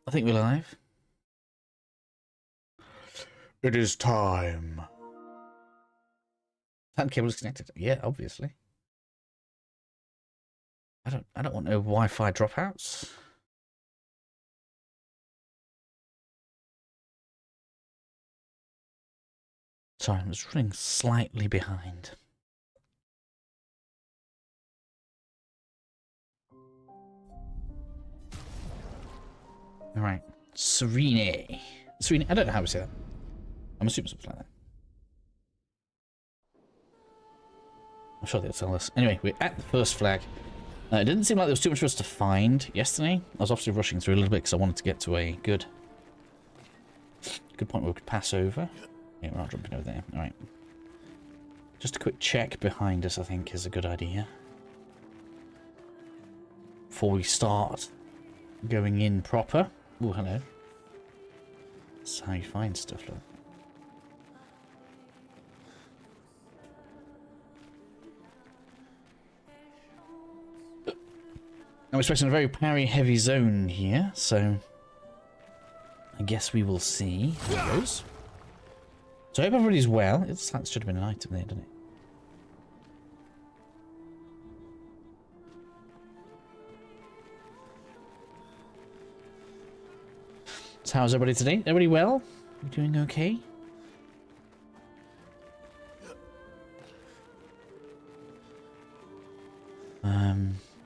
I think we're live. It is time. That cable is connected. Yeah, obviously. I don't want no Wi-Fi dropouts. Sorry, I'm just running slightly behind. All right, Sirene. Sirene. I don't know how to say that. I'm assuming something like that. I'm sure they'll tell us. Anyway, we're at the first flag. It didn't seem like there was too much for us to find yesterday. I was obviously rushing through a little bit because I wanted to get to a good point where we could pass over. Yeah, we're not jumping over there. All right. Just a quick check behind us, I think, is a good idea. Before we start going in proper. Oh, hello. That's how you find stuff, look. I'm expecting a very parry-heavy zone here, so I guess we will see how it goes. So I hope everybody's well. That should have been an item there, didn't it? So how's everybody today? Everybody well? You doing okay?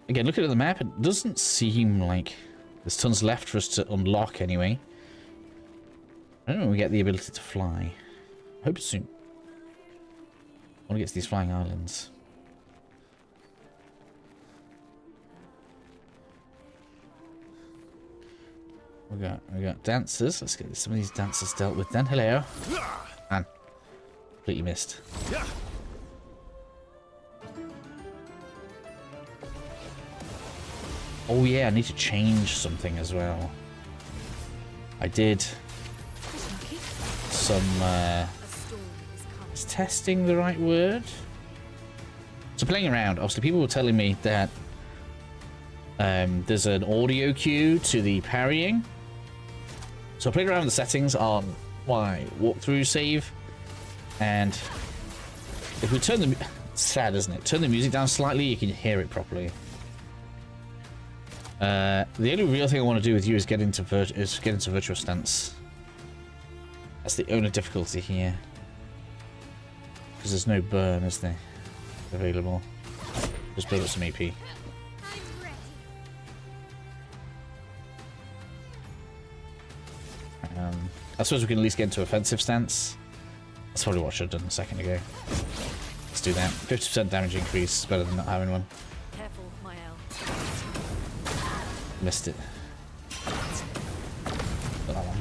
Again, looking at the map, it doesn't seem like there's tons left for us to unlock anyway. I don't know when we get the ability to fly. I hope soon. I want to get to these flying islands. We got dancers. Let's get some of these dancers dealt with then. Hello. Man. Completely missed. Oh yeah, I need to change something as well. I did some, is testing the right word? So playing around, obviously people were telling me that there's an audio cue to the parrying. So I played around with the settings on my walkthrough save, and if we turn the, it's sad isn't it? Turn the music down slightly, you can hear it properly. The only real thing I want to do with you is get into virtual stance. That's the only difficulty here. Because there's no burn, is there? Available. Just build up some AP. I suppose we can at least get into offensive stance. That's probably what I should have done a second ago. Let's do that. 50% damage increase is better than not having one. Careful, my L. Missed it. Got that one.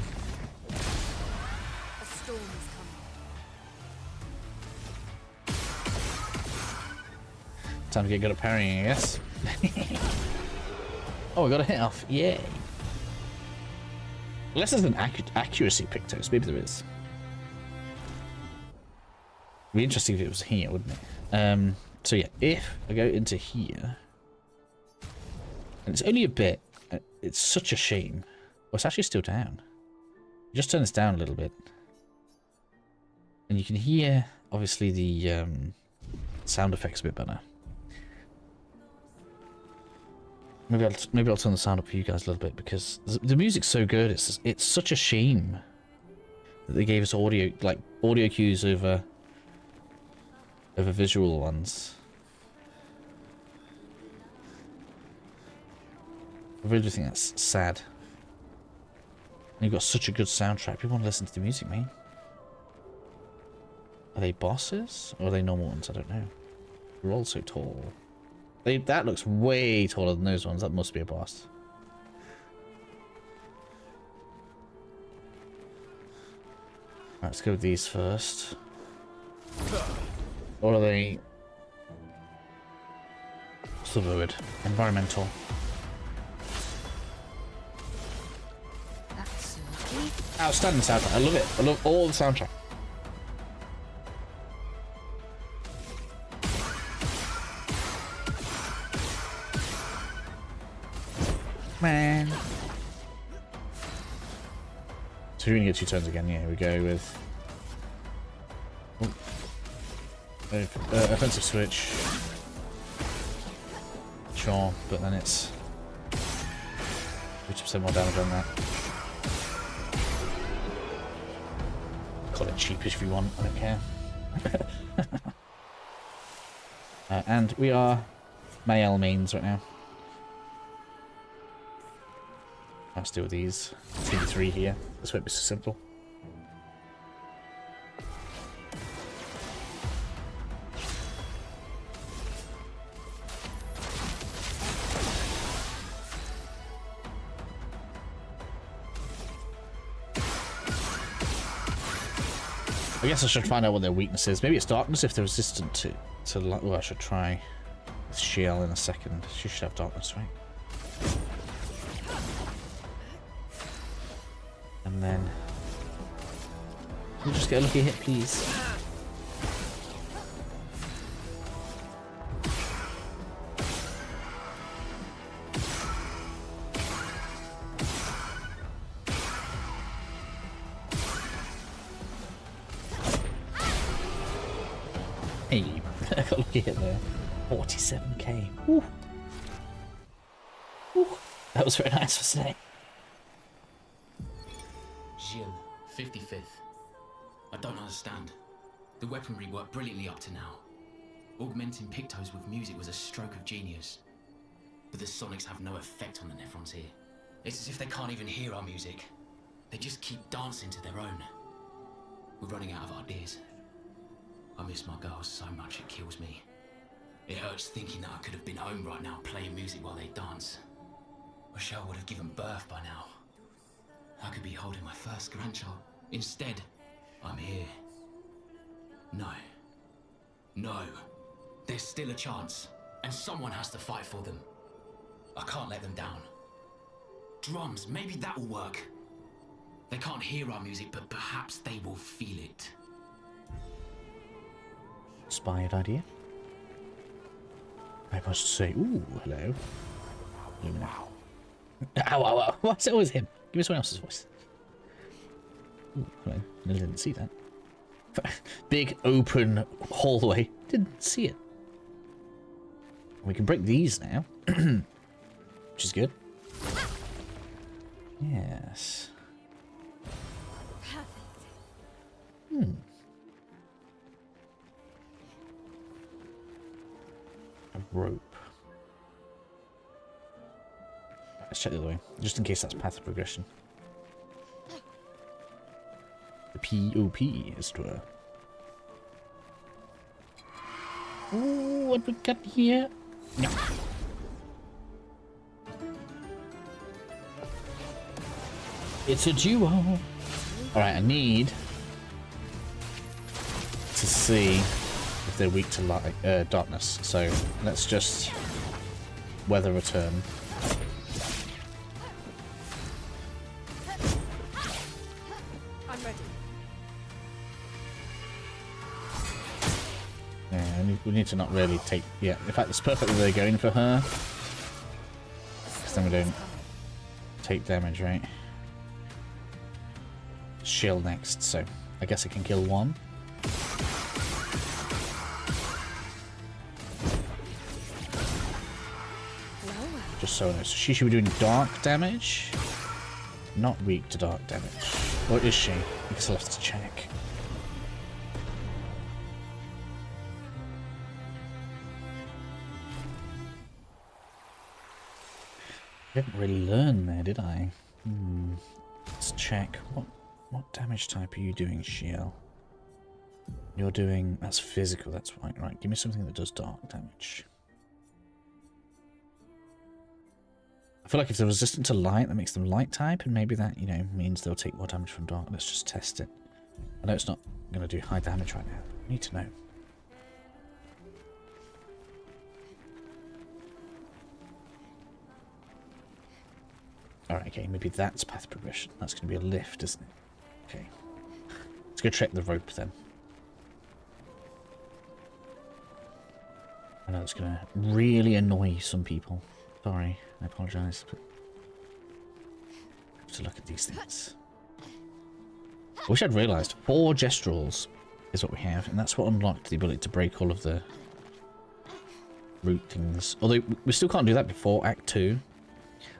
A storm is coming. Time to get good at parrying, I guess. Oh, I got a hit off. Yay. Unless there's an accuracy pictos. Maybe there is. It'd be interesting if it was here, wouldn't it? So yeah, if I go into here, and it's only a bit, it's such a shame. Oh, it's actually still down. Just turn this down a little bit, and you can hear obviously the sound effects a bit better. Maybe I'll turn the sound up for you guys a little bit because the music's so good. It's such a shame that they gave us audio cues over visual ones. I really do think that's sad. And you've got such a good soundtrack. People want to listen to the music, man. Are they bosses or are they normal ones? I don't know. They're all so tall. That looks way taller than those ones. That must be a boss. Right, let's go with these first. Or are they... What's the word? Environmental. Outstanding soundtrack. I love it. I love all the soundtrack. Man. So we're going to get 2 turns again. Yeah, here we go with... offensive switch. Sure, but then it's 50% more damage on that. Call it cheapish if you want, I don't care. And we are male mains right now. Let's deal with these. 3 here. This won't be so simple. I guess I should find out what their weakness is. Maybe it's darkness if they're resistant to light. Well, I should try with Shiel in a second. She should have darkness, right? And then we'll just get a lucky hit, please. Hey, I got a lucky hit there. 47k. Woo. Woo. That was very nice for today. Gilles, 55th. I don't understand. The weaponry worked brilliantly up to now. Augmenting Pictos with music was a stroke of genius. But the sonics have no effect on the Nephrons here. It's as if they can't even hear our music. They just keep dancing to their own. We're running out of ideas. I miss my girls so much it kills me. It hurts thinking that I could have been home right now playing music while they dance. Wish I would have given birth by now. I could be holding my first grandchild. Instead, I'm here. No. No. There's still a chance, and someone has to fight for them. I can't let them down. Drums, maybe that will work. They can't hear our music, but perhaps they will feel it. Inspired idea. I must say, ooh, hello. Lumina. Ow, ow, ow. Why is it always him? Give me someone else's voice. Ooh, hello. I didn't see that. Big open hallway. Didn't see it. We can break these now. Which is good. Yes. Hmm. A rope. Let's check the other way, just in case that's path of progression. The POP is to her. Ooh, what we got here? No. It's a duo. Alright, I need to see if they're weak to light, darkness. So let's just weather a turn. I'm ready. Yeah, we need to not really take... Yeah, in fact, it's perfect that they're going for her. Because then we don't take damage, right? Shield next, so I guess I can kill one. Just so I know. So she should be doing dark damage. Not weak to dark damage. Or is she? Because I'll have to check. I didn't really learn there, did I? Let's check. What damage type are you doing, Shiel? You're doing... That's physical, that's right. Right, give me something that does dark damage. I feel like if they're resistant to light, that makes them light type, and maybe that, you know, means they'll take more damage from dark. Let's just test it. I know it's not going to do high damage right now. I need to know. Alright, okay, maybe that's path progression. That's going to be a lift, isn't it? Okay. Let's go check the rope then. I know it's going to really annoy some people. Sorry, I apologise, but I have to look at these things. I wish I'd realised 4 gestrals is what we have, and that's what unlocked the ability to break all of the root things. Although we still can't do that before Act 2.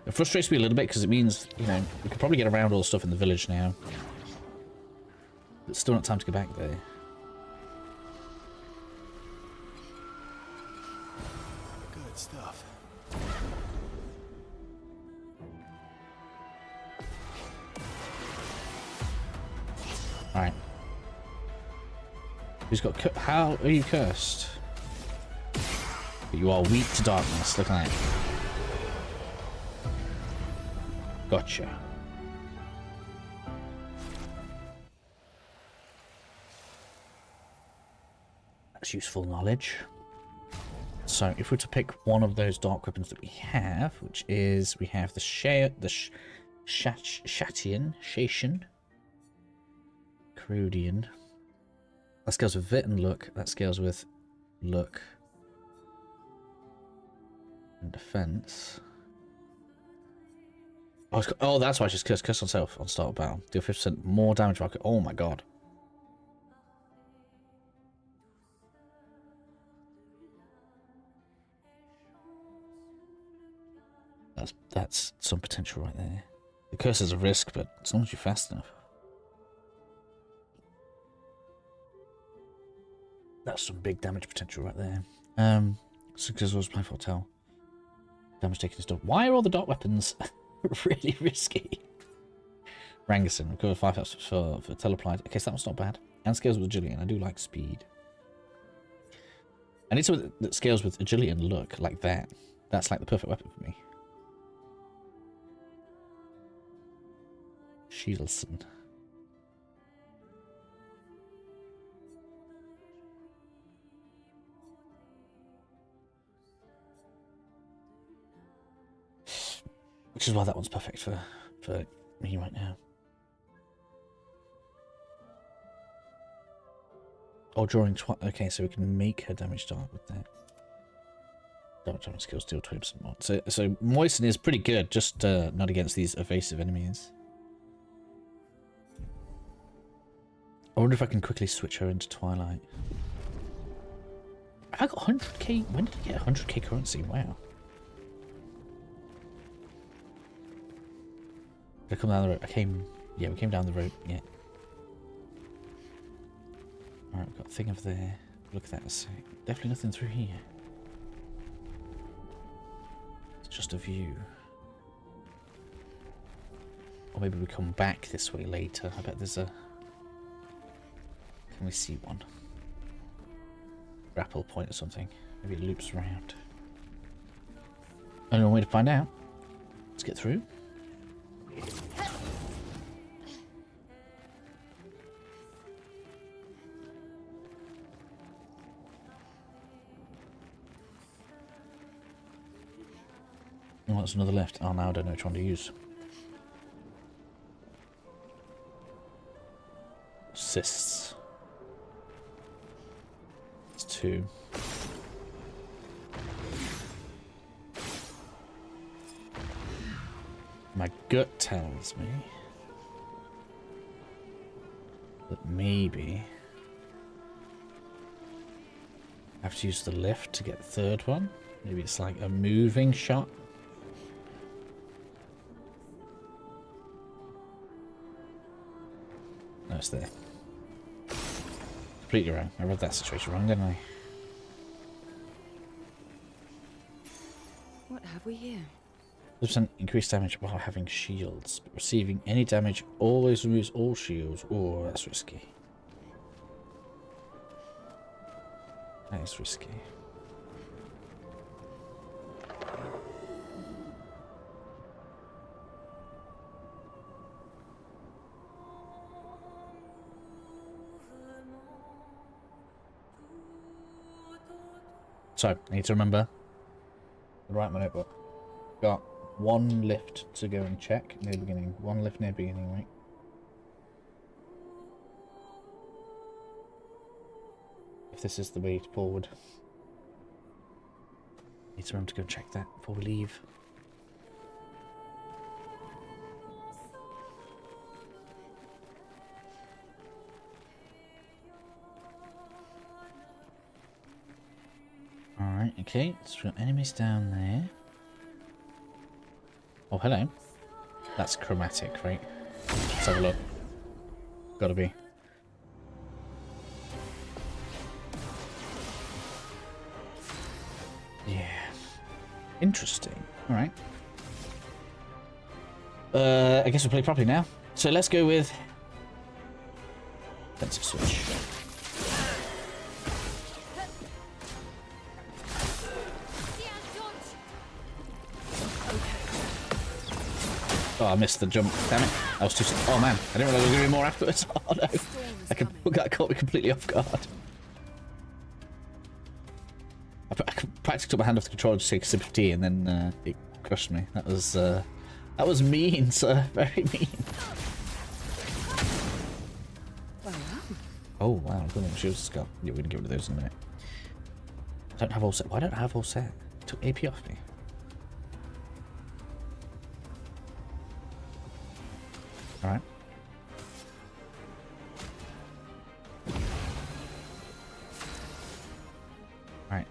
It frustrates me a little bit because it means, you know, we could probably get around all the stuff in the village now. But still not time to go back there. Good stuff. Alright. Who's got... How are you cursed? But you are weak to darkness. Look at that. Gotcha. That's useful knowledge. So, if we're to pick one of those dark weapons that we have, which is... We have the Shatian, Crudian. That scales with Vit and Look. That scales with Look and Defense. Oh, that's why she's cursed. Curse on self on start of battle. Deal 50% more damage. Oh my god. That's some potential right there. The curse is a risk, but as long as you're fast enough. That's some big damage potential right there. Success was my foretell. Damage taken is done. Why are all the dark weapons really risky? Rangerson, recover 5 ups for teleplied. Okay, so that one's not bad. And scales with agility, and I do like speed. I need something that scales with agility and look, like that. That's like the perfect weapon for me. Shielson. Which is why that one's perfect for me right now. Oh, drawing okay, so we can make her damage dark with that. Dark damage skills deal 20% more. So Moisten is pretty good, just not against these evasive enemies. I wonder if I can quickly switch her into Twilight. I got 100k. When did I get 100k currency? Wow. Did I come down the road? Yeah, we came down the road. Yeah. Alright, we've got a thing over there. Look at that a sec. Definitely nothing through here. It's just a view. Or maybe we come back this way later. I bet there's a... Can we see one? Grapple point or something. Maybe it loops around. Only one way to find out. Let's get through. Oh, that's another left. Oh, now I don't know which one to use. Assists. It's 2. My gut tells me that maybe I have to use the lift to get the third one. Maybe it's like a moving shot. No, it's there. Completely wrong. I read that situation wrong, didn't I? What have we here? 10% increased damage while having shields, but receiving any damage always removes all shields. Oh, that's risky. That is risky. So, I need to remember to write my notebook. Got 1 lift to go and check near the beginning. 1 lift near beginning, right? If this is the way forward. Need to remember to go and check that before we leave. okay. So we've got enemies down there. Oh, hello. That's chromatic, right? Let's have a look. Gotta be. Yeah. Interesting. Alright. I guess we'll play properly now. So let's go with defensive switch. Oh, I missed the jump. Damn it. I was too... Oh, man. I didn't realize there was going to be more afterwards. Oh, no. That caught me completely off guard. I practically took my hand off the controller to take a sip of tea, and then it crushed me. That was mean, sir. Very mean. Oh, wow. Good one. Shields skull. Yeah, we're going to get rid of those in a minute. I don't have all set. Why don't I have all set? It took AP off me. Alright. Right.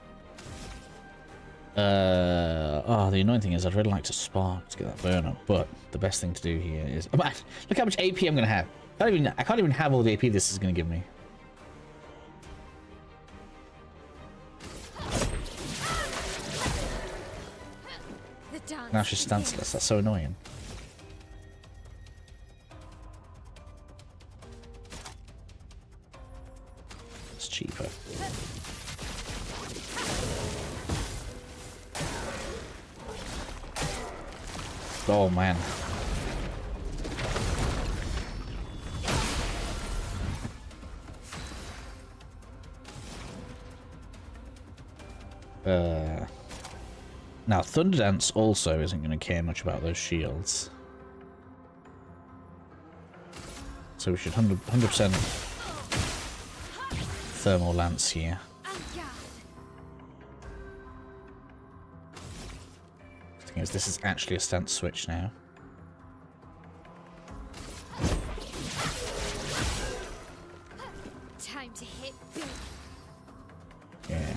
Oh, the annoying thing is I'd really like to spark to get that burn up, but the best thing to do here is... Oh, man, look how much AP I'm going to have. I can't even have all the AP this is going to give me. Now she's stanceless. That's so annoying. It's cheaper. Oh man. Now Thunderdance also isn't going to care much about those shields. So we should 100% thermal lance here. The thing is, this is actually a stance switch now. Time to hit big. Yeah.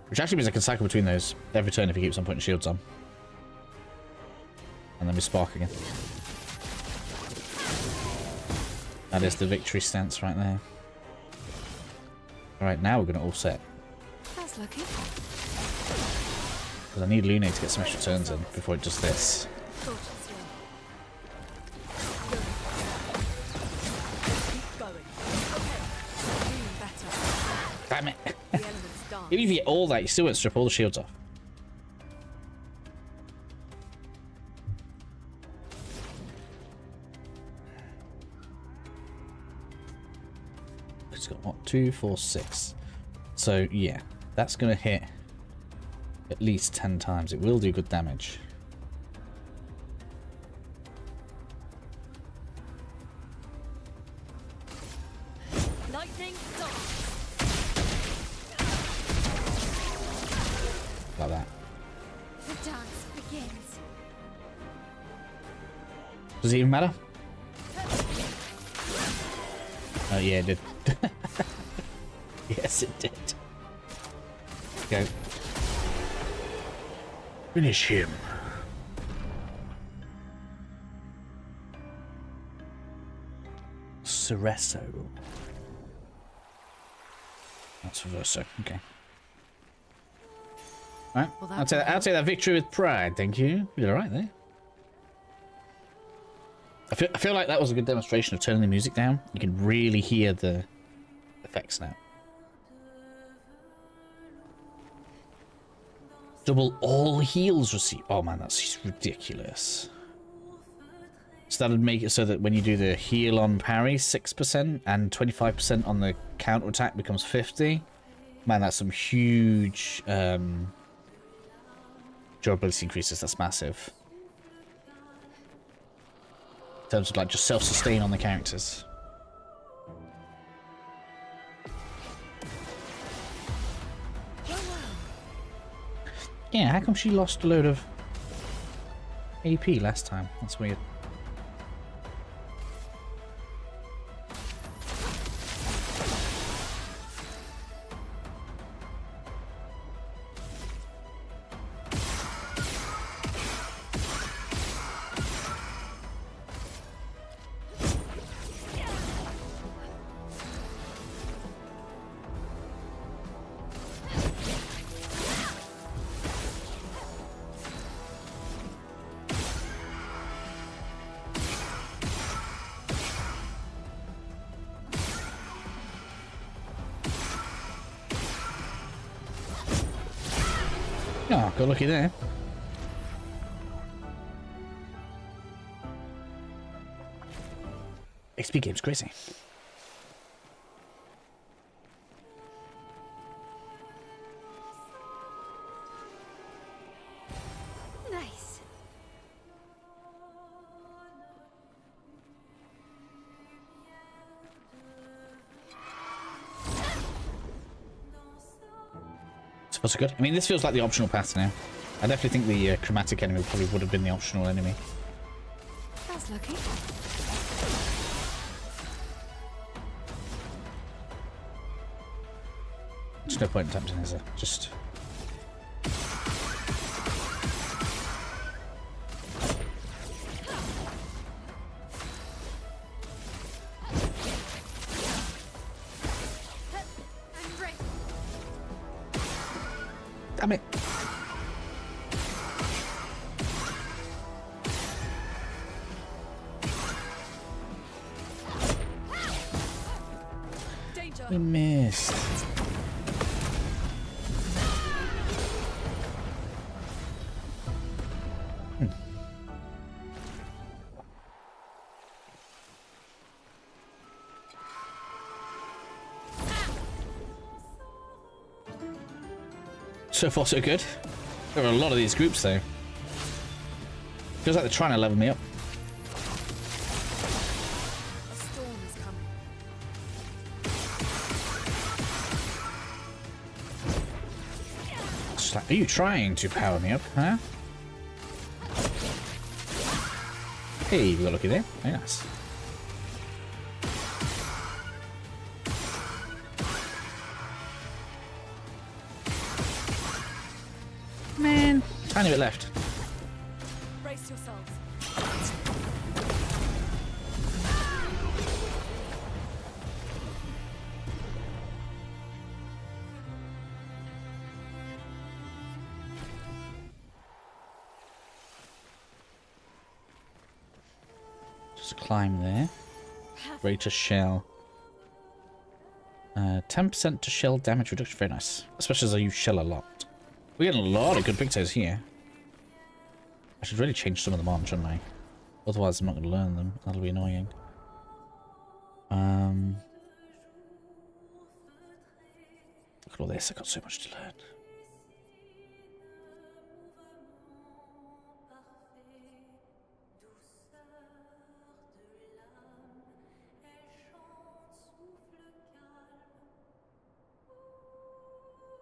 Which actually means I can cycle between those every turn if he keeps on putting shields on. And then we spark again. That is the victory stance right there. Alright, now we're going to all set. That's lucky. Because I need Lune to get some extra turns in before it does this. Damn it! Even if you get all that, you still won't strip all the shields off. It's got what? 2, 4, 6. So yeah, that's gonna hit at least 10 times. It will do good damage. Lightning Like that. The dance begins. Does it even matter? Oh yeah, it did. Yes, it did. Go. Finish him. Cereso. That's Verso. Okay. Right. Well, I'll take that victory with pride. Thank you. You did all right there. I feel like that was a good demonstration of turning the music down. You can really hear the effects now. Double all heals received. Oh man, that's ridiculous. So that would make it so that when you do the heal on parry, 6% and 25% on the counter attack becomes 50. Man, that's some huge durability increases. That's massive. In terms of like just self-sustain on the characters. Yeah, how come she lost a load of AP last time? That's weird. Oh, got lucky there. XP game's crazy. Nice. Suppose good. I mean, this feels like the optional path now. I definitely think the chromatic enemy probably would have been the optional enemy. That's lucky. There's no point in attempting, is there? Just... I'm ready. Damn it! Danger. We missed. So far, so good. There are a lot of these groups, though. Feels like they're trying to level me up. A storm is coming. It's like, are you trying to power me up, huh? Hey, we got lucky there. Very nice. Man, tiny bit left. Brace yourselves. Just climb there. Rate a shell. 10% to shell damage reduction. Very nice. Especially as I use shell a lot. We're getting a lot of good pictures here. I should really change some of them on, shouldn't I? Otherwise I'm not going to learn them. That'll be annoying. Look at all this. I've got so much to learn.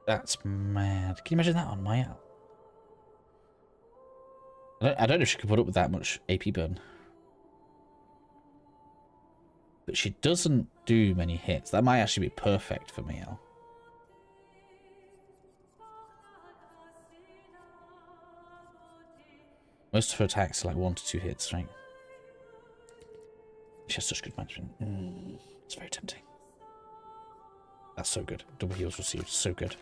That's mad. Can you imagine that on my app? I don't know if she could put up with that much AP burn. But she doesn't do many hits. That might actually be perfect for me, Al. Most of her attacks are like 1 to 2 hits, right? She has such good management. It's very tempting. That's so good. Double heals received. So good.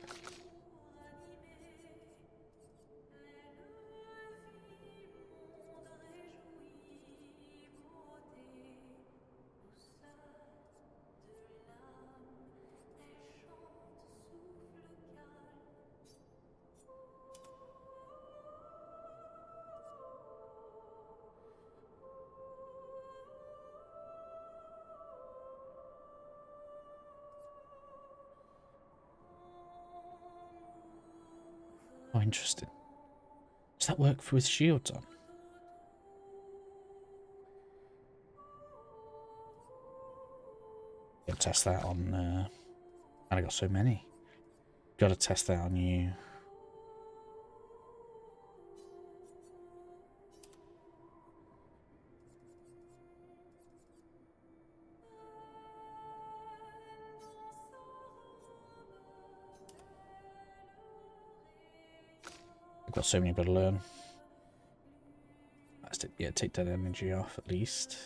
Oh, interesting. Does that work with shields on? Gotta test that on, and I got so many. Gotta test that on you. I've got so many to learn. That's it. Yeah, take that energy off at least.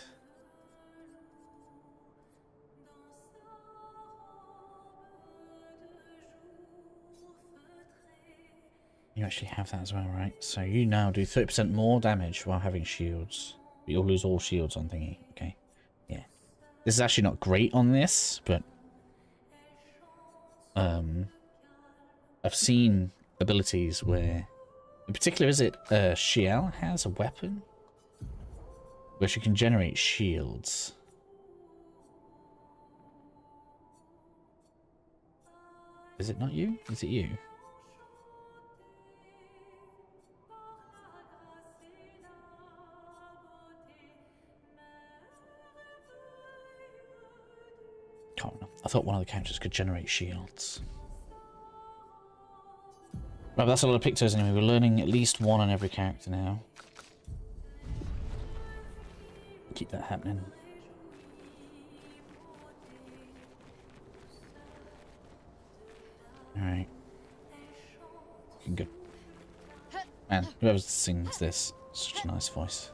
You actually have that as well, right? So you now do 30% more damage while having shields. But you'll lose all shields on thingy. Okay. Yeah. This is actually not great on this, but I've seen abilities where In particular, is it Shiel has a weapon where she can generate shields. Is it not you? Is it you? Can't remember. I thought one of the characters could generate shields. Right, but that's a lot of pictos anyway. We're learning at least one on every character now. Keep that happening. Alright. Looking good. Man, whoever sings this, such a nice voice.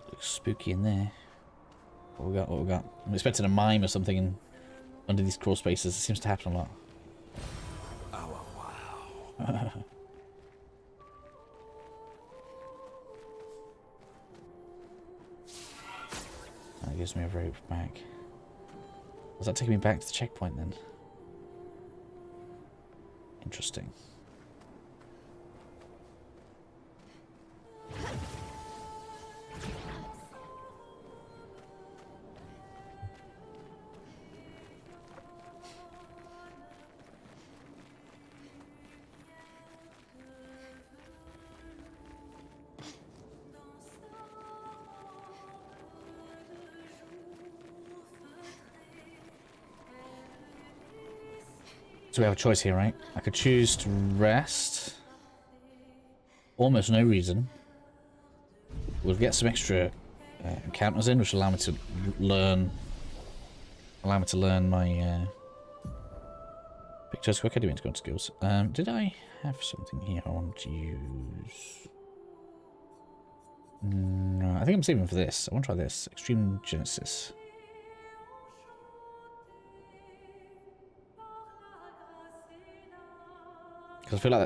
Looks spooky in there. What we got? What we got? I'm expecting a mime or something in, under these crawl spaces. It seems to happen a lot. Oh, wow. That gives me a rope back. Was that taking me back to the checkpoint then? Interesting. So we have a choice here, right? I could choose to rest. Almost no reason. We'll get some extra encounters in, which will allow me to learn. My pictures quick. I do need to go into skills. Did I have something here I want to use? No, I think I'm saving for this. I want to try this. Extreme Genesis. Because I feel like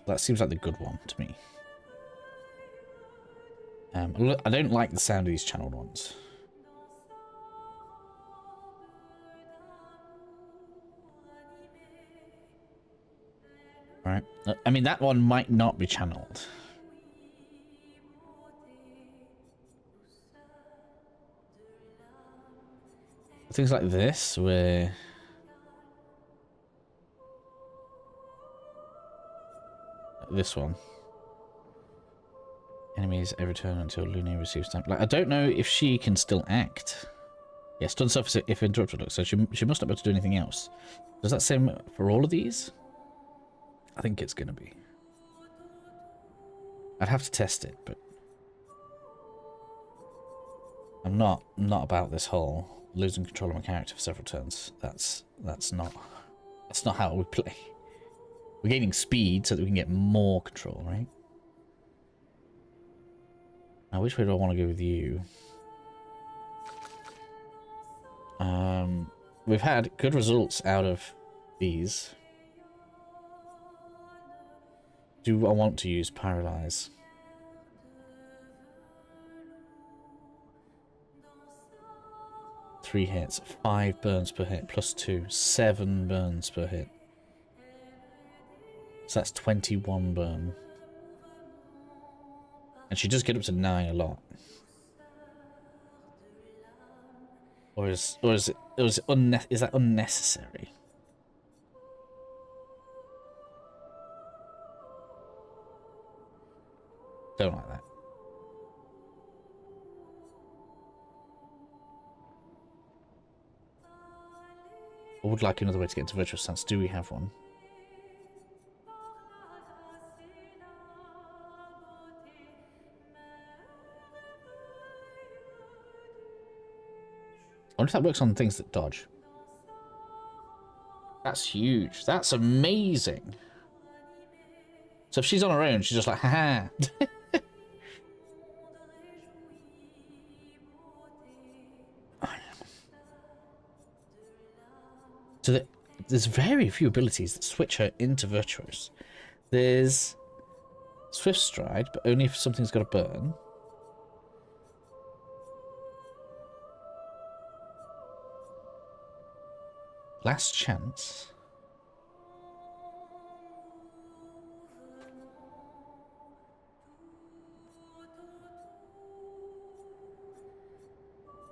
that seems like the good one to me. I don't like the sound of these channeled ones. Right. I mean, that one might not be channeled. Things like this, where this one. Enemies every turn until Luna receives time. Like, I don't know if she can still act. Yeah, stun surface if interrupted. Look, so she must not be able to do anything else. Does that same for all of these? I think it's gonna be. I'd have to test it, but I'm not about this whole losing control of my character for several turns. That's not how we play. We're gaining speed so that we can get more control, right? Now, which way do I want to go with you? We've had good results out of these. Do I want to use Paralyze? Three hits, 5 burns per hit, plus 2, 7 burns per hit. So that's 21 burn. And she does get up to 9 a lot. Or is that unnecessary? Don't like that. I would like another way to get into Virtual Stance. Do we have one? I wonder if that works on things that dodge. That's huge. That's amazing. So if she's on her own, she's just like, haha. So there's very few abilities that switch her into Virtuose. There's Swift Stride, but only if something's got a burn. Last chance.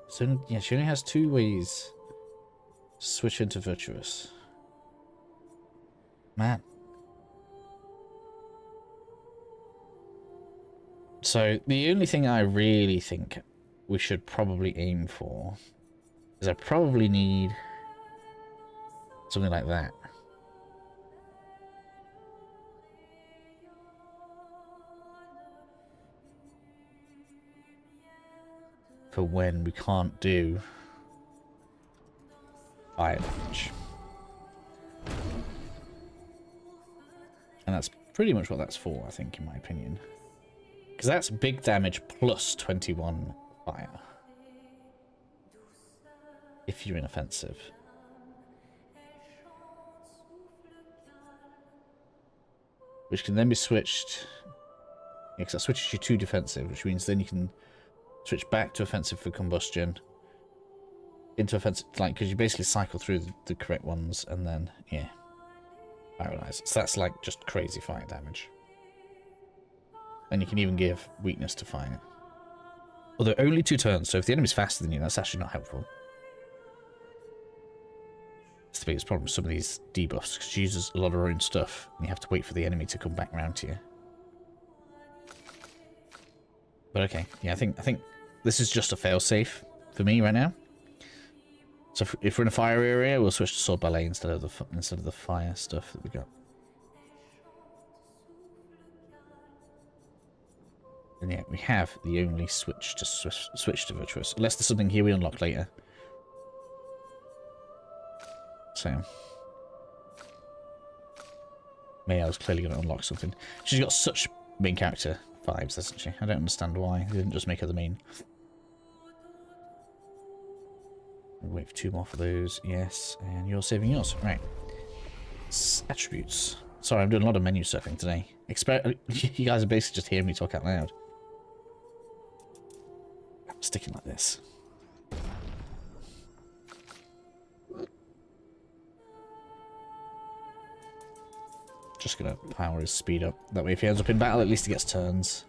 So yeah, she only has 2 ways to switch into virtuous. Man. So the only thing I really think we should probably aim for is I probably need something like that. For when we can't do fire damage. And that's pretty much what that's for, I think, in my opinion. Because that's big damage plus 21 fire. If you're inoffensive. Which can then be switched. Yeah, because that switches you to defensive, which means then you can switch back to offensive for combustion. Into offensive, like, because you basically cycle through the correct ones and then, yeah. Paralyze. So that's like just crazy fire damage. And you can even give weakness to fire. Although only 2 turns, so if the enemy's faster than you, that's actually not helpful. That's the biggest problem with some of these debuffs, because she uses a lot of her own stuff, and you have to wait for the enemy to come back round to you. But okay, yeah, I think this is just a failsafe for me right now. So if we're in a fire area, we'll switch to sword ballet instead of the fire stuff that we got. And yeah, we have the only switch to virtuous, unless there's something here we unlock later. So May, I was clearly going to unlock something. She's got such main character vibes, doesn't she? I don't understand why they didn't just make her the main. Wait for 2 more for those. Yes, and you're saving yours. Right. Attributes. Sorry, I'm doing a lot of menu surfing today. You guys are basically just hearing me talk out loud. I'm sticking like this. Just gonna power his speed up. That way if he ends up in battle, at least he gets turns.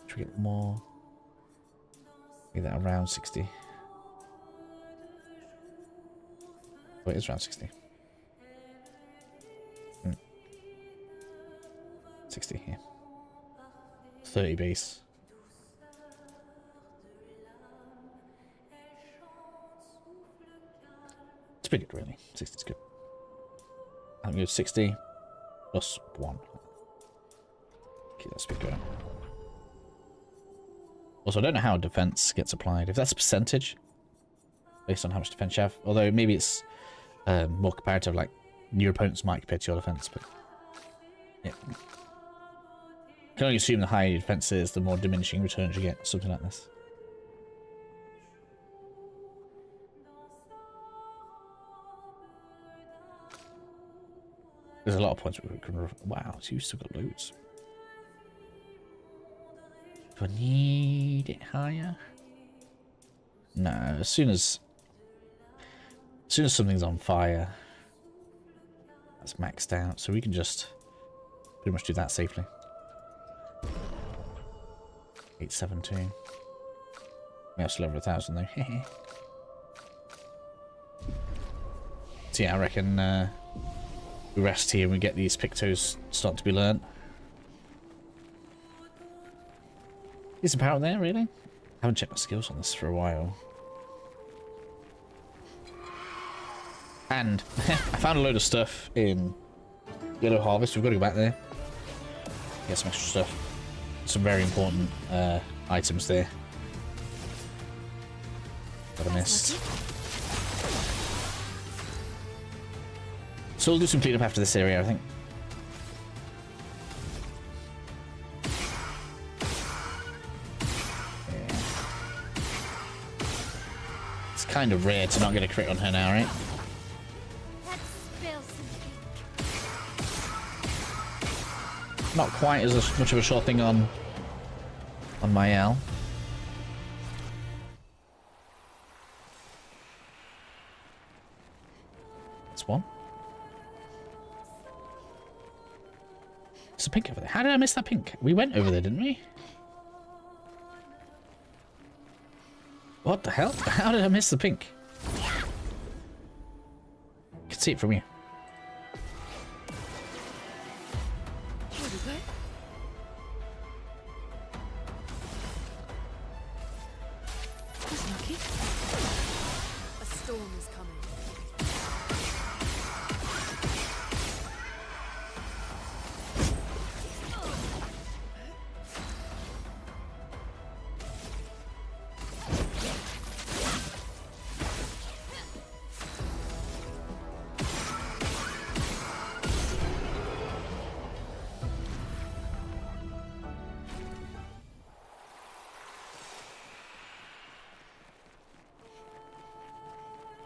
Should we get more? Get that around 60. Wait, it's around 60. 60 here. 30 base. It's pretty good, really. 60 is good. I'm going to 60 plus 1. Keep that speed going. Also, I don't know how defense gets applied. If that's a percentage, based on how much defense you have. Although maybe it's more comparative, like your opponents might compare to your defense, but yeah. You can only assume the higher your defense is, the more diminishing returns you get, something like this. There's a lot of points where we can... Wow, so you've still got loads. Do I need it higher? No, as soon as something's on fire, that's maxed out, so we can just pretty much do that safely. 872. We have still over 1,000 though. So yeah, I reckon we rest here and we get these pictos starting to be learnt. Is some power there, really? I haven't checked my skills on this for a while. And I found a load of stuff in Yellow Harvest. We've got to go back there. Get some extra stuff. Some very important items there that I missed. So we'll do some cleanup after this area, I think. Yeah. It's kind of rare to not get a crit on her now, right? Not quite as much of a sure thing on my L. That's one. There's a pink over there. How did I miss that pink? We went over there, didn't we? What the hell? How did I miss the pink? I can see it from here. Here we go. That's lucky. A storm is coming.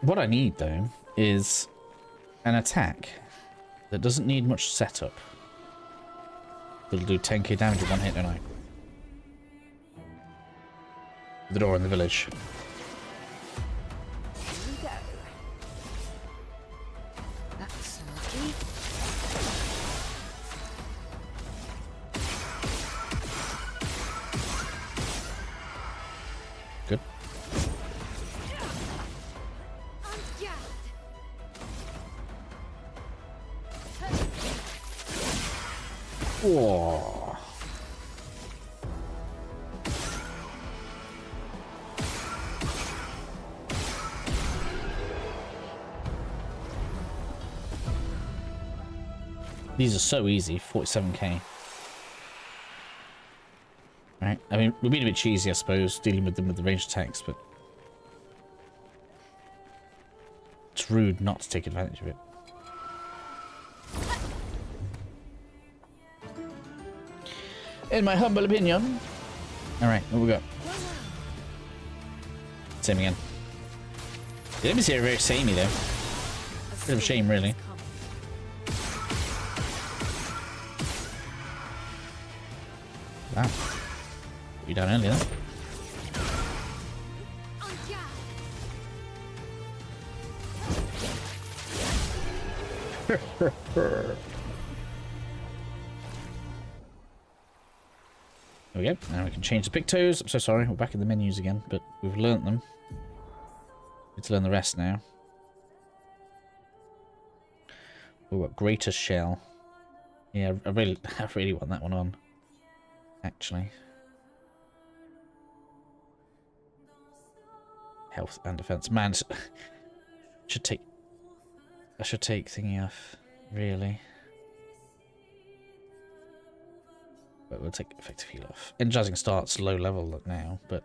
What I need, though, is an attack that doesn't need much setup. It'll do 10k damage in one hit, don't I? The door in the village. Here we go. That's lucky. Good. Whoa. These are so easy, 47k. Right, I mean, we're being a bit cheesy, I suppose, dealing with them with the ranged attacks, but it's rude not to take advantage of it. In my humble opinion. Alright, what we got? Same again. The enemies here are very samey though. Bit of a shame, really. Wow. Put you down earlier then. There we go. Now we can change the pictos. I'm so sorry, we're back in the menus again, but we've learnt them. Need to learn the rest now. We've got Greater Shell. Yeah, I really want that one on. Actually. Health and defense. Man, I should take thingy off. Really. But we'll take effective heal off. Energizing starts low level now, but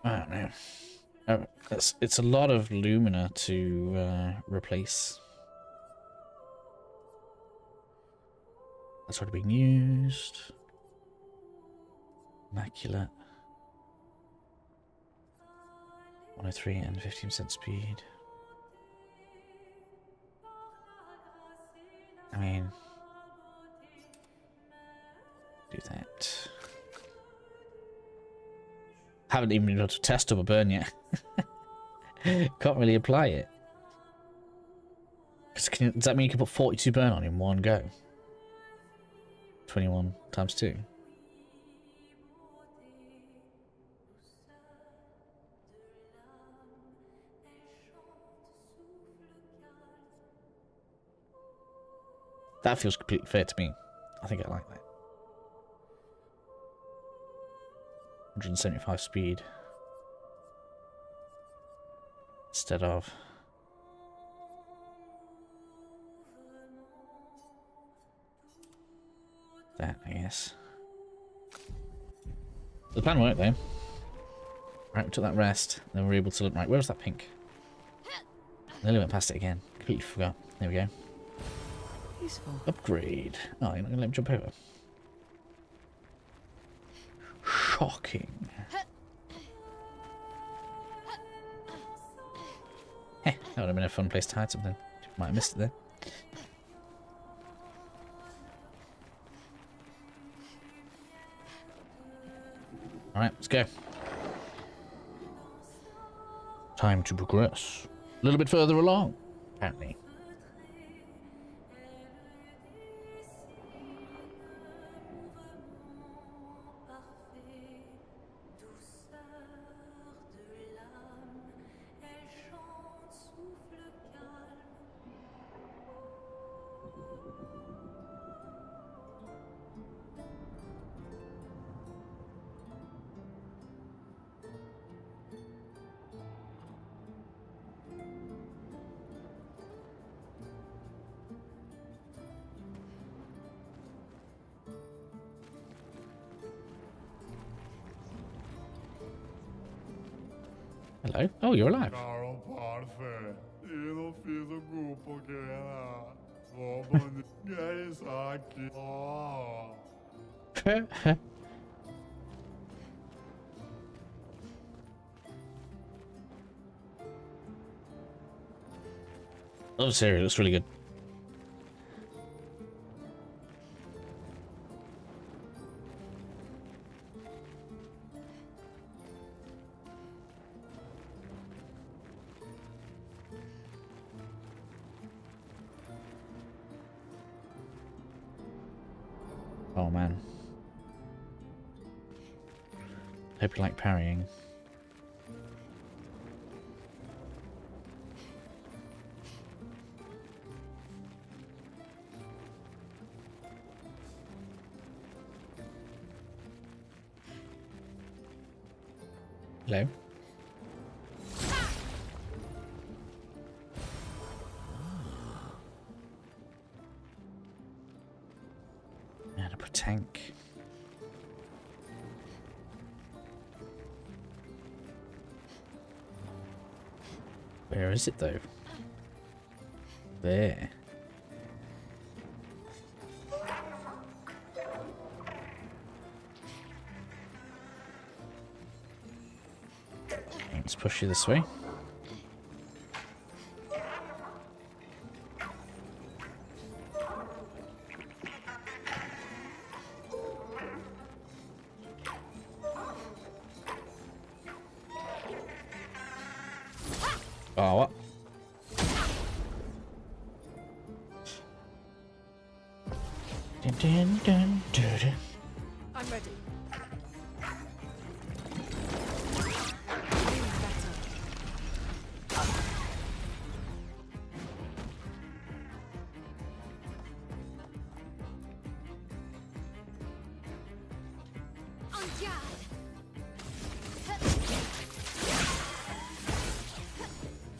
I don't know. It's a lot of Lumina to replace. That's already being used. Immaculate. 103 and 15% speed. I mean, do that. Haven't even been able to test up a burn yet. Can't really apply it. Does that mean you can put 42 burn on in one go? 21 times 2. That feels completely fair to me. I think I like that. 175 speed. Instead of... that, I guess. The plan worked though. Right, we took that rest, then we were able to look... Right, where was that pink? Nearly went past it again. Completely forgot. There we go. Useful. Upgrade. Oh, you're not going to let me jump over. Shocking. Heh, that would have been a fun place to hide something. Might have missed it there. Alright, let's go. Time to progress. little bit further along, apparently. Hello. Oh, you're alive. Caro parce, io non fido gruppo che era sopra gay sacchi. Oh. Oh, Siri, looks really good. Oh man. Hope you like parrying. Hello. And a tank. Where is it though? There. Let's push you this way. Oh, what? Dun, dun, dun, dun, dun. I'm ready.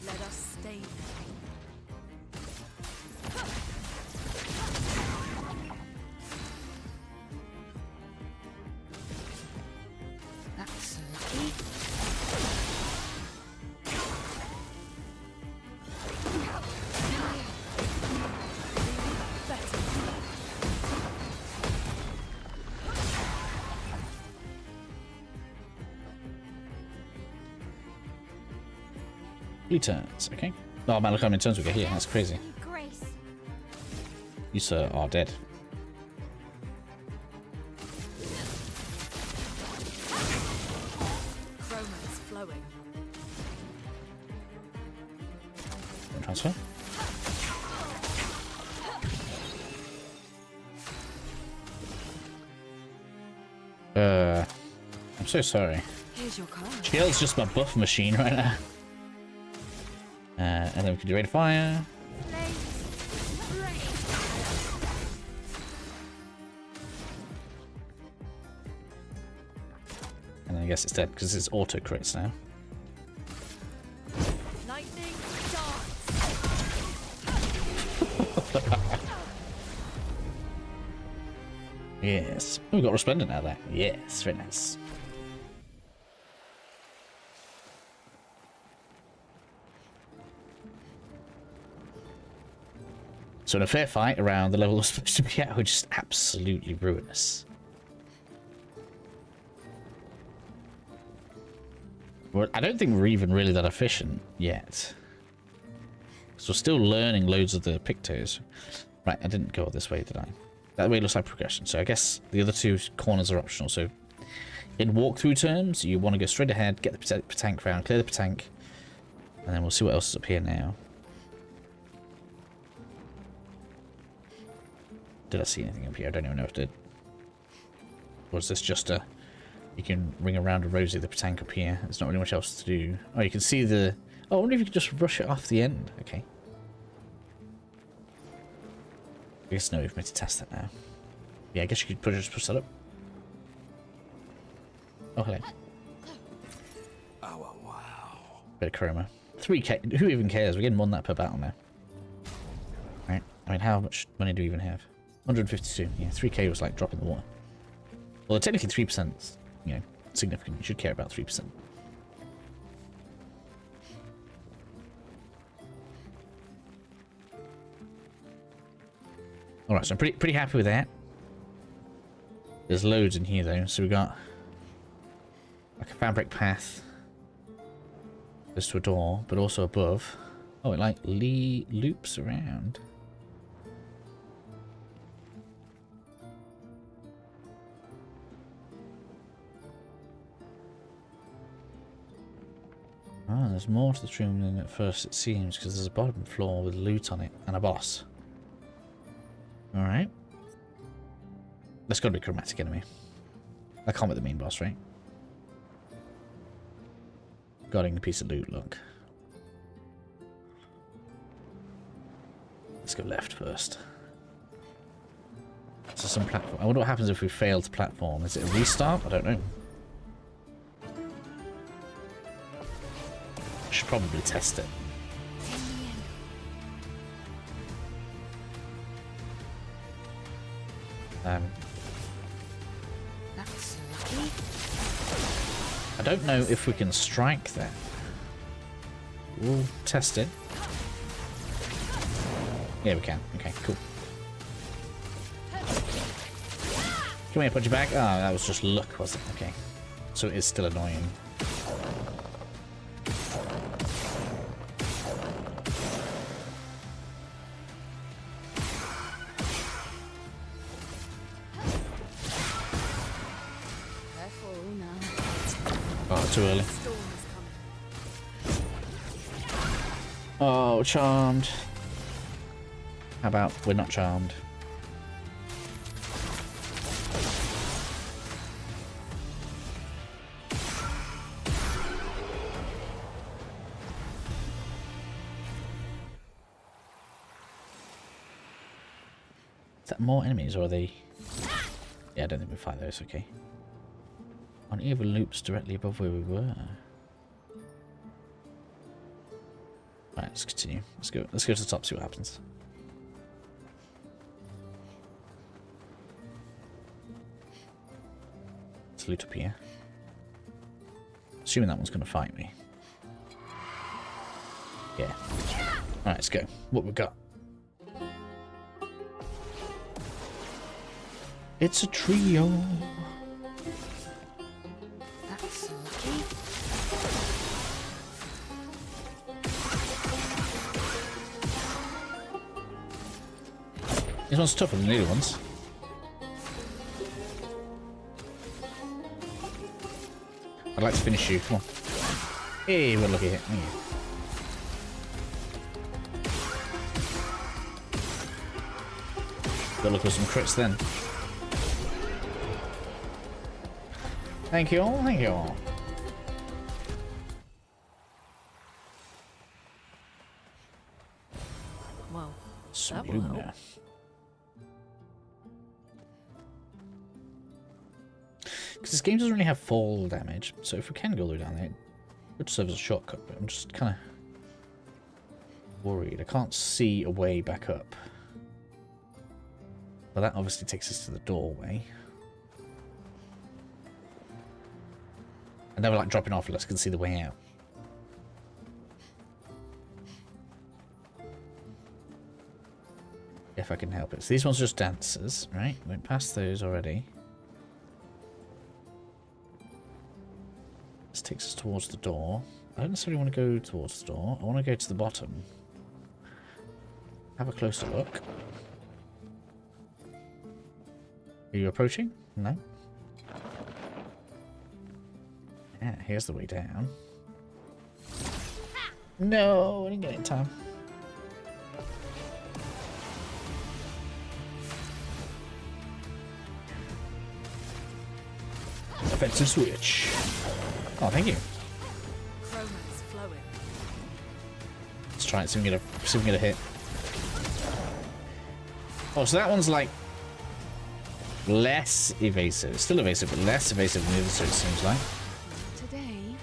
Let us stay. That's lucky. Blue turns, okay. Oh man, look how many turns we get here. That's crazy. Grace. You, sir, are dead. Chroma is flowing. Transfer. I'm so sorry. Here's your card. Shield's just my buff machine right now. And then we can do rate of fire. And then I guess it's dead because it's auto crits now. Lightning dance. Yes. Oh, we've got Resplendent out there. Yes, very nice. So in a fair fight around the level we're supposed to be at, we're just absolutely ruinous. I don't think we're even really that efficient yet. So we're still learning loads of the pictos. Right, I didn't go this way, did I? That way looks like progression. So I guess the other two corners are optional. So in walkthrough terms, you want to go straight ahead, get the tank round, clear the tank, And then we'll see what else is up here now. Did I see anything up here? I don't even know if I did. Or is this just a... You can ring around a rosy the tank up here. There's not really much else to do. Oh, you can see the... Oh, I wonder if you can just rush it off the end. Okay. I guess no, we've made to test that now. Yeah, I guess you could just push that up. Oh, hello. Oh, wow. Bit of chroma. 3k. Who even cares? We're getting more than that per battle now. Right. I mean, how much money do we even have? 152. Yeah, 3k was like dropping the water. Well, technically 3%, you know, significant. You should care about 3%. Alright, so I'm pretty happy with that. There's loads in here though. So we got like a fabric path. Goes to a door, but also above. Oh, it like loops around. Oh, there's more to this room than at first it seems, because there's a bottom floor with loot on it and a boss. Alright. That's got to be a chromatic enemy. That can't be the main boss, right? Guarding the piece of loot, look. Let's go left first. So some platform. I wonder what happens if we fail to platform. Is it a restart? I don't know. Should probably test it. That's lucky. I don't know if we can strike that. We'll test it. Yeah, we can. Okay, cool. Come here, put you back. Ah, that was just luck, was it? Okay. So it is still annoying. Oh, too early. Oh, charmed. How about we're not charmed? Is that more enemies or are they... Yeah, I don't think we fight those, okay. On either loops directly above where we were. Right, let's continue. Let's go to the top, see what happens. Let's loot up here. Assuming that one's gonna fight me. Yeah. Alright, let's go. What we got? It's a trio. That's lucky. This one's tougher than the other ones. I'd like to finish you. Come on. Hey, we're lucky hit. Gotta look for some crits then. Thank you all, thank you all. Well, Some that will Luna. help. Because this game doesn't really have fall damage, so if we can go down there, it would serve as a shortcut, but I'm just kind of worried. I can't see a way back up. But that obviously takes us to the doorway. I never like dropping off unless I can see the way out. If I can help it. So these ones are just dancers, right? Went past those already. This takes us towards the door. I don't necessarily want to go towards the door. I want to go to the bottom. Have a closer look. Are you approaching? No? Yeah, here's the way down. No, I didn't get it in time. Offensive switch. Oh, thank you. Chroma's flowing. Let's try it, see if we can get a hit. Oh, so that one's like less evasive. Still evasive, but less evasive than the other two, it seems like. Today.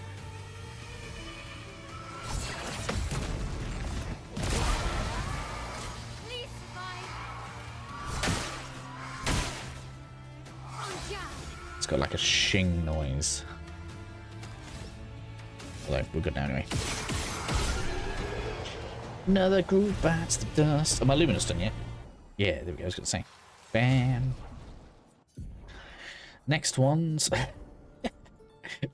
It's got like a shing noise. Although, we're good now anyway. Another group bats the dust. Oh, my luminous done yet? Yeah, there we go, I was going to say. Bam. Next ones.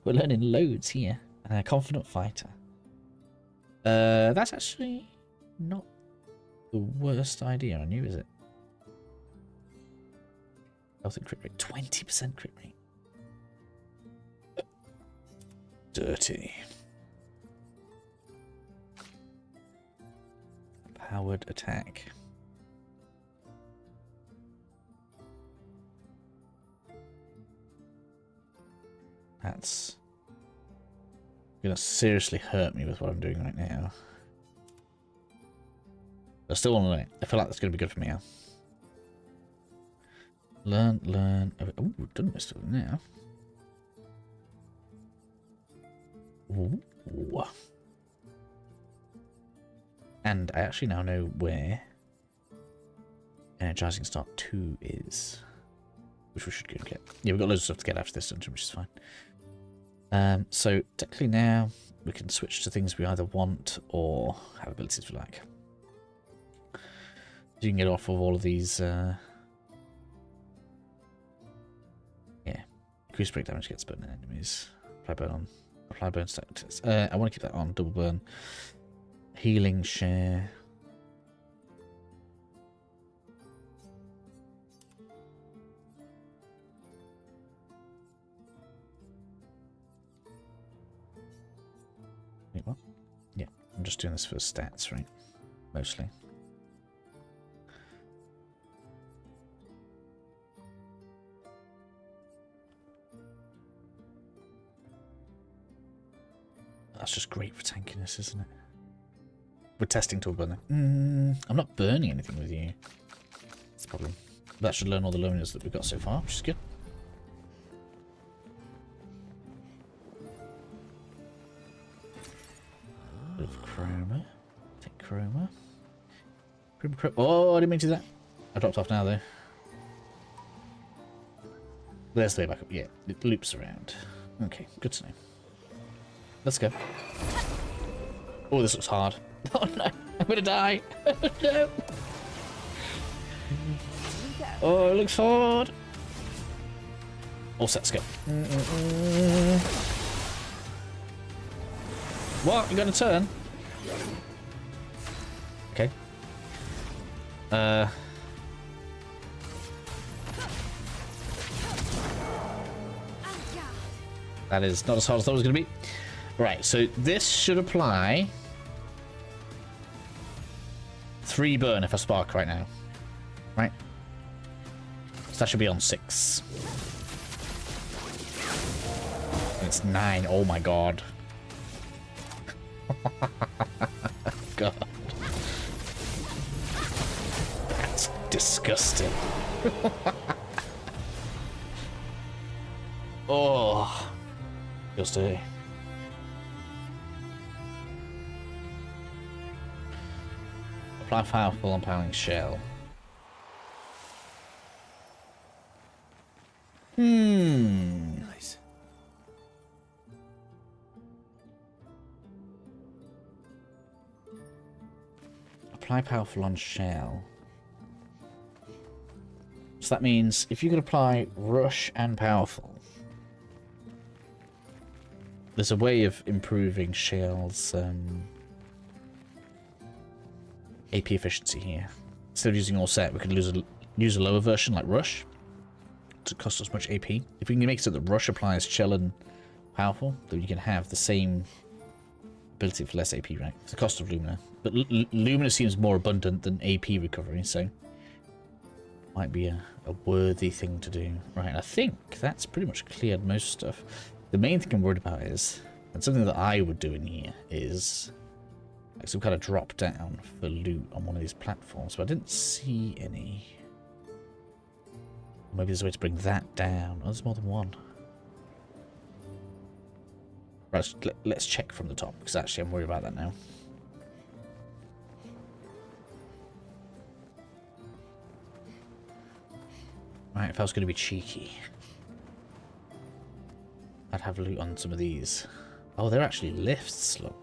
We're learning loads here. Confident fighter. That's actually not the worst idea on you, is it? Health and crit rate. 20% crit rate. Dirty. Powered attack. That's gonna seriously hurt me with what I'm doing right now. I still want to learn it. I feel like that's gonna be good for me now. Learn. Oh, we've done most of them now. Ooh. And I actually now know where Energizing Start 2 is. Which we should go and get. Yeah, we've got loads of stuff to get after this dungeon, which is fine. So technically now we can switch to things we either want or have abilities we like. You can get off of all of these. Yeah, increase break damage gets burn in enemies. Apply burn on. Apply burn status. I want to keep that on. Double burn. Healing share. Wait, what? Yeah, I'm just doing this for stats, right? Mostly. That's just great for tankiness, isn't it? We're testing to a burner. I'm not burning anything with you. That's the problem. That should learn all the loneliness that we've got so far, which is good. Bit of chroma. Take chroma. Oh, I didn't mean to do that. I dropped off now, though. There's the way back up. Yeah, it loops around. Okay, good to know. Let's go. Oh, this looks hard. Oh no, I'm gonna die. No. Oh, it looks hard. All set, let's go. What? You're gonna turn? Okay. That is not as hard as I thought it was gonna be. Right, so this should apply 3 burn if I spark right now. Right? So that should be on 6. And it's 9. Oh my god. God. That's disgusting. Oh. Feels dirty. Apply powerful empowering shell. Nice. Apply powerful on shell. So that means if you could apply rush and powerful, there's a way of improving shell's AP efficiency here. Instead of using all set, we could use a lower version like rush to cost us much AP. If we can make it so that rush applies shell and powerful, then you can have the same ability for less AP, right? It's the cost of Lumina. But Lumina seems more abundant than AP recovery, so might be a worthy thing to do. Right, I think that's pretty much cleared most stuff. The main thing I'm worried about is, and something that I would do in here is like some kind of drop down for loot on one of these platforms, but I didn't see any. Maybe there's a way to bring that down. Oh, there's more than one. Right, let's check from the top, because actually I'm worried about that now. Right, if I was going to be cheeky, I'd have loot on some of these. Oh, they're actually lifts, look.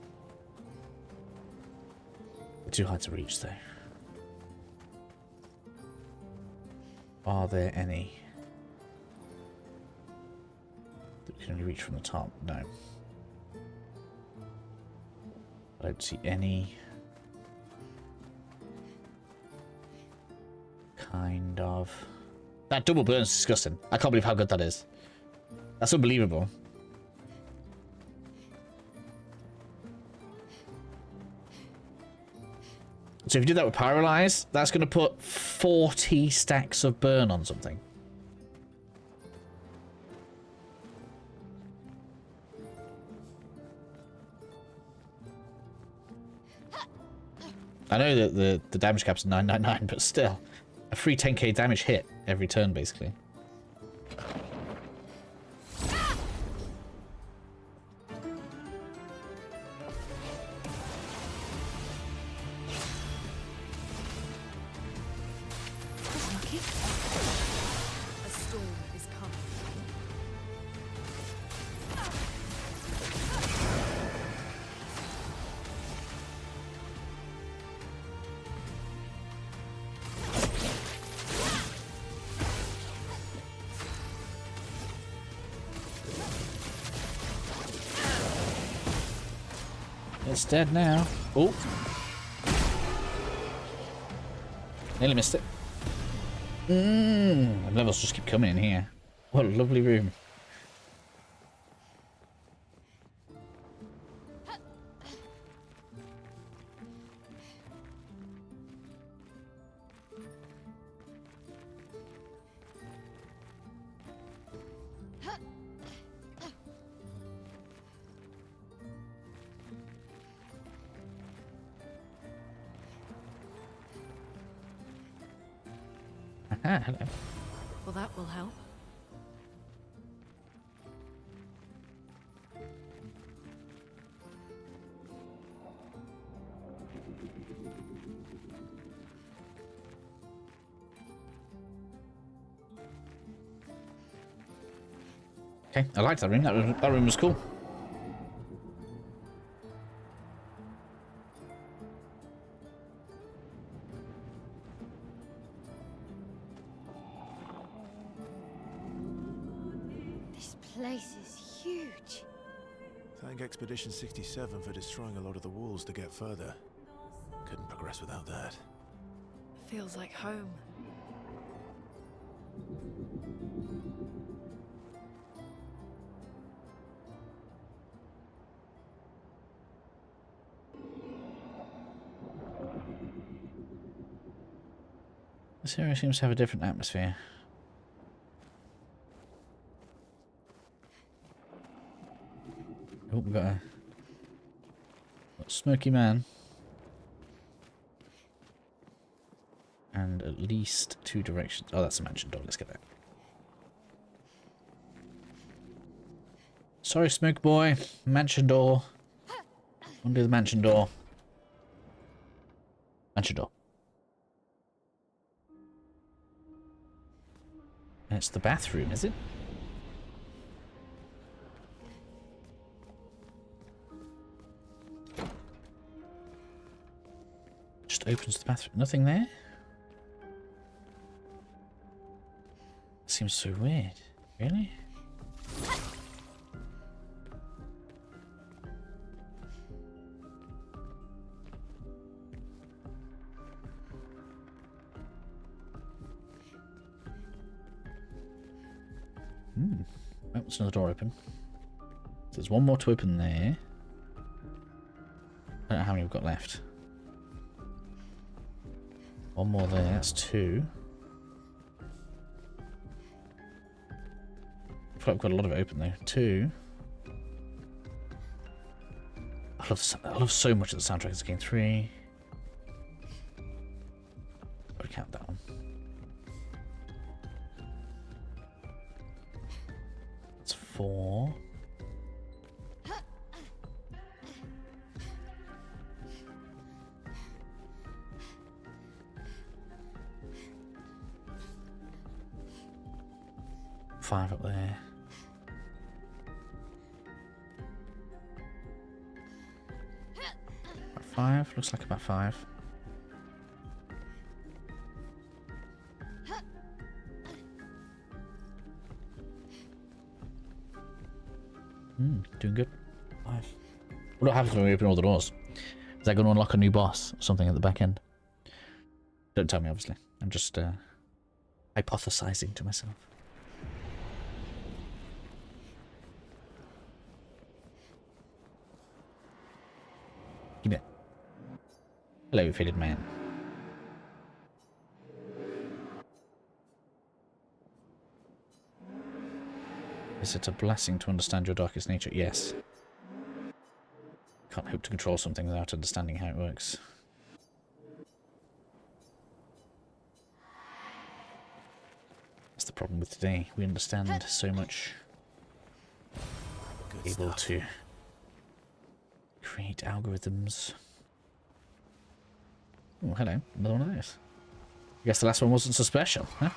They're too hard to reach, though. Are there any that we can only reach from the top? No. I don't see any kind of... That double burn is disgusting. I can't believe how good that is. That's unbelievable. So if you do that with Paralyze, that's going to put 40 stacks of burn on something. I know that the damage cap's 999, but still. A free 10k damage hit every turn, basically. Lucky. A storm is coming. It's dead now. Oh. Nearly missed it. The levels just keep coming in here. What a lovely room. Ah, hello. Well, that will help. Okay, I liked that room. That room was cool. This place is huge. Thank Expedition 67 for destroying a lot of the walls to get further. Couldn't progress without that. Feels like home. This area seems to have a different atmosphere. Oh, we've got a smoky man. And at least 2 directions. Oh, that's a mansion door. Let's get that. Sorry, smoke boy. Mansion door. Undo the mansion door. Mansion door. And it's the bathroom, is it? Just opens the bathroom. Nothing there? Seems so weird. Really? Oh, there's another door open. So there's one more to open there. I don't know how many we've got left. One more there, that's 2. I feel like we've got a lot of it open though. 2. I love so much of the soundtrack of this game. 3. Gotta count that one. That's 4. Five up there. About 5, looks like about 5. Doing good. 5. What happens when we open all the doors? Is that going to unlock a new boss or something at the back end? Don't tell me, obviously. I'm just hypothesizing to myself. Give me that. Hello, faded man. Is it a blessing to understand your darkest nature? Yes. Can't hope to control something without understanding how it works. That's the problem with today. We understand so much. Able to create algorithms. Oh, hello. Another one of those. I guess the last one wasn't so special, huh?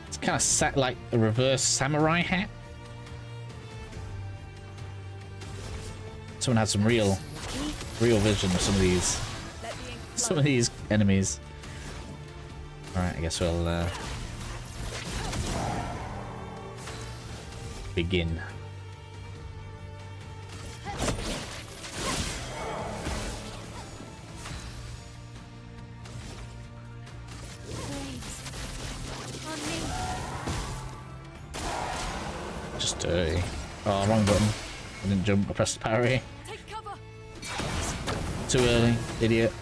It's kind of set like a reverse samurai hat. Someone had some real vision of some of these enemies. Alright, I guess we'll begin. Just dirty. Oh, wrong button. I didn't jump, I pressed parry. Too early, idiot.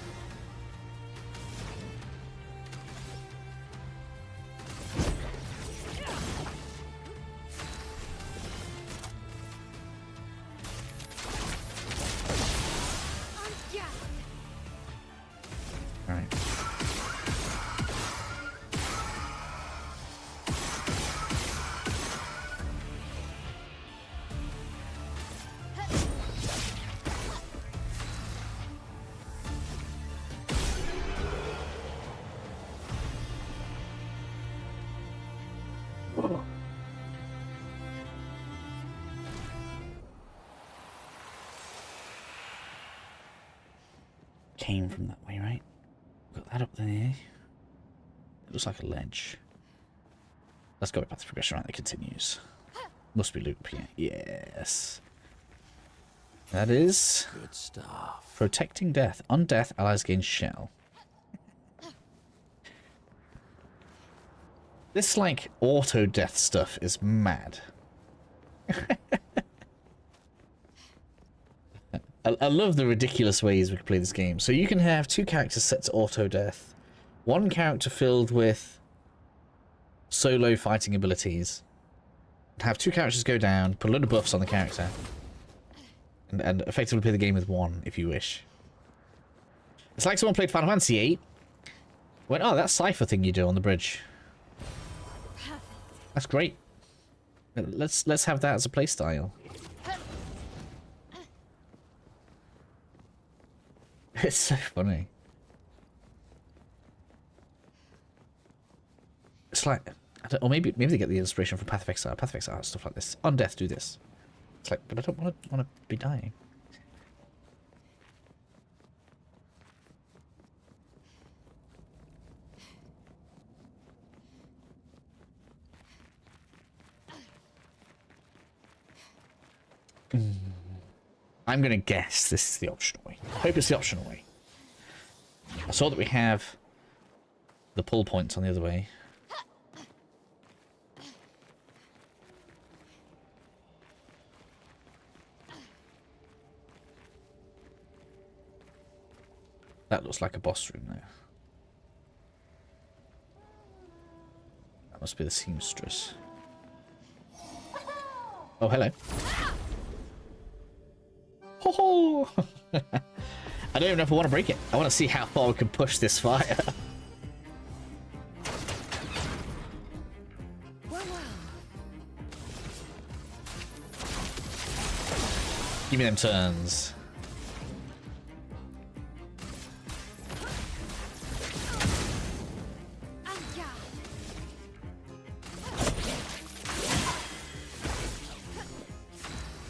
Came from that way, right? Got that up there. It looks like a ledge. Let's go back to the progression, right? That continues. Must be loop here. Yes. That is Good stuff. protecting death. On death, allies gain shell. This like auto death stuff is mad. I love the ridiculous ways we can play this game. So you can have 2 characters set to auto death, 1 character filled with solo fighting abilities, have 2 characters go down, put a load of buffs on the character, and effectively play the game with 1 if you wish. It's like someone played Final Fantasy VIII, went, oh, that cipher thing you do on the bridge. That's great. Let's have that as a playstyle. It's so funny. It's like, I don't, or maybe they get the inspiration from Path of Exile. Path of Exile, stuff like this. On death, do this. It's like, but I don't want to be dying. I'm going to guess this is the optional way. I hope it's the optional way. I saw that we have the pull points on the other way. That looks like a boss room though. That must be the seamstress. Oh, hello. Ho ho! I don't even know if I want to break it. I want to see how far we can push this fire. Give me them turns.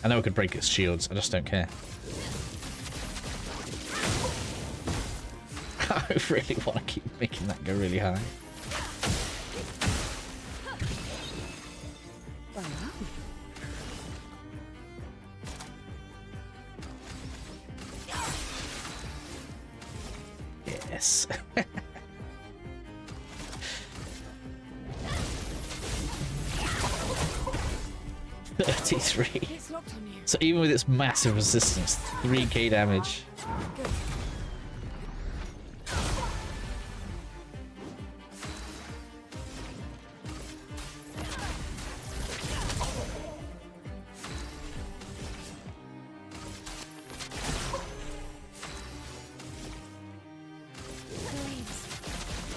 I know I could break its shields, I just don't care. I really want to keep making that go really high. Yes. 33. So even with its massive resistance, 3k damage.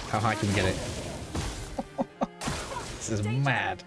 How high can we get it? This is mad.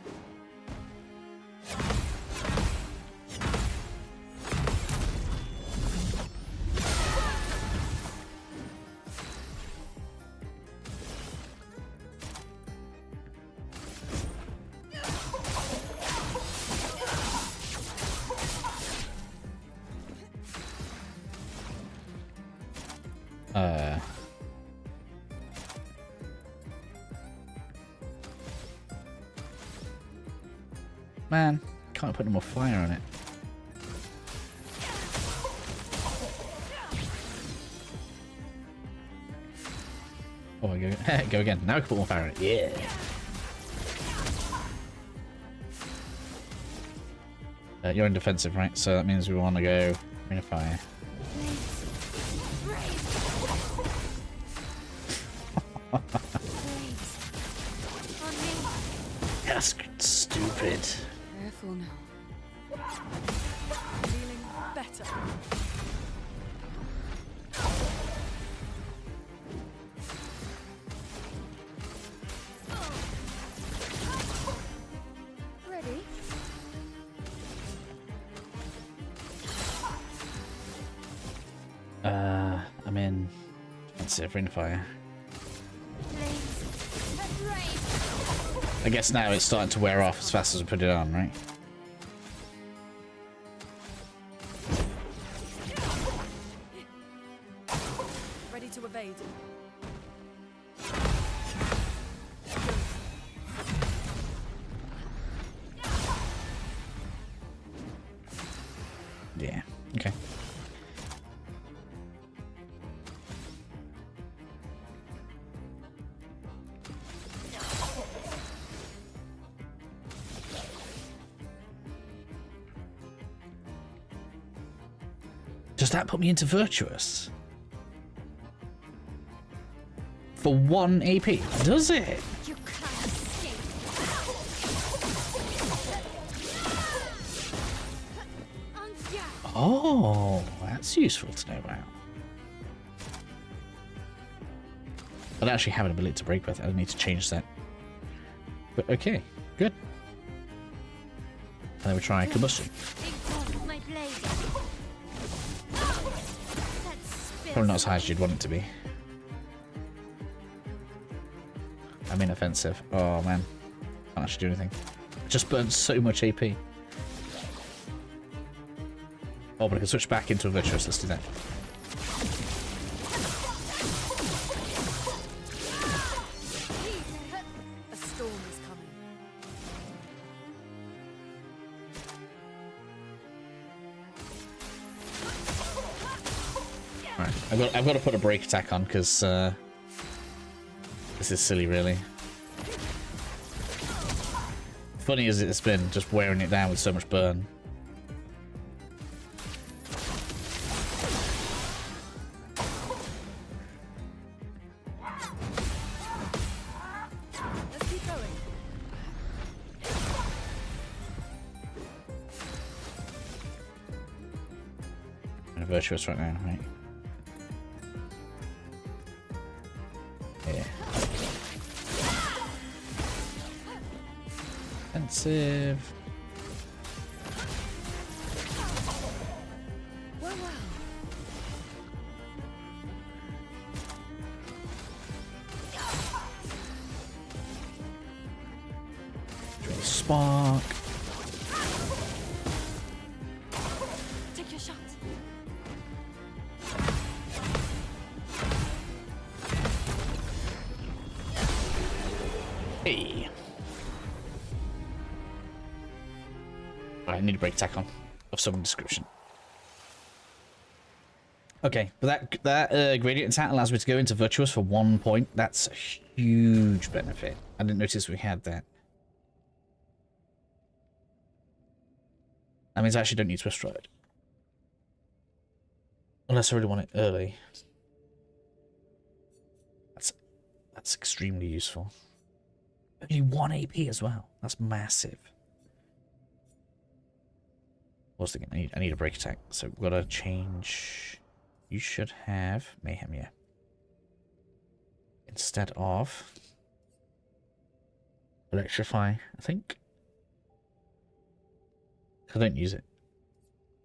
Man, can't put no more fire on it. Oh, I go, go again. Now we can put more fire on it. Yeah. You're in defensive, right? So that means we want to go ring of fire. That's stupid. Careful now. Feeling better. Ready? I'm in defensive ring of fire. I guess now it's starting to wear off as fast as we put it on, right? Ready to evade. Yeah, okay. Does that put me into virtuous? For 1 AP? Does it? You can't escape. Oh, that's useful to know about. I don't actually have an ability to break with. I need to change that. But okay, good. And then we try combustion. My blade. Probably not as high as you'd want it to be. I'm inoffensive. Oh man. Can't actually do anything. I just burnt so much AP. Oh, but I can switch back into a virtuous. Let's do that. A storm is coming. Right, I've got to put a break attack on because this is silly, really. Funny as it's been, just wearing it down with so much burn. Let's keep going. I'm virtuous right now, right? Yeah. Offensive. Wow, wow. Spark. Take your shot. Hey. I need a break attack on of some description. Okay, but that gradient attack allows me to go into virtuous for 1 point. That's a huge benefit. I didn't notice we had that. That means I actually don't need Swift Stride. Unless I really want it early. That's extremely useful. Only 1 AP as well. That's massive. What's the game? I need a break attack. So we've got to change. You should have Mayhem, yeah. Instead of Electrify, I think. I don't use it.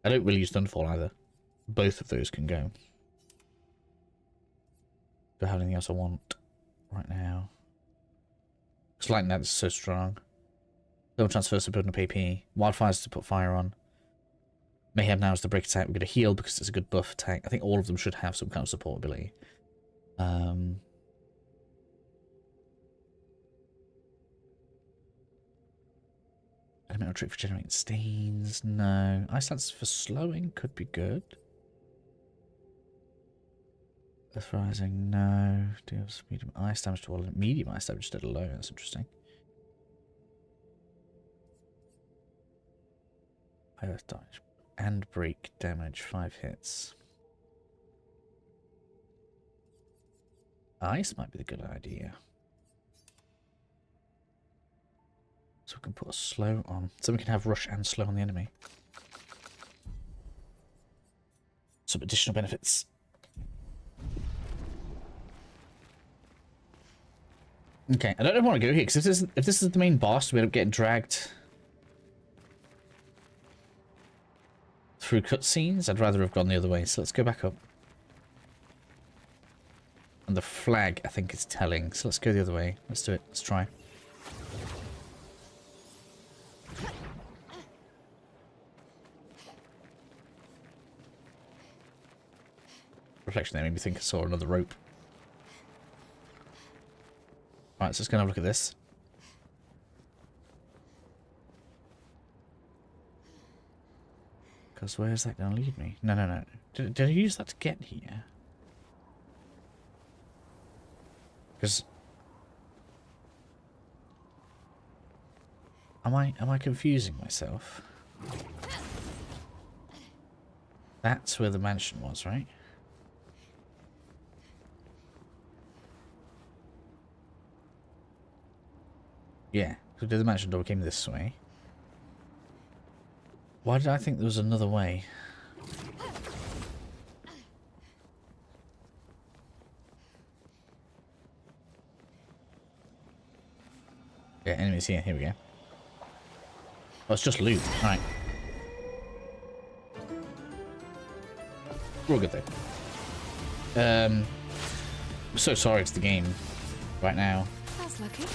I don't really use Thunderfall either. Both of those can go. Do I have anything else I want right now? Because Lightning Dance is so strong. Double transfers to build up AP. Wildfires to put fire on. Mayhem now is the break attack. We're going to heal because it's a good buff attack. I think all of them should have some kind of support ability. Elemental trick for generating stains. No. Ice Lance for slowing could be good. Earth Rising. No. Deals medium ice damage to all. Medium ice damage instead of low. That's interesting. Earth damage and break damage. 5 hits. Ice might be the good idea. So we can put a slow on. So we can have rush and slow on the enemy. Some additional benefits. Okay, I don't know if I want to go here, because if this is the main boss, we end up getting dragged through cutscenes. I'd rather have gone the other way, so let's go back up. And the flag, I think, is telling, so let's go the other way. Let's do it. Let's try. Reflection there made me think I saw another rope. Alright, so let's go and have a look at this. Because where's that going to lead me? No, no, no. Did I use that to get here? Because... Am I confusing myself? That's where the mansion was, right? Yeah, so the mansion door came this way. Why did I think there was another way? Yeah, enemies here. Here we go. Oh, it's just loot. Alright. We're all good though. I'm so sorry it's the game right now. That's lucky.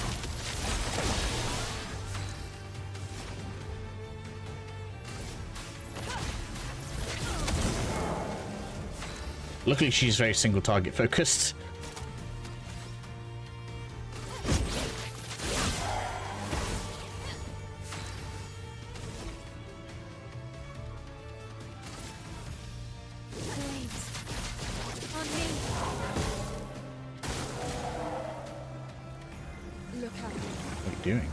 Luckily she's very single target focused. Doing?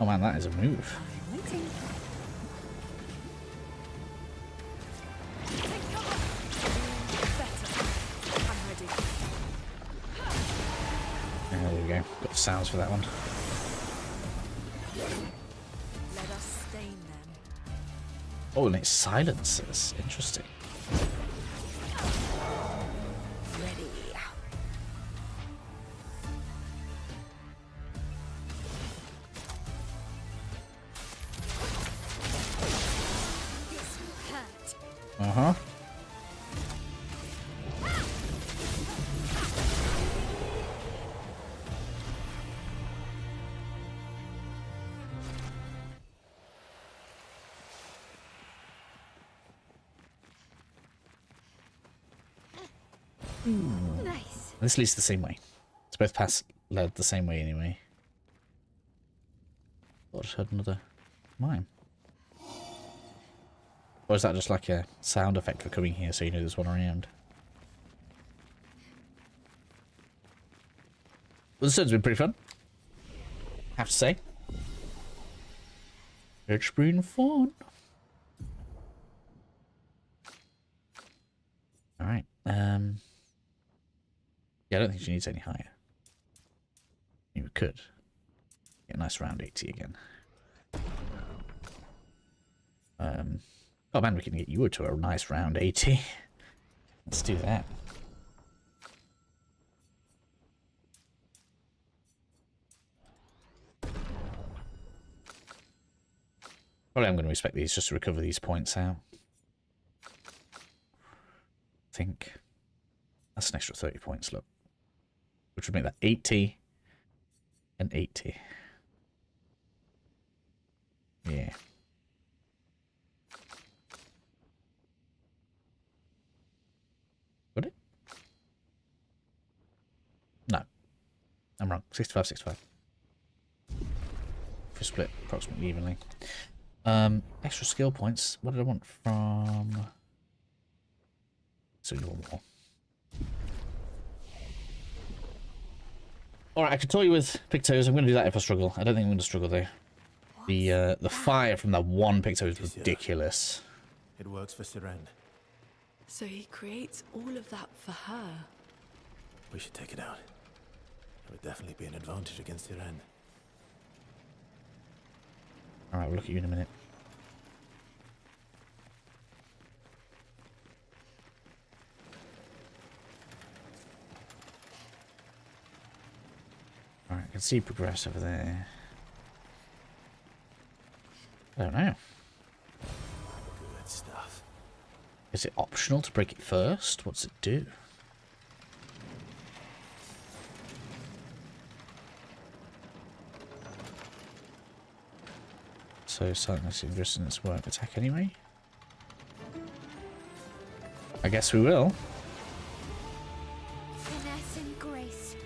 Oh man, that is a move. Got sounds for that one. Let us stain them. Oh, and it's silences. Interesting. Ready. This will hurt. Uh-huh. Nice. This leads the same way. It's both paths led the same way anyway. Oh, I just heard another mime. Or is that just like a sound effect for coming here so you know there's one around? Well, this has been pretty fun. Have to say. It's been fun. Alright, yeah, I don't think she needs any higher. I mean, we could get a nice round 80 again. Oh man, we can get you to a nice round 80. Let's do that. Probably I'm going to respect these just to recover these points out. I think that's an extra 30 points, look. Which would make that 80 and 80. Yeah. Would it? No. I'm wrong. 65, 65. If we split approximately evenly. Extra skill points. What did I want from... So you want more. Alright, I could toy you with Pictos. I'm going to do that if I struggle. I don't think I'm going to struggle though. The fire from that one Picto is ridiculous. It works for Sirene. So he creates all of that for her. We should take it out. It would definitely be an advantage against Sirene. Alright, we'll look at you in a minute. Alright, I can see progress over there. I don't know. Good stuff. Is it optional to break it first? What's it do? So silence and distance won't attack anyway. I guess we will. Finesse and grace.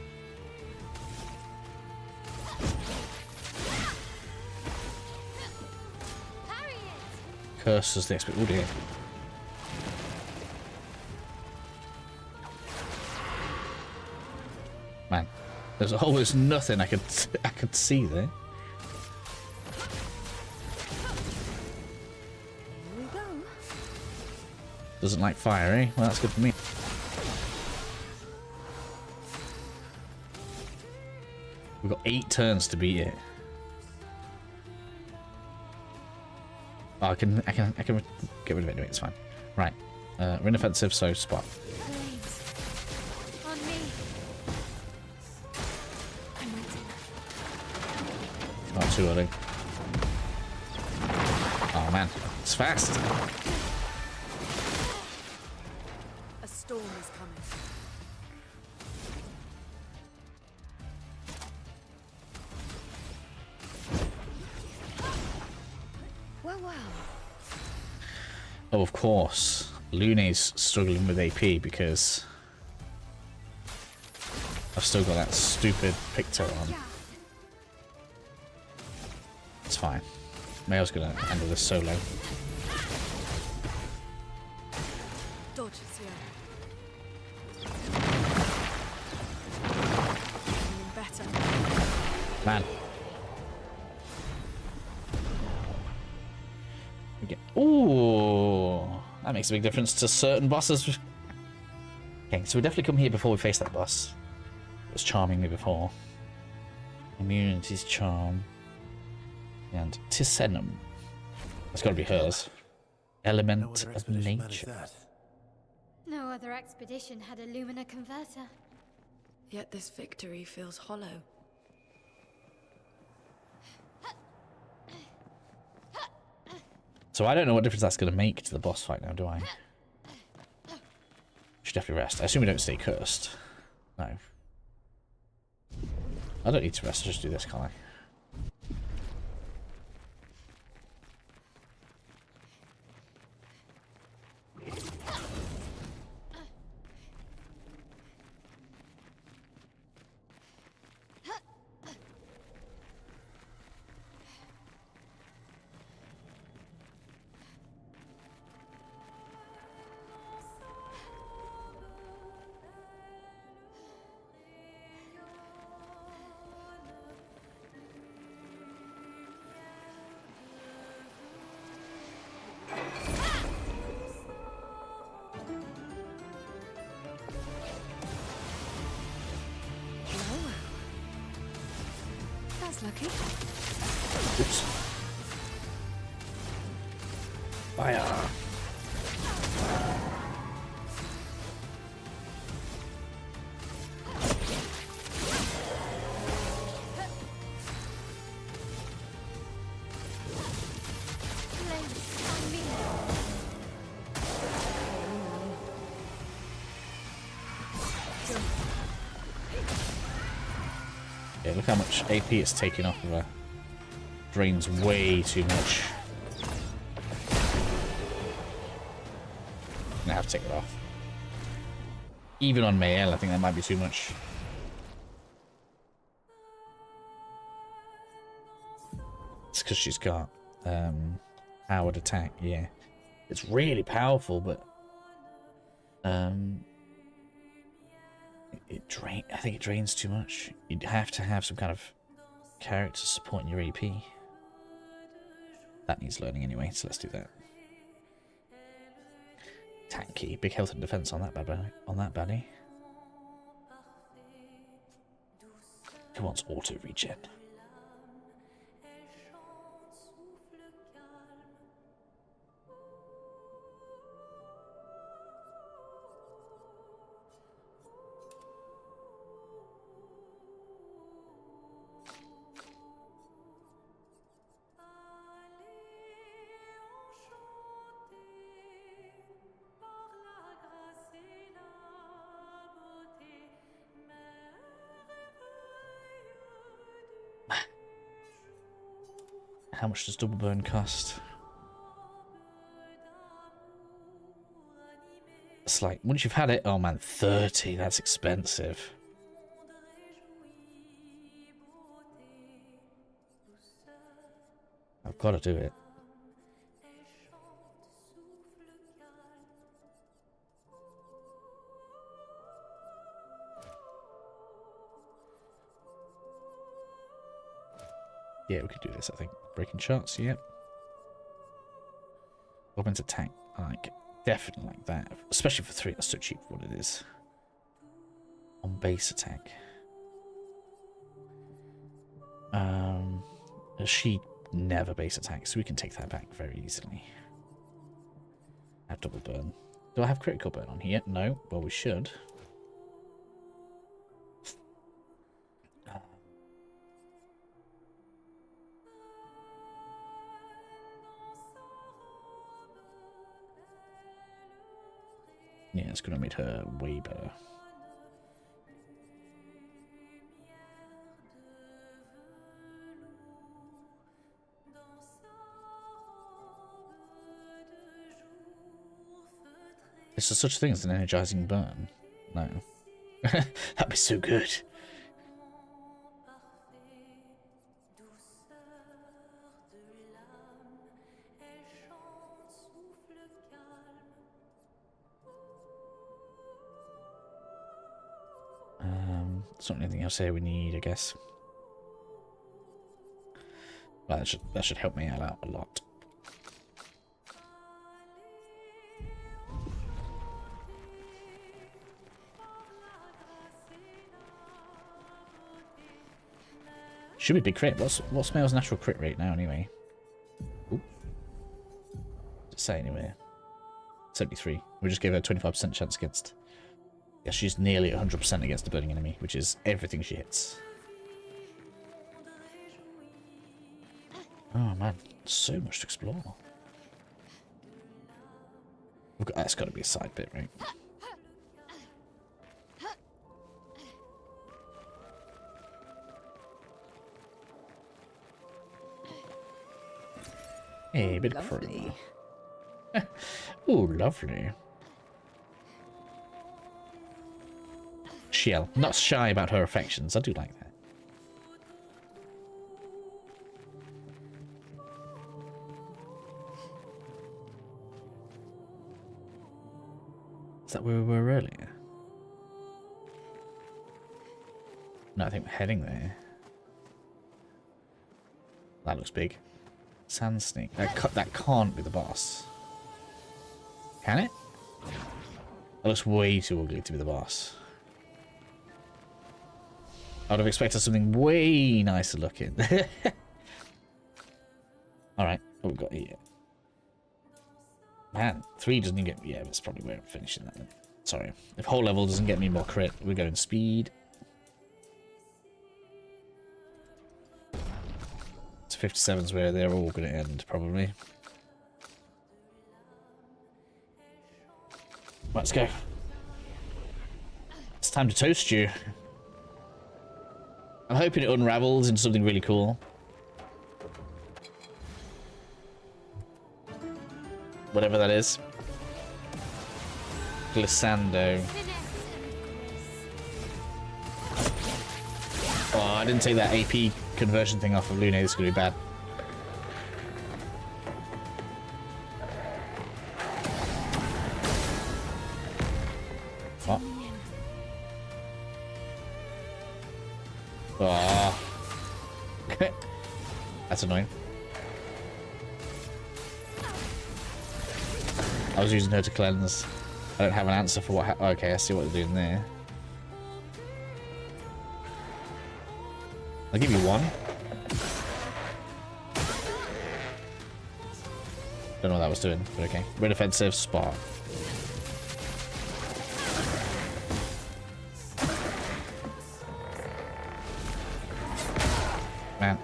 Parry it. Curses the expert. Oh dear. Man, there's always nothing I could see there. Here we go. Doesn't like fire, eh? Well, that's good for me. We've got 8 turns to beat it. Oh, I can get rid of it anyway. It's fine. Right, we're in offensive, so spot. Flames. On me. I'm waiting. Not too early. Oh man, it's fast. A storm is coming. Well, well. Oh, of course. Lune's struggling with AP because I've still got that stupid Picto on. Yeah. It's fine. Mayo's gonna handle this solo. Dodge, Sierra. Feeling better. Man. We get... Ooh, that makes a big difference to certain bosses. Okay, so we definitely come here before we face that boss. It was charming me before. Immunity's charm. And Tisenum. That's got to be hers. No Element other of expedition managed nature. that. No other expedition had a Lumina converter. Yet this victory feels hollow. So I don't know what difference that's going to make to the boss fight now, do I? Should definitely rest. I assume we don't stay cursed. No. I don't need to rest, I'll just do this, can't I? That's lucky. Oops. Fire. Flames on me. Yeah, look how much AP it's taking off of her. Drains way too much. I'm gonna have to take it off. Even on Mayel, I think that might be too much. It's because she's got powered attack, yeah. It's really powerful, but I think it drains too much. You'd have to have some kind of character supporting your AP. That needs learning anyway, so let's do that. Tanky, big health and defense on that baddie. Who wants auto regen? How much does double burn cost? It's like, once you've had it, oh man, 30, that's expensive. I've got to do it. Yeah, we could do this, I think. Breaking shots, yep. Weapons attack, like, definitely like that. Especially for 3, that's so cheap for what it is. On base attack. She never base attacks, so we can take that back very easily. I have double burn. Do I have critical burn on here? No. Well, we should. Yeah, it's going to make her way better. Is there such a thing as an energizing burn? No. That'd be so good. It's not anything else here we need, I guess. Well, that should help me out a lot. Should be big crit. What's Mel's natural crit rate now anyway? Ooh. Just say anyway. 73. We just gave her a 25% chance against. Yeah, she's nearly 100% against a burning enemy, which is everything she hits. Oh man, so much to explore. That's got to be a side bit, right? Hey, a bit of Lovely. Ooh, lovely. Shell. Not shy about her affections. I do like that. Is that where we were earlier? No, I think we're heading there. That looks big. Sand snake. That can't be the boss. Can it? That looks way too ugly to be the boss. I would have expected something way nicer looking. Alright, what we've got here. Man, 3 doesn't even get... Yeah, that's probably where I'm finishing that then. Sorry. If whole level doesn't get me more crit, we're going speed. So 57's where they're all going to end, probably. Let's go. It's time to toast you. I'm hoping it unravels into something really cool. Whatever that is. Glissando. Oh, I didn't take that AP conversion thing off of Lune. This is going to be bad. What? Oh. That's annoying. I was using her to cleanse. I don't have an answer for what okay, I see what they're doing there. I'll give you one. Don't know what that was doing, but okay. Red offensive, spark. Man.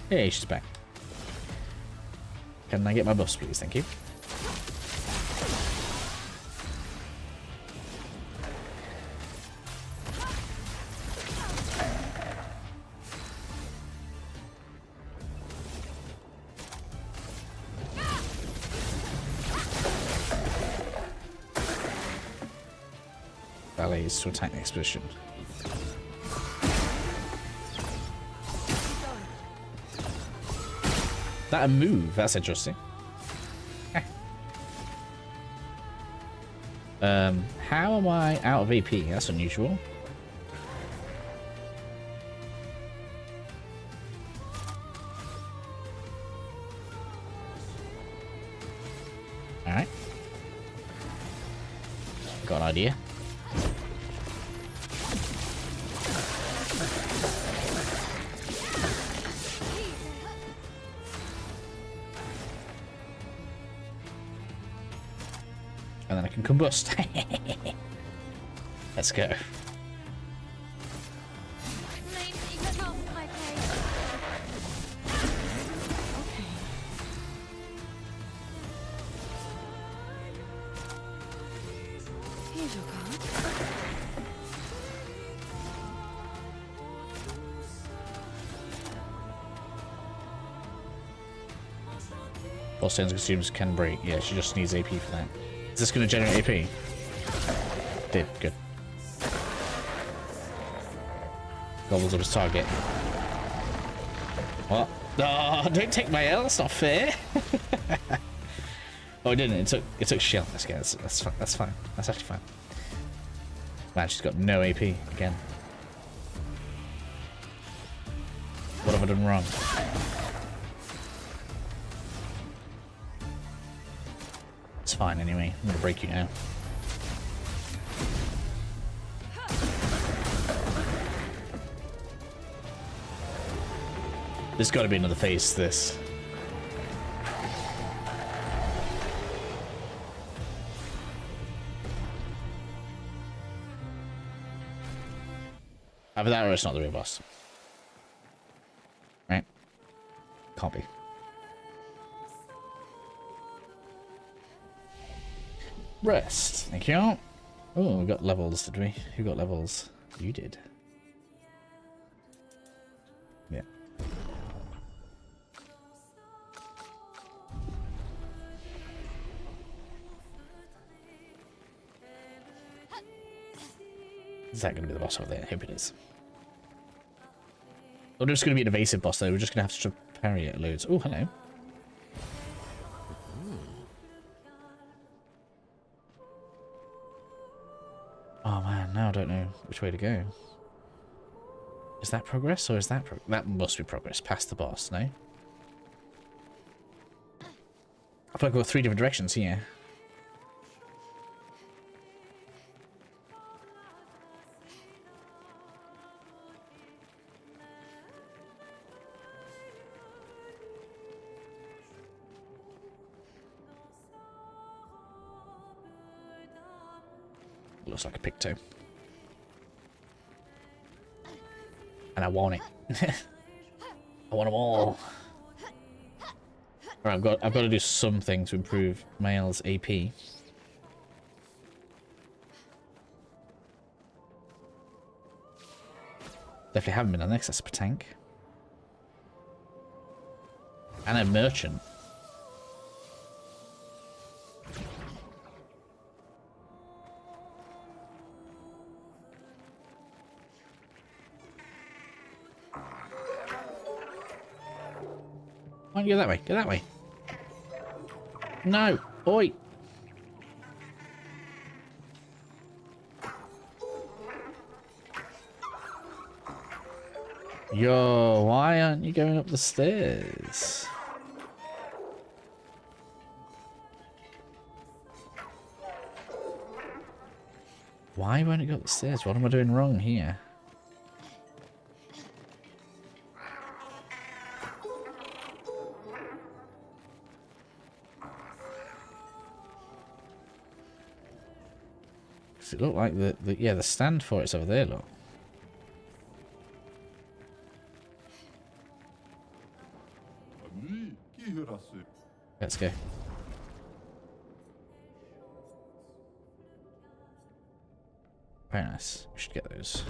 Hey, she's back. Can I get my buffs, please? Thank you. Ballets to attack the expedition. That a move? That's interesting. How am I out of AP? That's unusual. Alright. Got an idea. And then I can combust. Let's go. Here's your card. Boss turns consumes can break. Yeah, she just needs AP for that. Is this going to generate AP? Did. Good. Gobbles up his target. What? Oh, don't take my L. That's not fair. Oh, it didn't. It took shell. That's good. That's fine. That's fine. That's actually fine. Man, she's got no AP again. What have I done wrong? It's fine anyway. I'm gonna break you now. There's got to be another phase to this. Either that or it's not the real boss. Right? Can't be. Rest. Thank you. Oh, we got levels, did we? Who got levels? You did. Yeah. Is that going to be the boss over there? I hope it is. Or it's going to be an evasive boss though. We're just going to have to parry it loads. Oh, hello. Oh man, now I don't know which way to go. Is that progress or is that that must be progress past the boss, no? I feel like we've got 3 different directions here. Looks like a picto. And I want it. I want them all. Alright, I've got to do something to improve Male's AP. Definitely haven't been on excess of a tank. And a merchant. Why don't you go that way? Go that way. No! Oi! Yo, why aren't you going up the stairs? Why won't it go up the stairs? What am I doing wrong here? Does it look like the stand for it's over there, look. Let's go. Very nice. We should get those.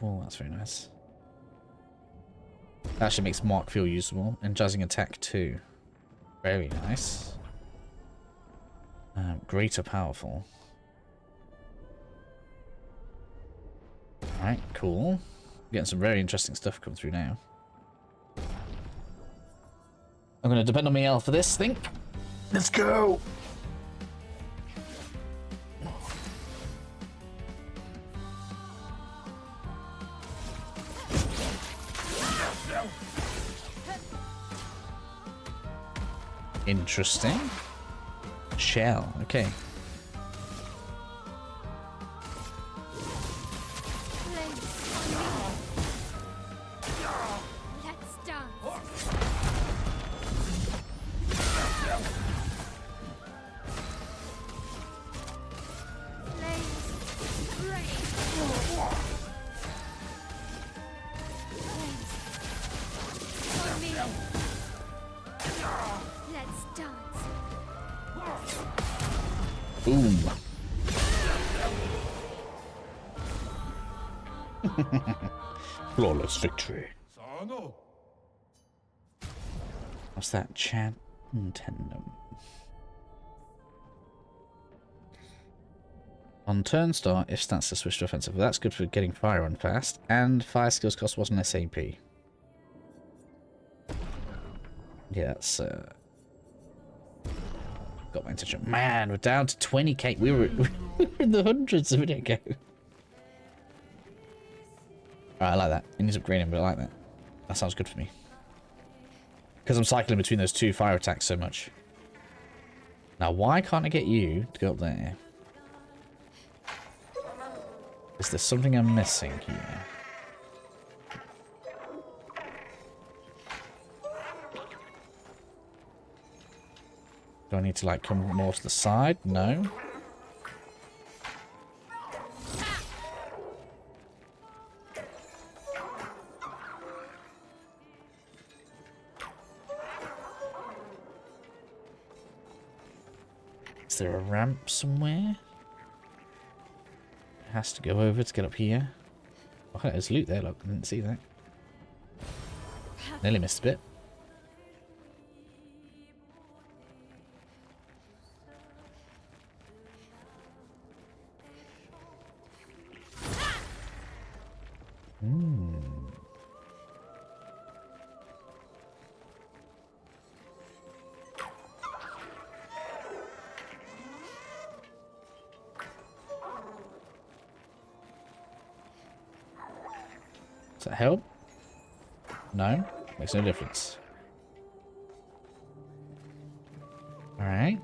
Oh, that's very nice. That actually makes Mark feel usable. And jazzing attack too. Very nice. Greater powerful. Alright, cool. Getting some very interesting stuff come through now. I'm going to depend on my L for this, think. Let's go! Interesting. Shell, okay. Boom. Flawless victory. What's that? Chant tandem. On turn start, if stats to switch to offensive. Well, that's good for getting fire on fast. And fire skills cost was an SAP. Yeah, that's got my attention. Man, we're down to 20k. We were in the hundreds a minute ago. Alright, I like that. It needs upgrading, but I like that. That sounds good for me. Because I'm cycling between those 2 fire attacks so much. Now, why can't I get you to go up there? Is there something I'm missing here? Do I need to, like, come more to the side? No. Is there a ramp somewhere? It has to go over to get up here. Oh, there's loot there, look. I didn't see that. Nearly missed a bit. Does that help? No? Makes no difference. Alright.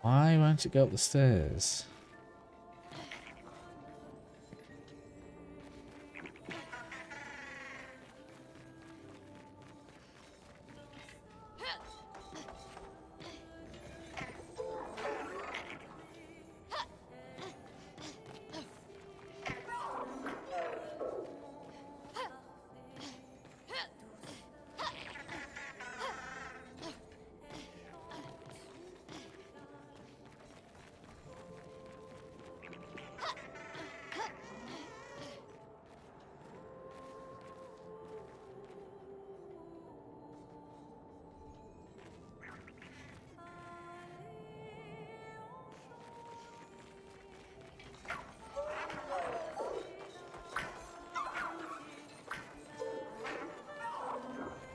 Why won't it go up the stairs?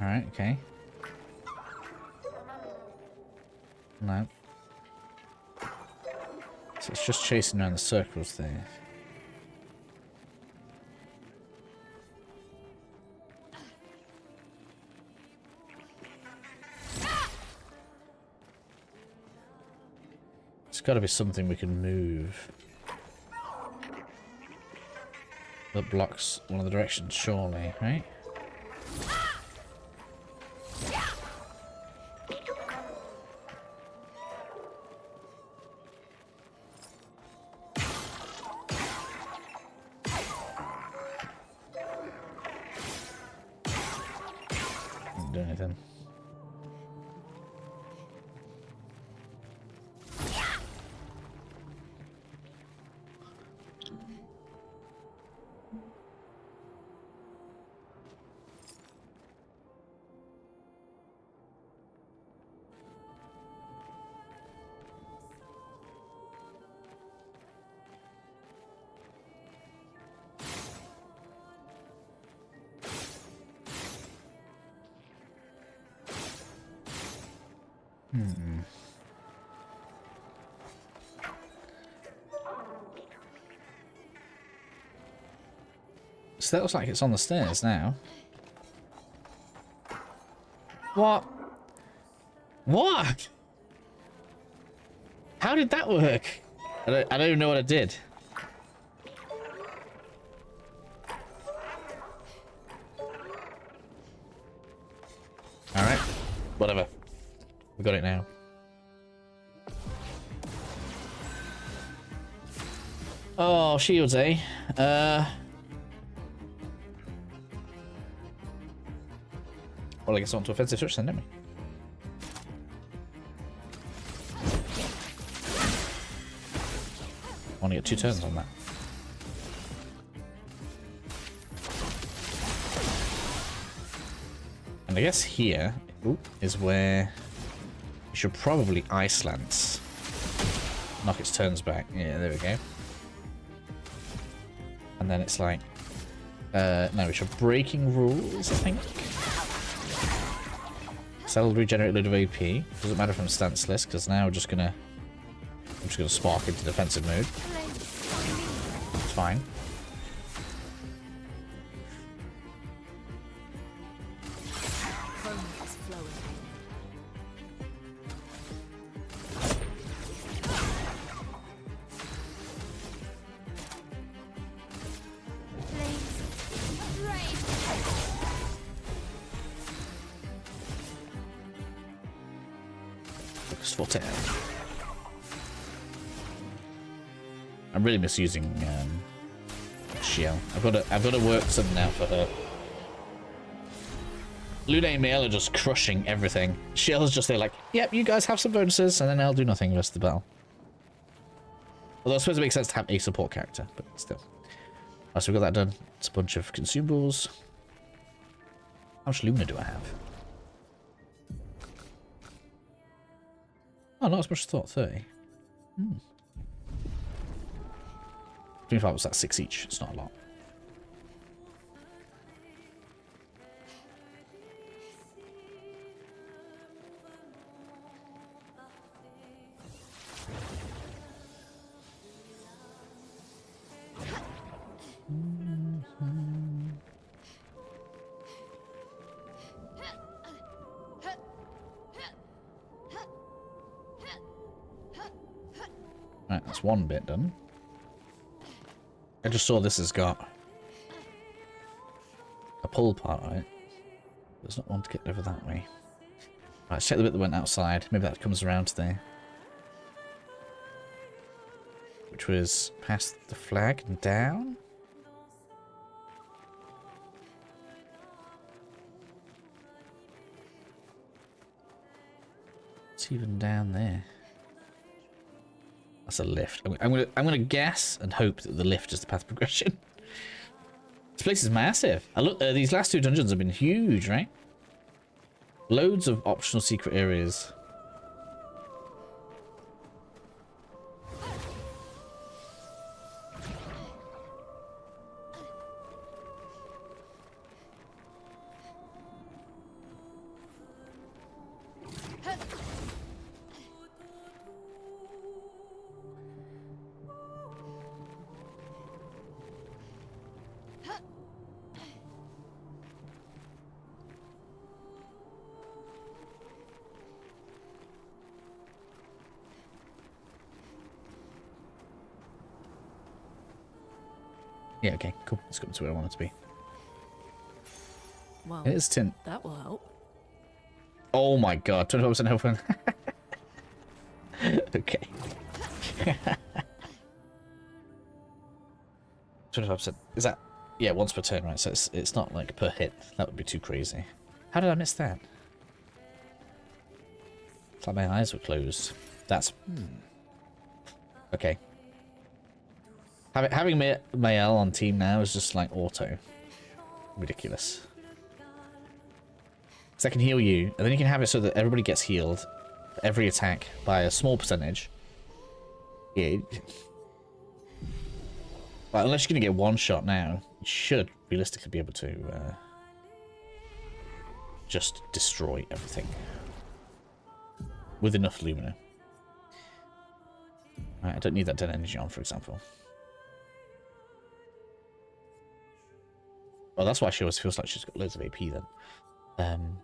Alright, okay. No. So it's just chasing around the circles there. It's got to be something we can move that blocks one of the directions, surely, right? Didn't do anything. So that looks like it's on the stairs now. What? What? How did that work? I don't even know what I did. Alright. Whatever. We got it now. Oh, shields, eh? Well, I guess on to offensive switch then, don't we? I want to get 2 turns on that. And I guess here is where you should probably ice lance. Knock its turns back. Yeah, there we go. And then it's like, no, we should breaking rules, I think. So that'll regenerate a load of AP. Doesn't matter if I'm stanceless, because now I'm just gonna spark into defensive mode. It's fine. Focus for 10. I'm really misusing Shiel. I've got to work something out for her. Luna and Mael are just crushing everything. Shiel's just there like, yep, you guys have some bonuses, and then I'll do nothing the rest of the battle. Although I suppose it makes sense to have a support character, but still. Alright, so we've got that done. It's a bunch of consumables. How much Luna do I have? Oh, not as much as I thought. 30. 25 was that 6 each. It's not a lot. Right, that's one bit done. I just saw this has got a pull part on it. There's not one to get over that way. Right, let's check the bit that went outside. Maybe that comes around to there. Which was past the flag and down. It's even down there. That's a lift. I'm gonna guess and hope that the lift is the path progression. This place is massive. I look. These last 2 dungeons have been huge, right? Loads of optional secret areas. Yeah, okay, cool. Let's go to where I want it to be. Well, it is tin. that will help. Oh my god, 25% health. Okay. 25%. Is that... Yeah, once per turn, right? So it's not like per hit. That would be too crazy. How did I miss that? It's like my eyes were closed. That's... Okay. Having Mael on team now is just like auto. Ridiculous. Because I can heal you, and then you can have it so that everybody gets healed for every attack by a small percentage. Yeah. Well, unless you're going to get one shot now, you should realistically be able to just destroy everything. With enough Lumina. Right, I don't need that dead energy on, for example. Well, that's why she always feels like she's got loads of AP then.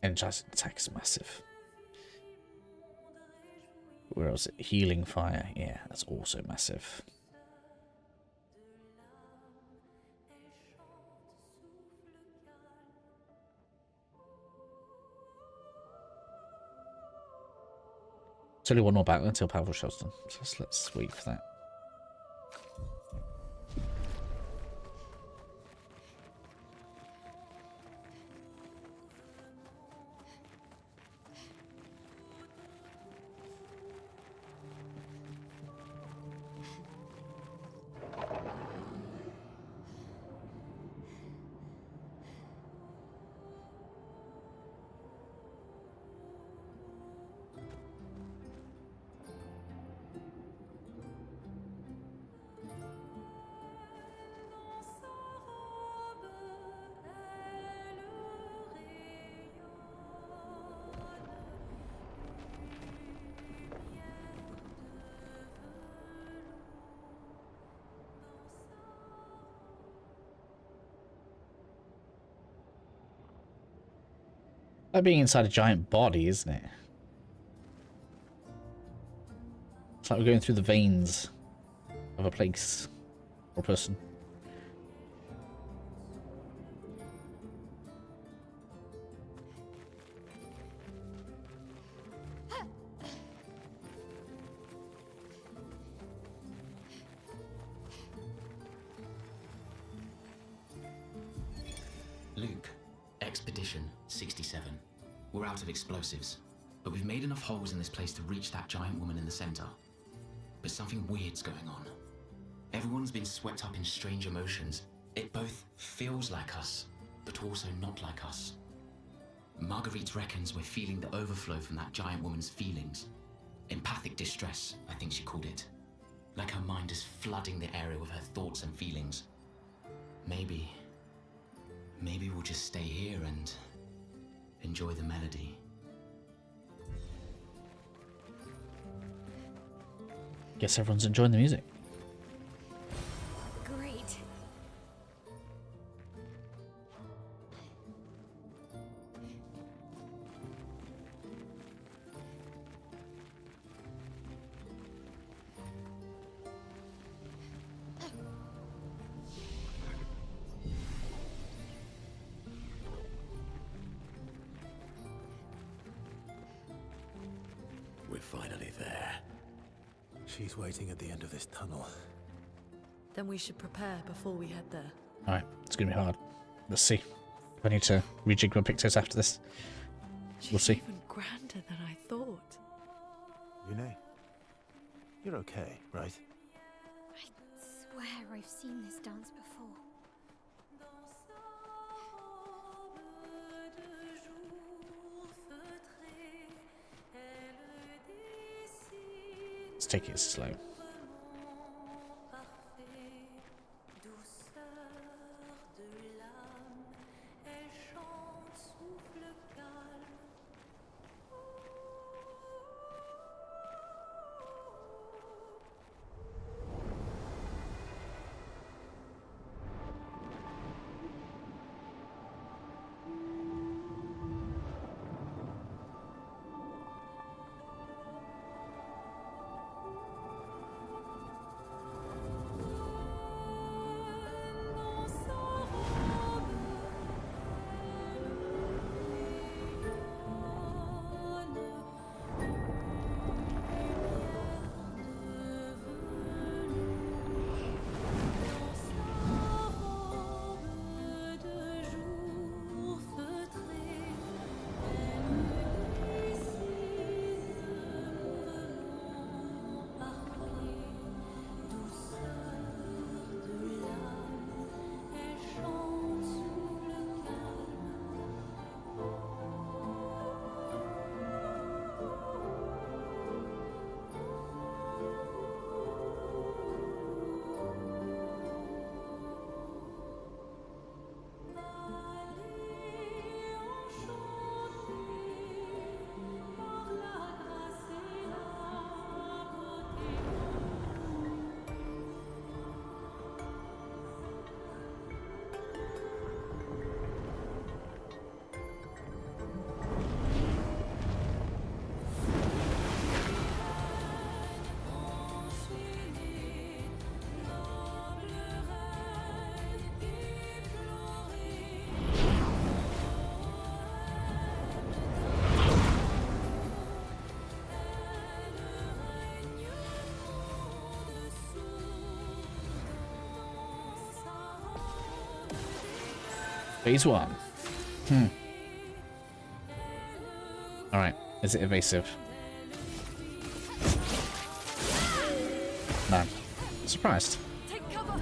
Energizing attack is massive. Where else? Healing fire. Yeah, that's also massive. It's only one more battle until Powerful Shot's done. So let's wait for that. Like being inside a giant body, isn't it? It's like we're going through the veins of a place or a person. Luke, Expedition 67. We're out of explosives, but we've made enough holes in this place to reach that giant woman in the center. But something weird's going on. Everyone's been swept up in strange emotions. It both feels like us, but also not like us. Marguerite reckons we're feeling the overflow from that giant woman's feelings. Empathic distress, I think she called it. Like her mind is flooding the area with her thoughts and feelings. Maybe we'll just stay here and enjoy the melody. Guess everyone's enjoying the music. Great. We're finally there. She's waiting at the end of this tunnel. Then we should prepare before we head there. Alright, it's gonna be hard. Let's see. If I need to rejig my pictures after this. We'll see. Even grander than I thought. Yune, you're okay, right? I swear I've seen this dance before. Let's take it slow. Phase 1. Alright, is it evasive? No. Surprised. Take cover.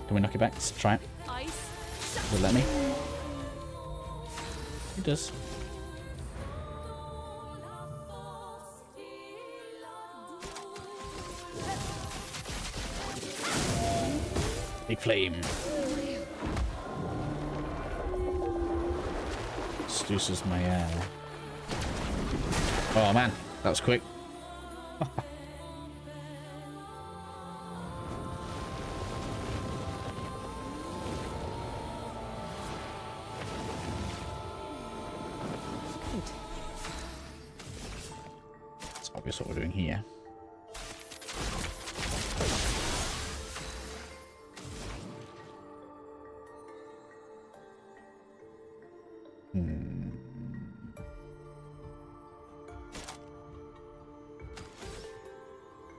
Can we knock it back? Let's try it. Ice. Will it let me? It does. Big flame. Seduces my Oh man, that was quick. It's obvious what we're doing here.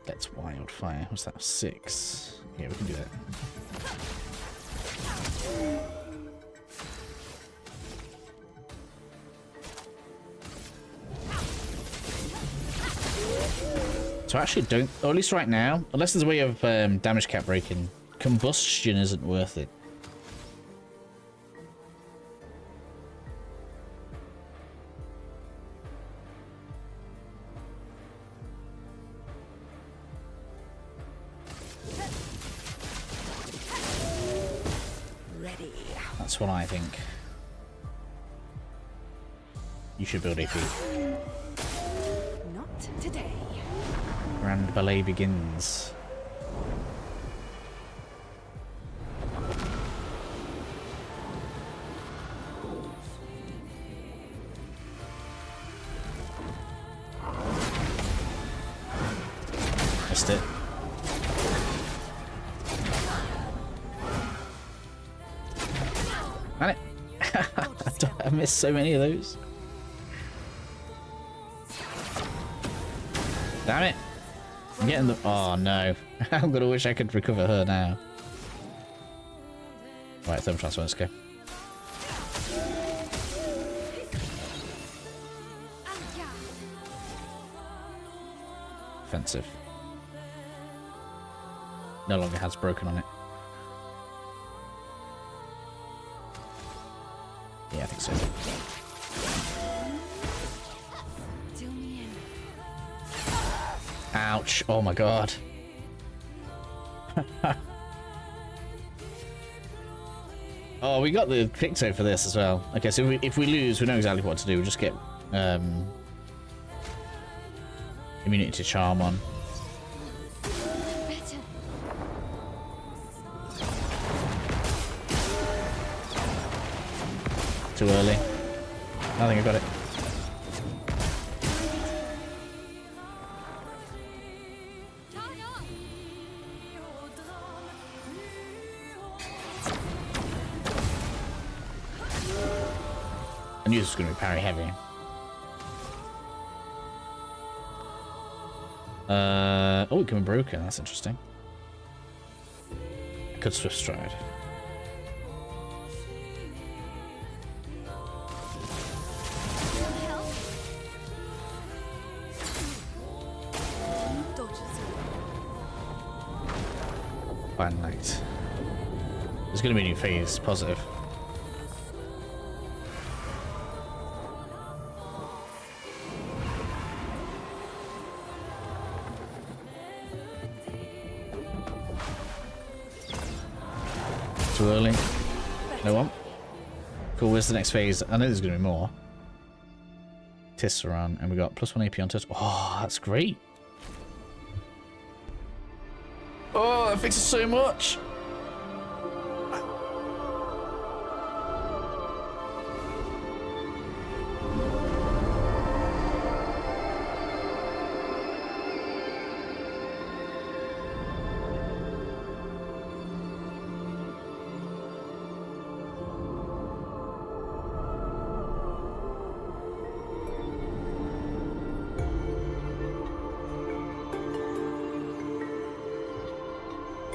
That's wildfire. What's that? 6. Yeah, we can do that. So I actually don't, or at least right now, unless there's a way of damage cap breaking, combustion isn't worth it. That's what I think. You should build AP. Not today. Grand ballet begins. Missed it. Man it. I missed so many of those. Damn it. I'm getting the... Oh no. I'm gonna wish I could recover her now. Right, thermal transfer, let's go. Offensive. No longer has broken on it. Yeah, I think so. Ouch. Oh my god. Oh, we got the Picto for this as well. Okay, so if we lose, we know exactly what to do. We just get immunity to charm on. Too early. I think I got it. I knew this was going to be parry heavy. Oh, it can be broken. That's interesting. I could swift stride. Fine light. There's going to be a new phase. Positive. Too early. No one. Cool, where's the next phase? I know there's going to be more. Tisserand, and we got +1 AP on touch. Oh, that's great. Oh, that fixes so much.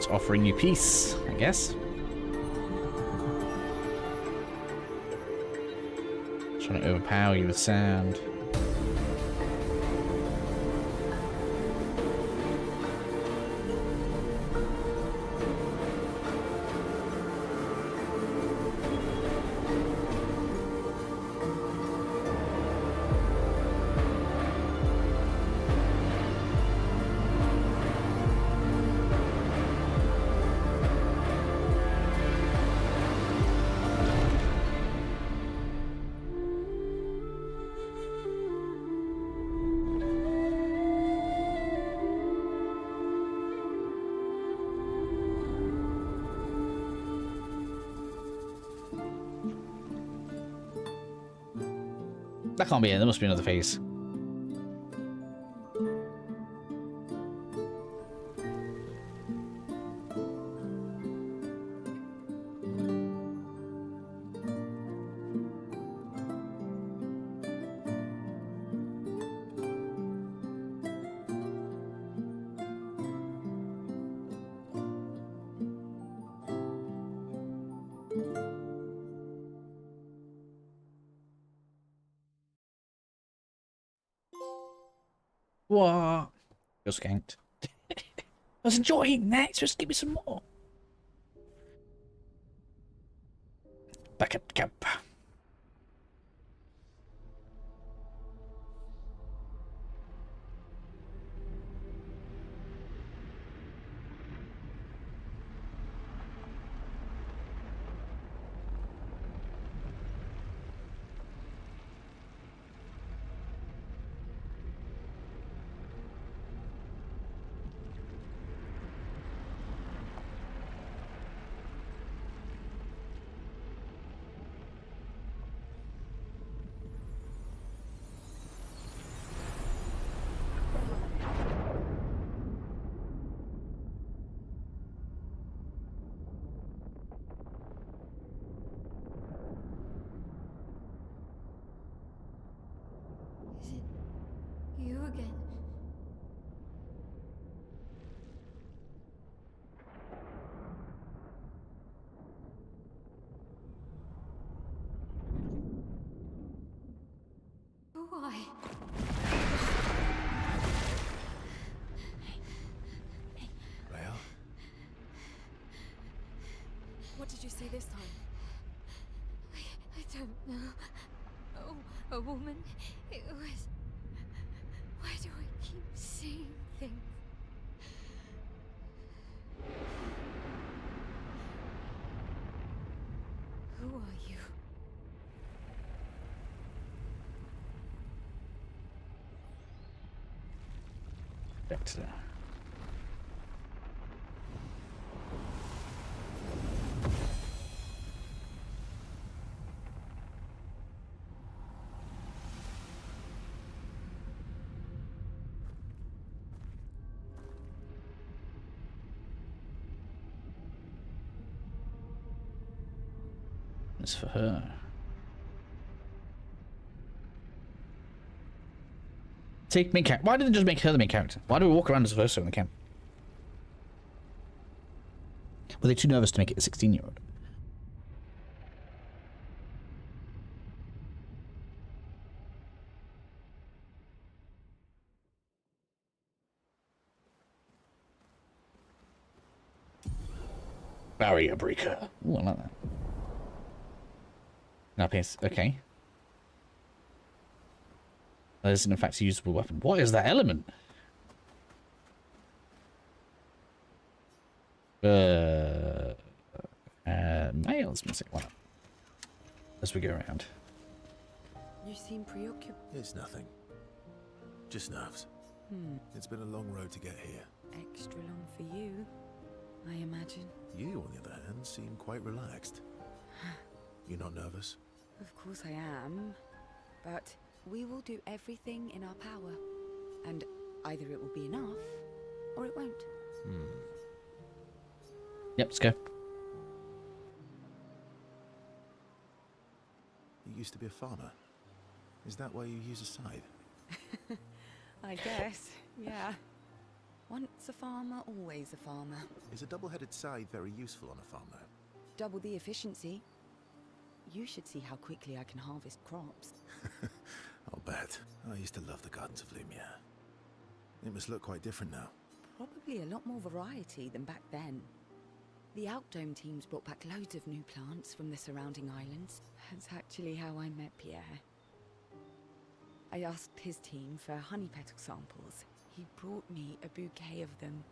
Offering you peace, I guess. Trying to overpower you with sound. That can't be it. There must be another phase. What? You're skanked. I was enjoying that. Just give me some more. Back at camp. Is it you again? Why? Well, What did you see this time? I don't know. Oh, a woman. It was. Why do I keep seeing things? Who are you? Dexter. It's for her. Take main character. Why did they just make her the main character? Why do we walk around as Verso in the camp? Were they too nervous to make it a 16-year-old? Barrier breaker. Ooh, I like that. Now, okay. That isn't in fact a usable weapon. What is that element? Mail's missing one. As we go around. You seem preoccupied. it's nothing. Just nerves. It's been a long road to get here. Extra long for you, I imagine. You, on the other hand, seem quite relaxed. You're not nervous? Of course I am. But we will do everything in our power. And either it will be enough, or it won't. Yep, let's go. You used to be a farmer. Is that why you use a scythe? I guess, yeah. Once a farmer, always a farmer. Is a double-headed scythe very useful on a farm, though? Double the efficiency. You should see how quickly I can harvest crops. I'll bet. I used to love the gardens of Lumiere. It must look quite different now. Probably a lot more variety than back then. The Outdome teams brought back loads of new plants from the surrounding islands. That's actually how I met Pierre. I asked his team for honey petal samples. He brought me a bouquet of them.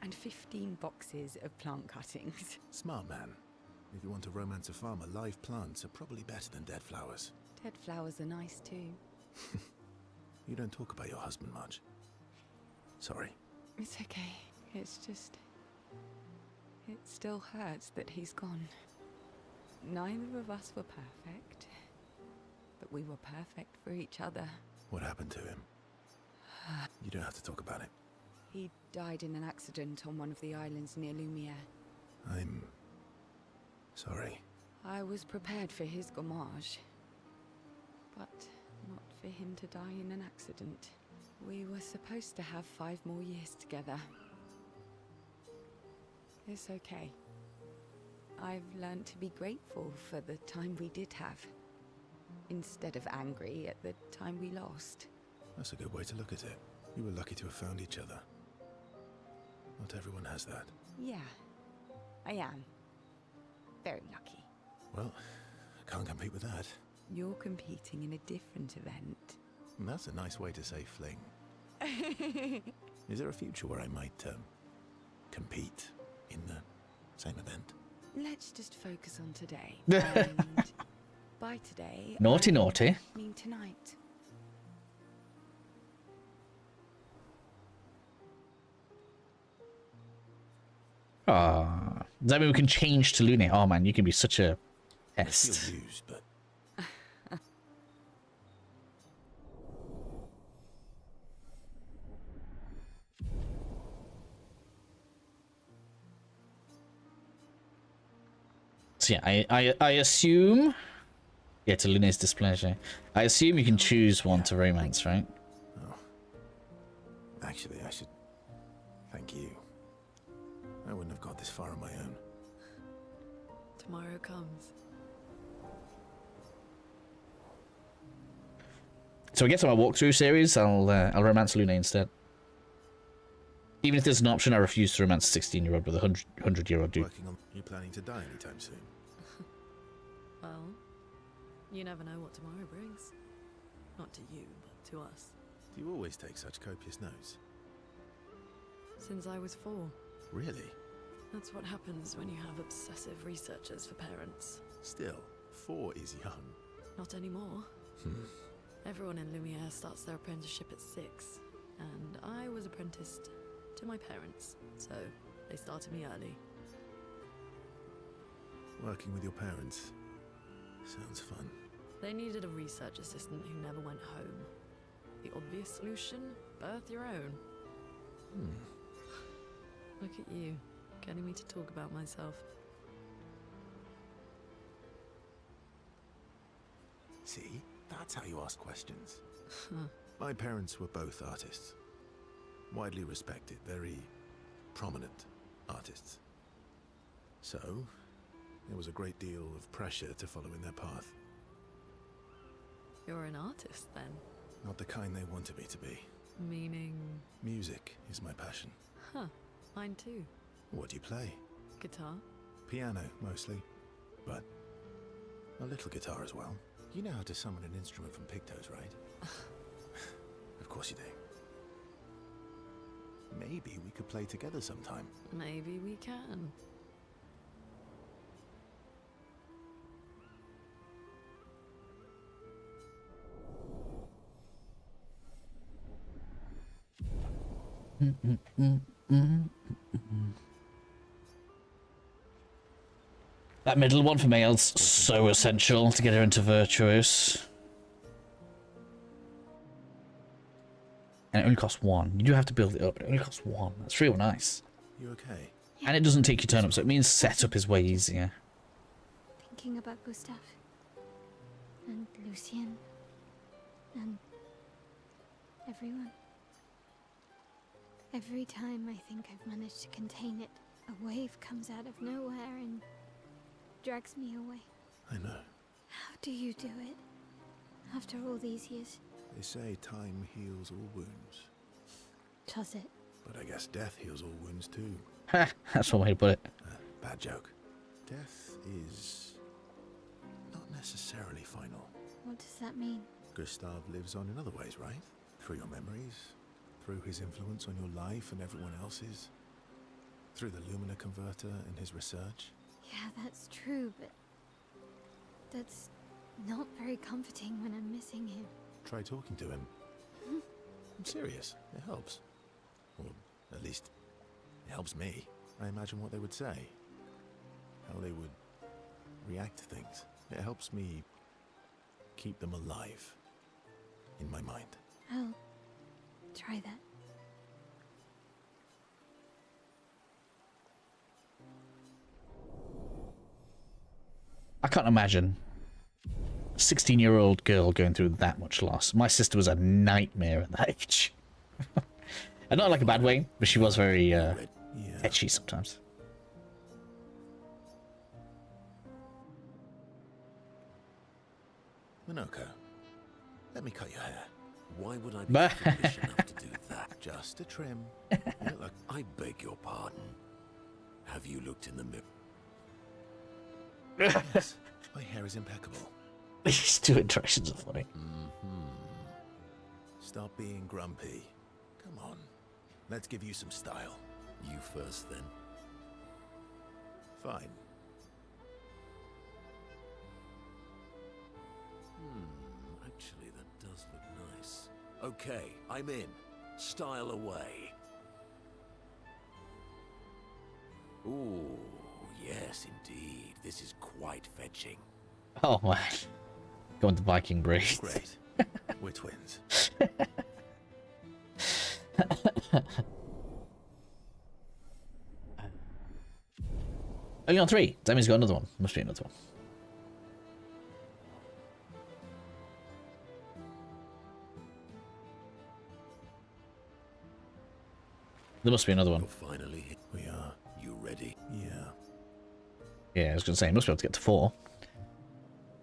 And 15 boxes of plant cuttings. Smart man. If you want to romance a farmer, live plants are probably better than dead flowers. Dead flowers are nice too. You don't talk about your husband much. Sorry. It's okay. It's just... it still hurts that he's gone. Neither of us were perfect. that we were perfect for each other. What happened to him? You don't have to talk about it. He died in an accident on one of the islands near Lumiere. I'm sorry. I was prepared for his gommage, but not for him to die in an accident. We were supposed to have 5 more years together. It's okay. I've learned to be grateful for the time we did have, instead of angry at the time we lost. That's a good way to look at it. You were lucky to have found each other. Not everyone has that. Yeah, I am. Very lucky. Well, I can't compete with that. You're competing in a different event. And that's a nice way to say fling. Is there a future where I might compete in the same event? Let's just focus on today. And by today, Naughty, I naughty. mean tonight. Ah, does that mean we can change to Lune? Oh man, you can be such a I pest. feel used, but So yeah, I assume. Yeah, to Lune's displeasure. I assume you can choose one to romance, right? actually, I should thank you. I wouldn't have got this far on my own. Tomorrow comes. So I guess on my walkthrough series, I'll romance Lune instead. Even if there's an option, I refuse to romance a 16-year-old with a 100-year-old dude. Working on you planning to die anytime soon? Well, you never know what tomorrow brings. Not to you, but to us. Do you always take such copious notes? Since I was 4. Really? That's what happens when you have obsessive researchers for parents. Still, 4 is young. Not anymore. Everyone in Lumiere starts their apprenticeship at 6, and I was apprenticed to my parents, so they started me early. Working with your parents sounds fun. They needed a research assistant who never went home. The obvious solution? Birth your own. Look at you, getting me to talk about myself. See? That's how you ask questions. My parents were both artists. Widely respected, very prominent artists. So, there was a great deal of pressure to follow in their path. You're an artist, then? Not the kind they wanted me to be. Meaning... Music is my passion. Huh, mine too. What do you play? Guitar? Piano, mostly. But a little guitar as well. You know how to summon an instrument from Pictos, right? Of course you do. Maybe we could play together sometime. Maybe we can. That middle one for males, so essential to get her into Virtuos. And it only costs 1. You do have to build it up, but it only costs 1. That's real nice. You okay? And it doesn't take your turn up, so it means setup is way easier. Thinking about Gustav and Lucien and everyone. Every time I think I've managed to contain it, a wave comes out of nowhere and drags me away. I know. How do you do it? After all these years? They say time heals all wounds. Does it? But I guess death heals all wounds too. Ha! That's one way to put it. Bad joke. Death is not necessarily final. What does that mean? Gustav lives on in other ways, right? Through your memories, through his influence on your life and everyone else's, through the Lumina converter and his research. Yeah, that's true, but that's not very comforting when I'm missing him. Try talking to him. I'm serious. It helps. Or at least, it helps me. I imagine what they would say. How they would react to things. It helps me keep them alive. In my mind. I'll try that. I can't imagine a 16-year-old girl going through that much loss. My sister was a nightmare at that age. And not like a bad way, but she was very etchy sometimes. Minoko, let me cut your hair. Why would I be foolish enough to do that? Just a trim. Look, I beg your pardon. Have you looked in the mirror? yes, my hair is impeccable. These two interactions are funny. Stop being grumpy. Come on, let's give you some style. You first, then. Fine. Actually, that does look nice. Okay, I'm in. Style away. Ooh, yes, indeed. This is quite fetching. Oh man, going to Viking breed. Great. We're twins. Only on 3. That means got another one. Must be another one. There must be another one. You're finally here. We are. You ready? Yeah. Yeah, I was going to say, must be able to get to 4.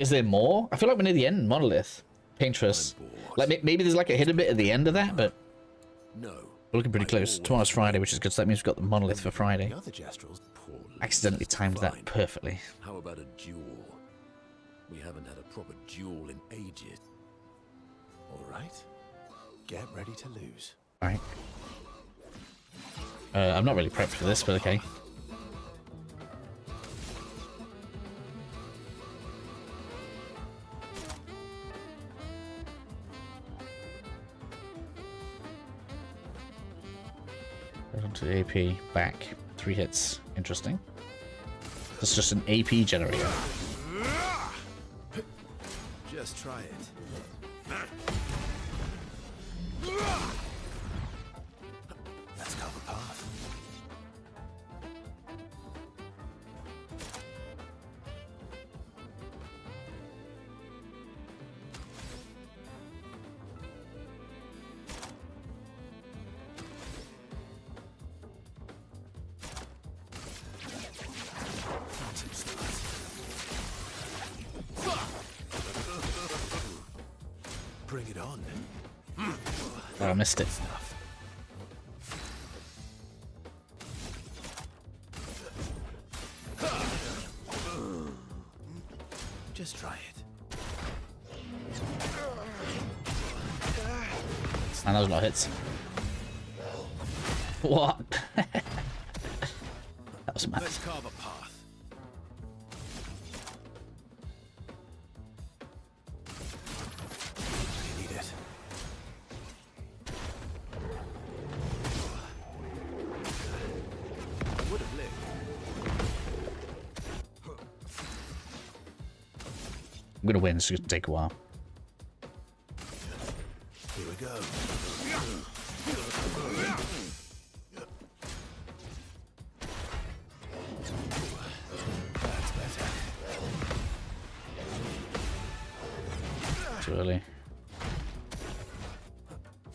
Is there more? I feel like we're near the end. Monolith. Paintress. I'm bored. Like, maybe there's like a hidden bit at the end of that, but No. we're looking pretty I close. always Tomorrow's Friday, which is good, so that means we've got the Monolith for Friday. The other Jestrels. Poor Accidentally Lisa's timed that fine. perfectly. How about a duel? We haven't had a proper duel in ages. All right. Get ready to lose. Alright. I'm not really prepped for this, but okay. To AP, back, 3 hits. Interesting. That's just an AP generator. Just try it. Let's carve a path. Bring it on. Oh, I missed it. Just try it. And those not hits. What? That was mad. Let's carve a path. You need it. I would have lived. I'm gonna win, so it's gonna take a while. Here we go. That's better. Too early.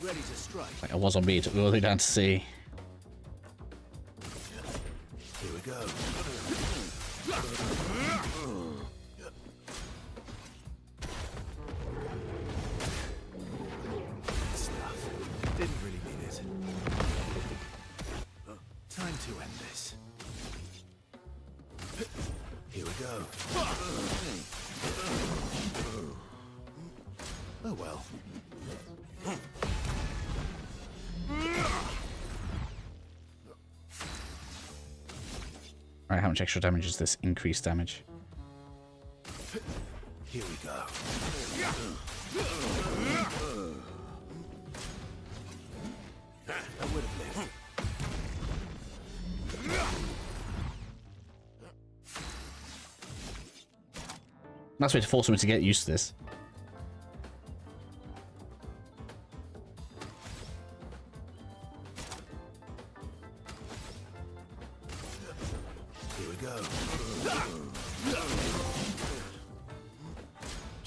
Ready to strike. Like I was on B, took me all the way down to C. Here we go. Stuff. Didn't really mean it. Time to end this. Here we go. Oh well. Alright, how much extra damage is this? Increased damage. Here we go. I would have lived. Nice way to force me to get used to this.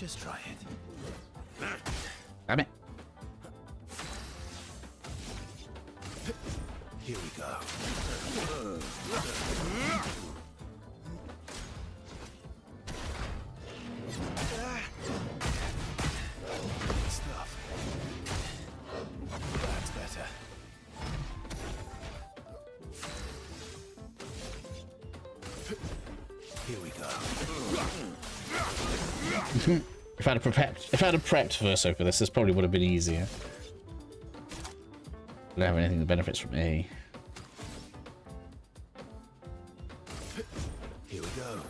Just try it. Damn it. Here we go. Good stuff. That's better. Here we go. If I'd have prepped Verso for this probably would have been easier. I don't have anything that benefits from A. Here we go.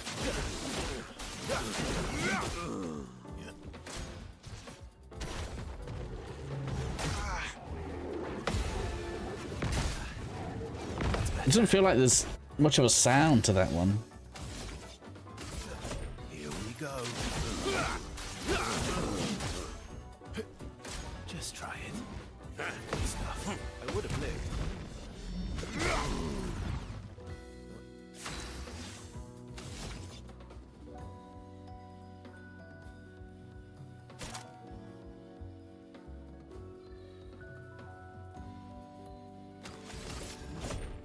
It doesn't feel like there's much of a sound to that one. Here we go. Just try it. Good stuff. I would have lived.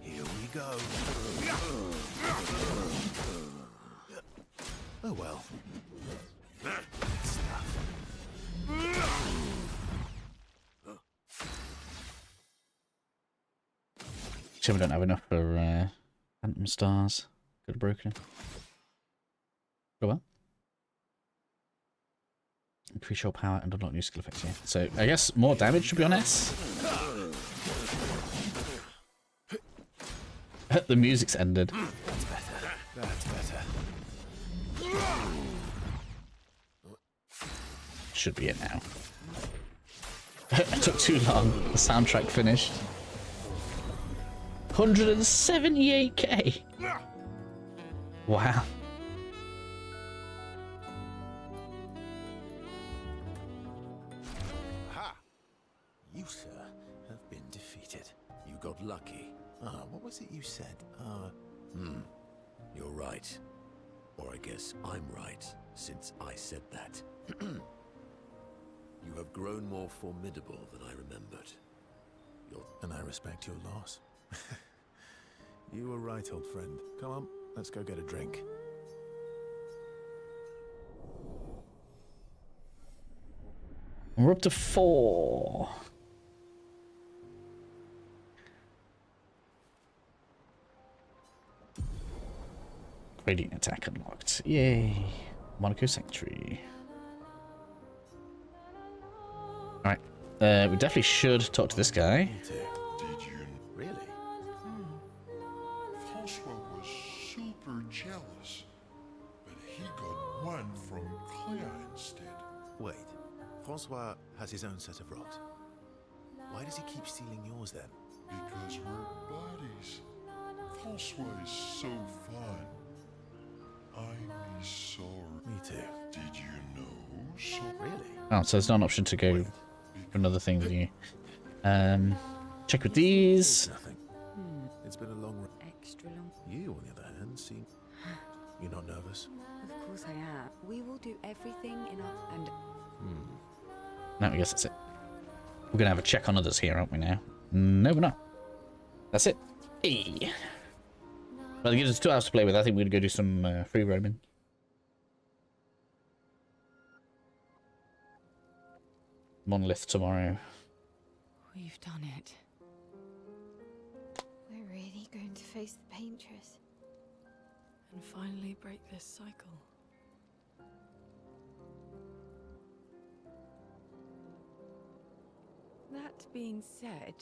Here we go. Oh well. Good stuff. Actually, we don't have enough for Phantom Stars. Could have broken it. Oh well. Increase your power and unlock new skill effects here. So I guess more damage, to be honest. The music's ended. That's better. That's better. Should be it now. It took too long. The soundtrack finished. 178k. Wow. Aha! You, sir, have been defeated. You got lucky. Ah, what was it you said? You're right. Or I guess I'm right, since I said that. You have grown more formidable than I remembered. And I respect your loss. You were right, old friend. Come on, let's go get a drink. We're up to 4. Radiant attack unlocked. Yay. Monaco Sanctuary. Alright. We definitely should talk to this guy. Me too. Did you? Really? Francois was super jealous, but he got one from Claire instead. Wait. Francois has his own set of rocks. Why does he keep stealing yours then? Because we're buddies. Francois is so fun. I'm sorry. Me too. Did you know so? Really? Oh, so there's not an option to go for another thing with you. Check with these. Nothing. It's been a long run. Extra long. You, on the other hand, seem... You're not nervous? Of course I am. We will do everything in our... And No, I guess that's it. We're gonna have a check on others here, aren't we now? No, we're not. That's it. Hey. Well, it gives us 2 hours to play with. I think we're gonna go do some free roaming. Monolith tomorrow. we've done it. We're really going to face the Paintress. And finally break this cycle. That being said,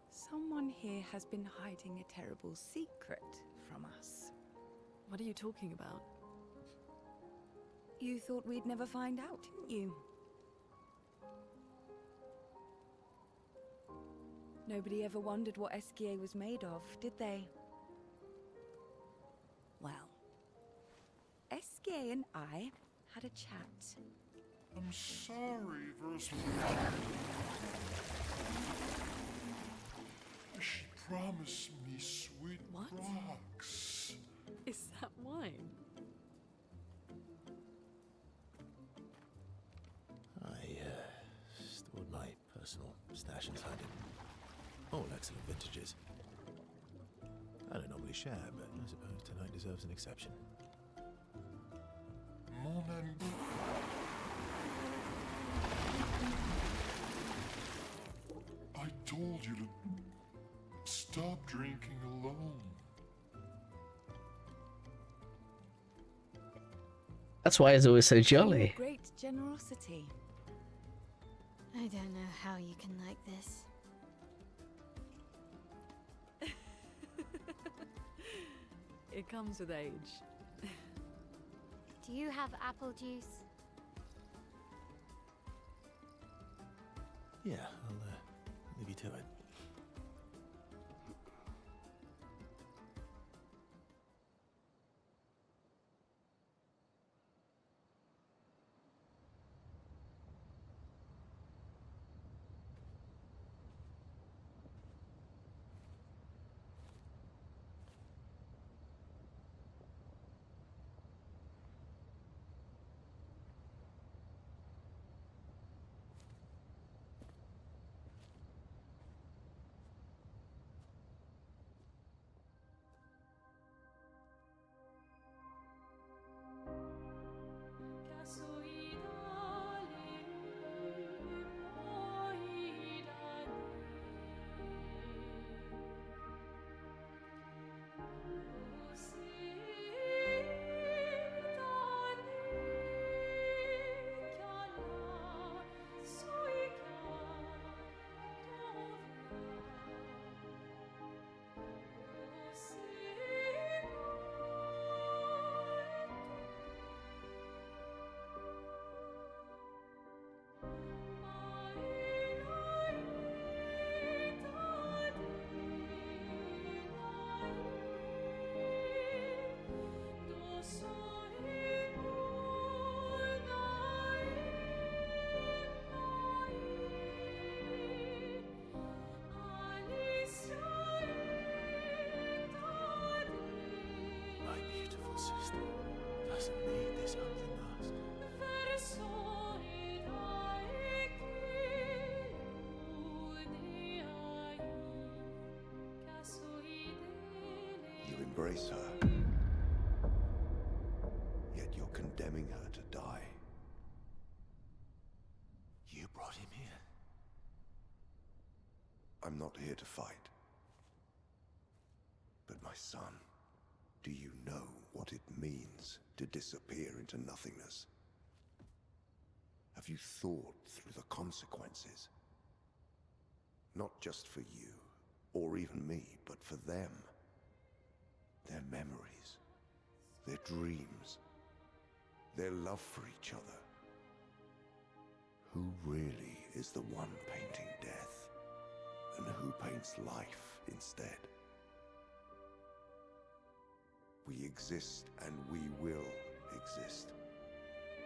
someone here has been hiding a terrible secret from us. What are you talking about? You thought we'd never find out, didn't you? Nobody ever wondered what Esquier was made of, did they? Well, Esquier and I had a chat. I'm sorry, Verse. She promised me sweet What? rocks. Is that wine? Personal stashes hiding. All excellent vintages. I don't normally share, but I suppose tonight deserves an exception. Moment. I told you to stop drinking alone. That's why it's always so jolly. Great generosity. I don't know how you can like this. It comes with age. Do you have apple juice? Yeah, I'll leave you to it. Doesn't need this ugly mask. You embrace her, yet you're condemning her to die. You brought him here. I'm not here to fight. But my son, do you know what it means to disappear into nothingness? Have you thought through the consequences? Not just for you, or even me, but for them. Their memories, their dreams, their love for each other. Who really is the one painting death, and who paints life instead? We exist and we will exist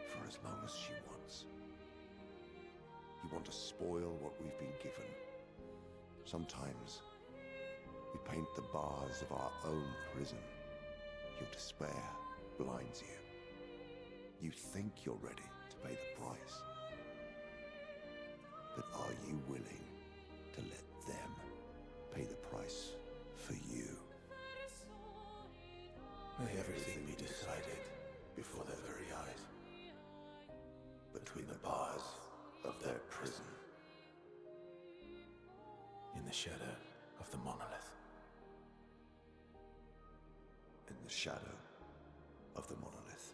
for as long as she wants. You want to spoil what we've been given. Sometimes we paint the bars of our own prison. Your despair blinds you. You think you're ready to pay the price. But are you willing to let them pay the price for you? May everything be decided before their very eyes. Between the bars of their prison. In the shadow of the monolith. In the shadow of the monolith.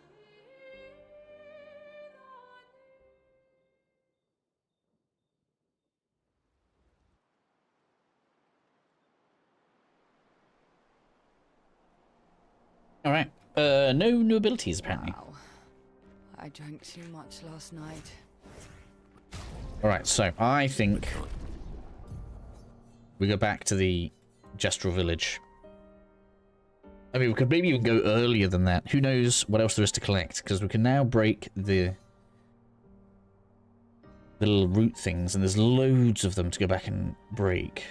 All right. No new abilities apparently. Wow. I drank too much last night. All right. So I think we go back to the Gestural Village. I mean, we could maybe even go earlier than that. Who knows what else there is to collect? Because we can now break the little root things, and there's loads of them to go back and break.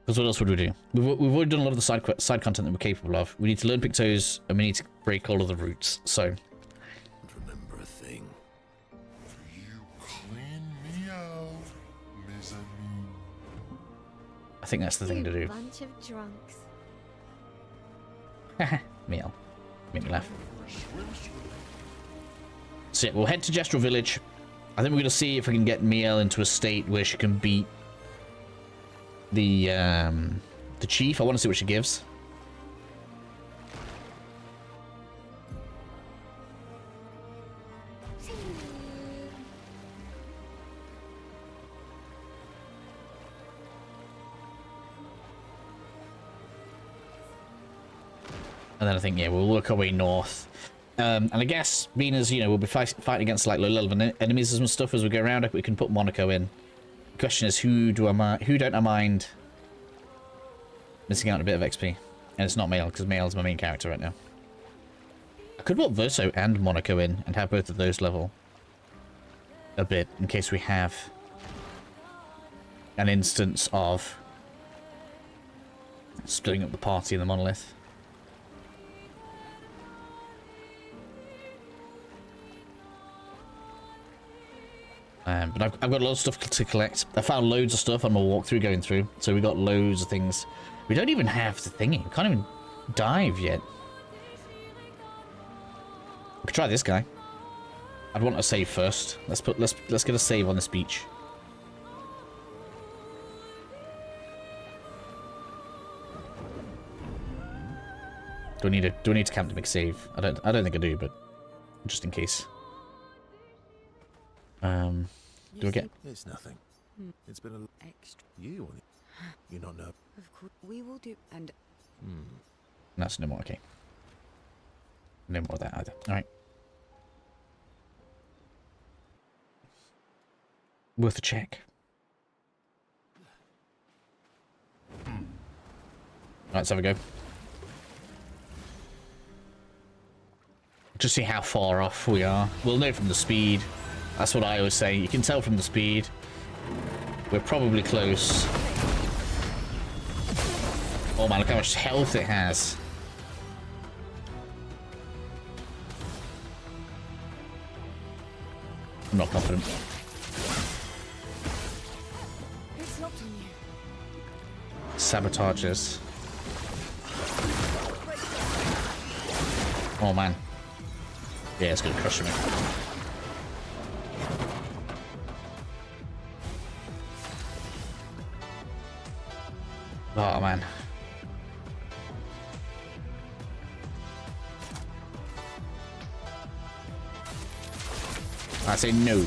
Because what else would we do? We've already done a lot of the side content that we're capable of. We need to learn Pictos, and we need to break all of the roots. So, And remember a thing. think that's the thing to do. Bunch of drunks. Meal. Make me laugh. So yeah, we'll head to Gestural Village. I think we're gonna see if we can get Miel into a state where she can beat the chief. I want to see what she gives. And then I think, yeah, we'll work our way north. And I guess, being as, you know, we'll be fighting against, like, low-level enemies and stuff as we go around, we can put Monaco in. The question is, who don't I mind missing out on a bit of XP? And it's not Mael, because Mael's my main character right now. I could put Verso and Monaco in, and have both of those level a bit, in case we have an instance of splitting up the party in the monolith. But I've got a lot of stuff to collect. I found loads of stuff on my walkthrough going through. So we got loads of things. We don't even have the thingy. We can't even dive yet. We could try this guy. I'd want a save first. Let's get a save on this beach. Do I need to camp to make a save? I don't think I do, but just in case. Do I get? It's nothing. It's been a Extra. you not know. Of course, we will do. And That's no more. Okay. No more of that either. All right. Worth a check. Let's have a go. Just see how far off we are. We'll know from the speed. That's what I always say. You can tell from the speed. We're probably close. Oh man, look how much health it has. I'm not confident. it's not on you. Sabotages. Oh man. Yeah, it's gonna crush me. Oh man. I say no.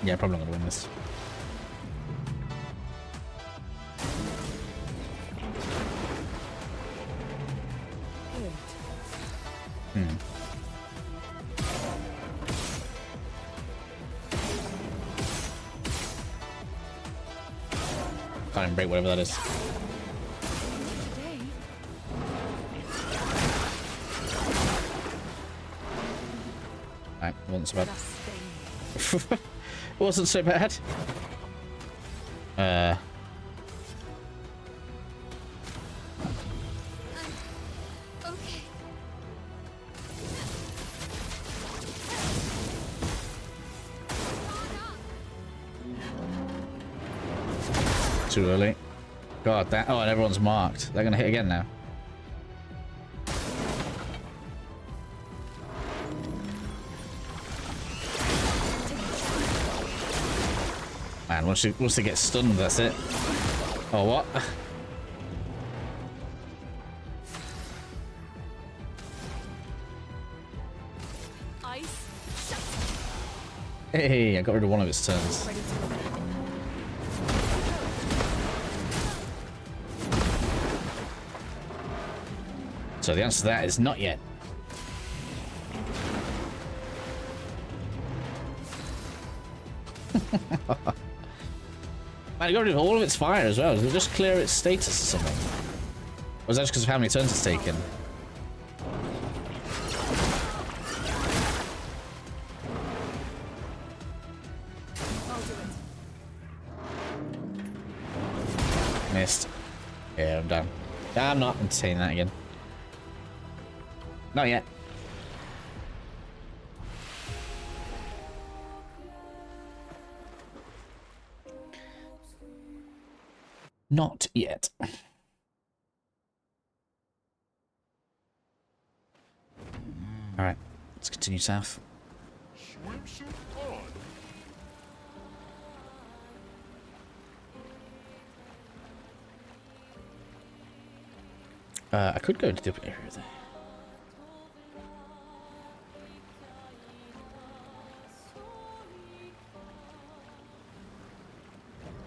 Yeah, probably not gonna win this. Can't even break whatever that is. Alright, wasn't so bad. Wasn't so bad. Okay. Too early. God, that. Oh, and everyone's marked. They're gonna hit again now. Man, once they get stunned, that's it. Oh, what? Ice. Hey, I got rid of one of its turns. So the answer to that is not yet. Man, I got rid of all of its fire as well. Did it just clear its status or something? Or was that just because of how many turns it's taken? Missed. Yeah, I'm done. I'm not saying that again. Not yet. Not yet. Alright, let's continue south. Swimsuit on. I could go into the other area there.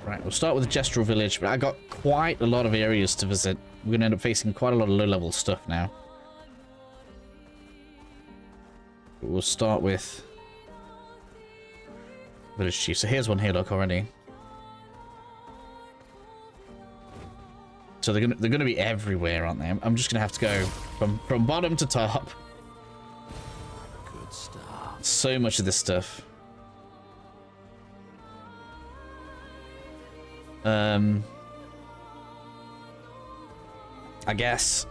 Right, we'll start with the Gestural Village, but I got quite a lot of areas to visit. We're going to end up facing quite a lot of low-level stuff now. But we'll start with Village Chief. So here's one here, look, already. So they're gonna be everywhere, aren't they? I'm just gonna have to go from bottom to top. Good start. So much of this stuff. I guess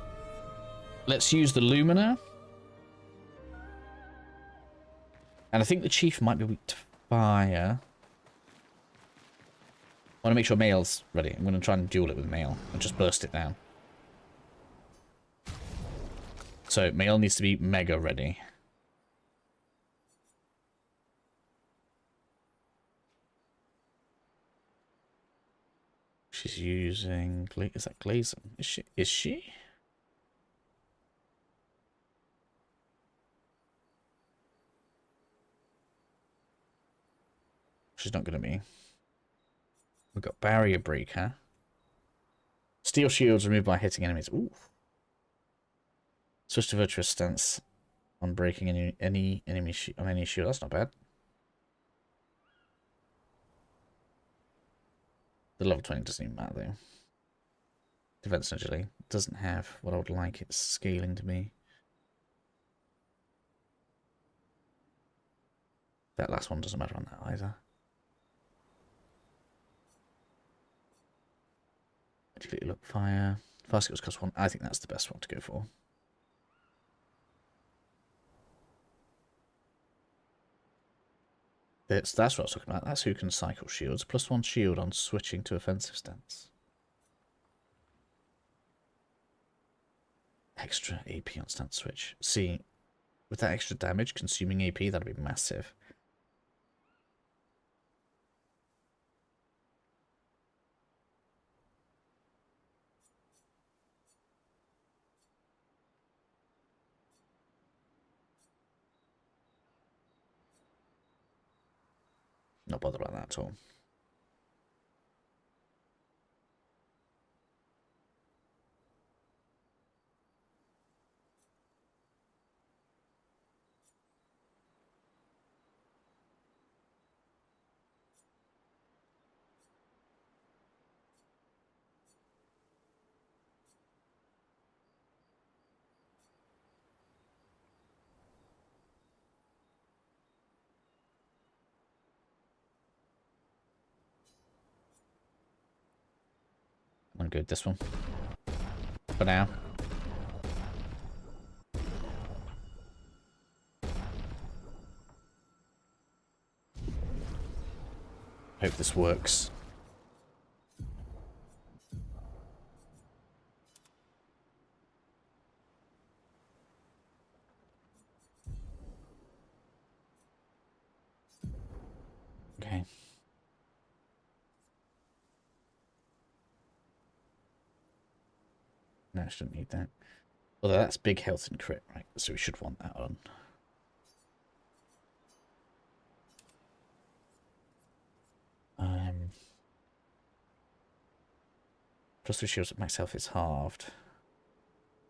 let's use the Lumina. And I think the Chief might be weak to fire. I want to make sure Mail's ready. I'm going to try and duel it with Mail and just burst it down. So Mail needs to be mega ready. She's using... Is that Glazer? Is she? Is she? She's not going to be. We've got Barrier Breaker. Steel shields removed by hitting enemies. Ooh. Switch to Virtuous Stance on breaking any enemy on any shield. That's not bad. The level 20 doesn't even matter though. Defense Agility doesn't have what I would like its scaling to be. That last one doesn't matter on that either. Agility, look, fire. Fast skills cost 1. I think that's the best one to go for. That's what I was talking about. That's who can cycle shields. +1 shield on switching to offensive stance. Extra AP on stance switch. See, with that extra damage, consuming AP, that'd be massive. Not bothered about that at all. I'm good this one. For now. Hope this works. Okay. No, I shouldn't need that. Although that's big health and crit, right? So we should want that on. +3 shields at max health is halved.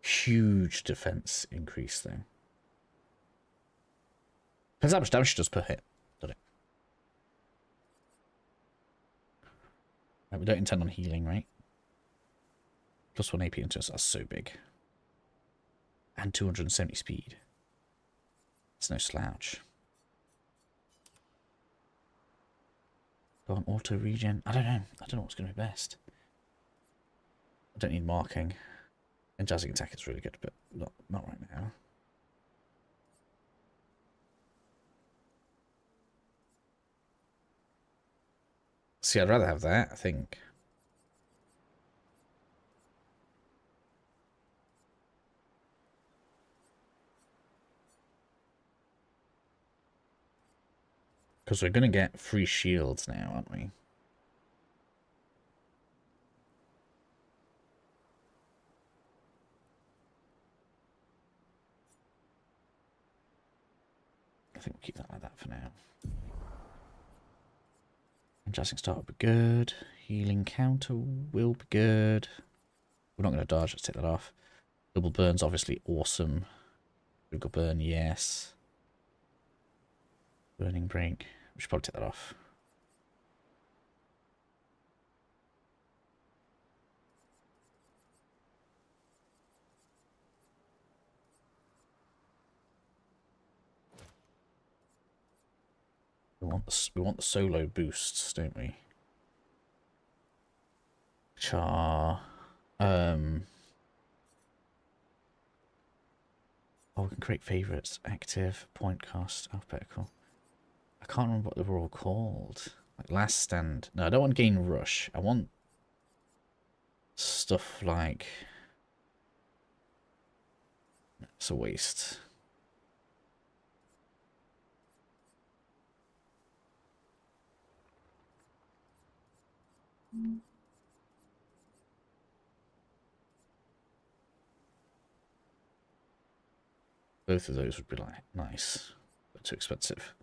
Huge defense increase though. Depends how much damage she does per hit, doesn't it? Right, we don't intend on healing, right? +1 AP into us, that's so big. And 270 speed. That's no slouch. Go on auto regen. I don't know. I don't know what's going to be best. I don't need marking. And Jazzing Attack is really good, but not right now. See, I'd rather have that, I think. Because we're going to get free shields now, aren't we? I think we'll keep that like that for now. Adjusting start will be good. Healing counter will be good. We're not going to dodge, let's take that off. Double burn's obviously awesome. Critical burn, yes. Burning break. We should probably take that off. We want the solo boosts, don't we? Char. Oh, we can create favorites. Active, point cost, alphabetical. I can't remember what they were all called. Like last stand. No, I don't want gain rush. I want stuff like. It's a waste. Both of those would be like nice, but too expensive.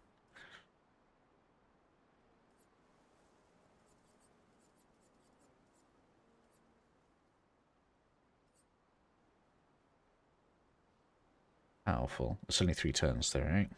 Powerful. It's only 3 turns there, right?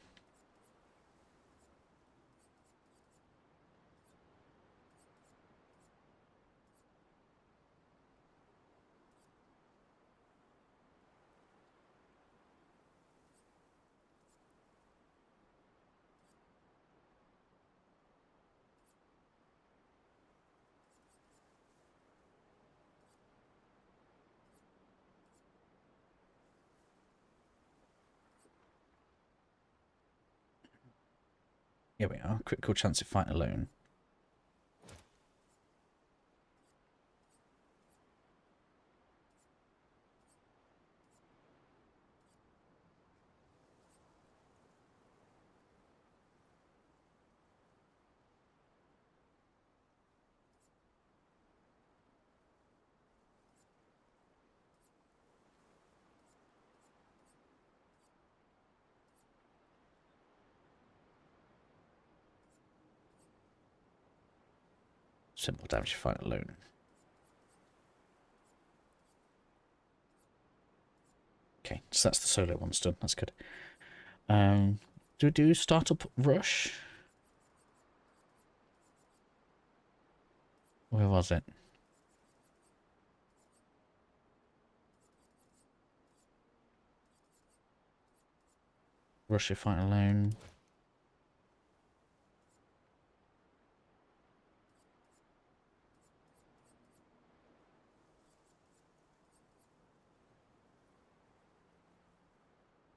Here we are. Critical chance of fighting alone. Simple damage to fight alone. Okay, so that's the solo one's done. That's good. Do we do startup rush? Where was it? Rush your fight alone.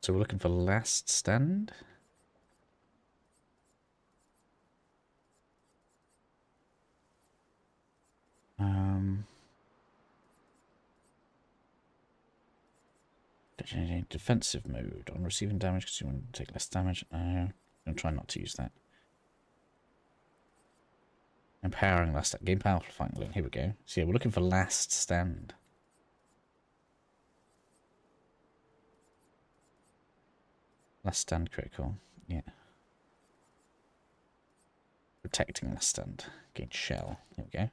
So we're looking for last stand. Defensive mode. On receiving damage because you want to take less damage. I'm going to try not to use that. Empowering last stand. Gain powerful fighting alone. Here we go. So yeah, we're looking for last stand. Last stand critical. Yeah. Protecting last stand. Gain shell. Here we go.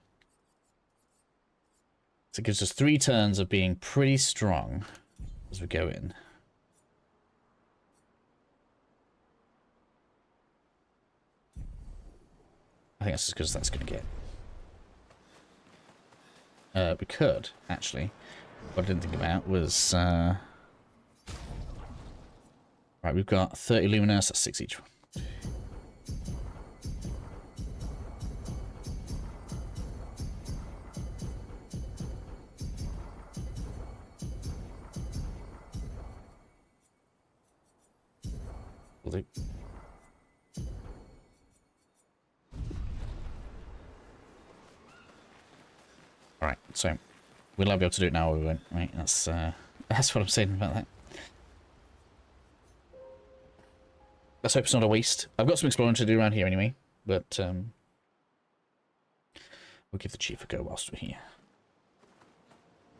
So it gives us 3 turns of being pretty strong as we go in. I think that's as good as that's going to get. We could, actually. What I didn't think about was... right, we've got 30 luminous, that's 6 each one. So, we'll not be able to do it now, or we won't, right? That's what I'm saying about that. Let's hope it's not a waste. I've got some exploring to do around here anyway, but we'll give the chief a go whilst we're here.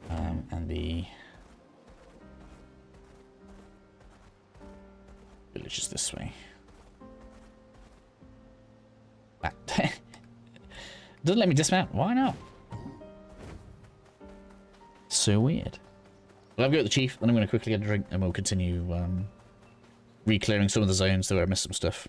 And the village is this way. Doesn't let me dismount. Why not? So weird. Well, I'll go at the chief, then I'm going to quickly get a drink, and we'll continue re-clearing some of the zones where I missed some stuff.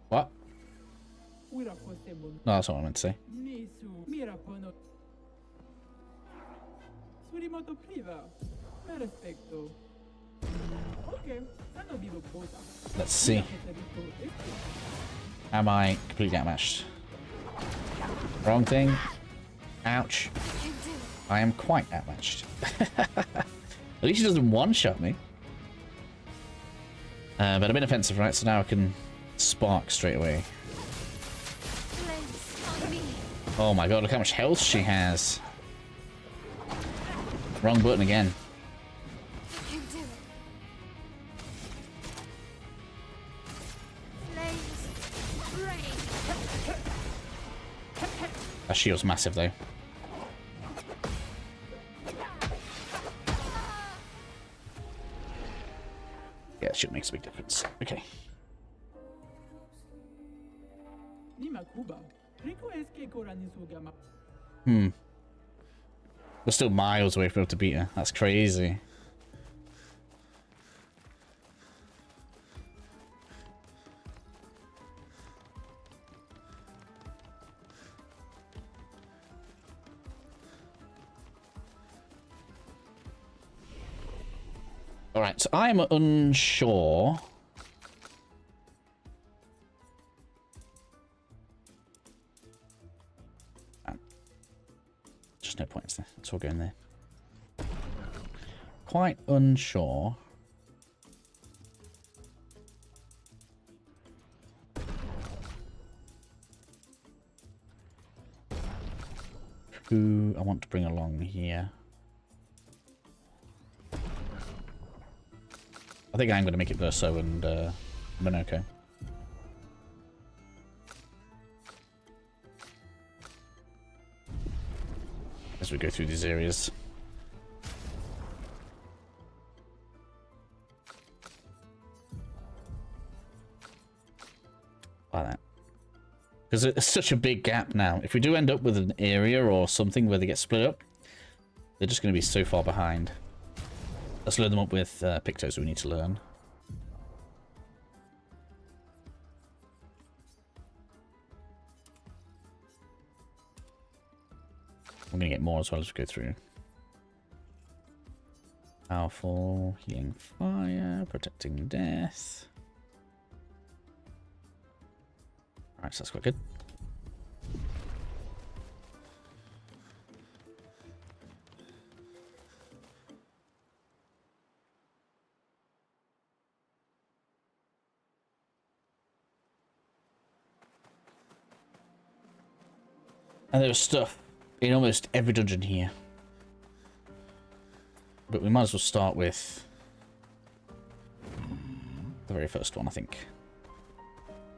What? No, that's what I meant to say. Let's see. Am I completely outmatched? Wrong thing. Ouch. I am quite outmatched. At least he doesn't one-shot me. But I'm in offensive, right? So now I can spark straight away. Oh my god, look how much health she has. Wrong button again. That shield's massive though. Yeah, that shield makes a big difference. Okay. We're still miles away from able to beat her. That's crazy. Alright, so I'm unsure. Just no points there. Let's all go in there. Quite unsure. Who I want to bring along here. I think I'm going to make it Verso and Monoko. As we go through these areas. Like that. Because it's such a big gap now. If we do end up with an area or something where they get split up, they're just going to be so far behind. Let's load them up with Pictos we need to learn. I'm going to get more as well as we go through. Powerful, healing fire, protecting death. Alright, so that's quite good. And there's stuff in almost every dungeon here. But we might as well start with the very first one, I think.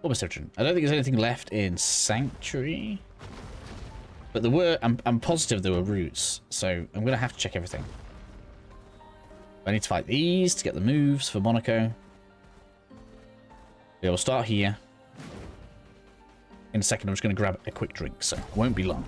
Almost every dungeon. I don't think there's anything left in Sanctuary. But there were, I'm positive there were routes, so I'm going to have to check everything. I need to fight these to get the moves for Monaco. Yeah, we'll start here. In a second, I'm just going to grab a quick drink, so it won't be long.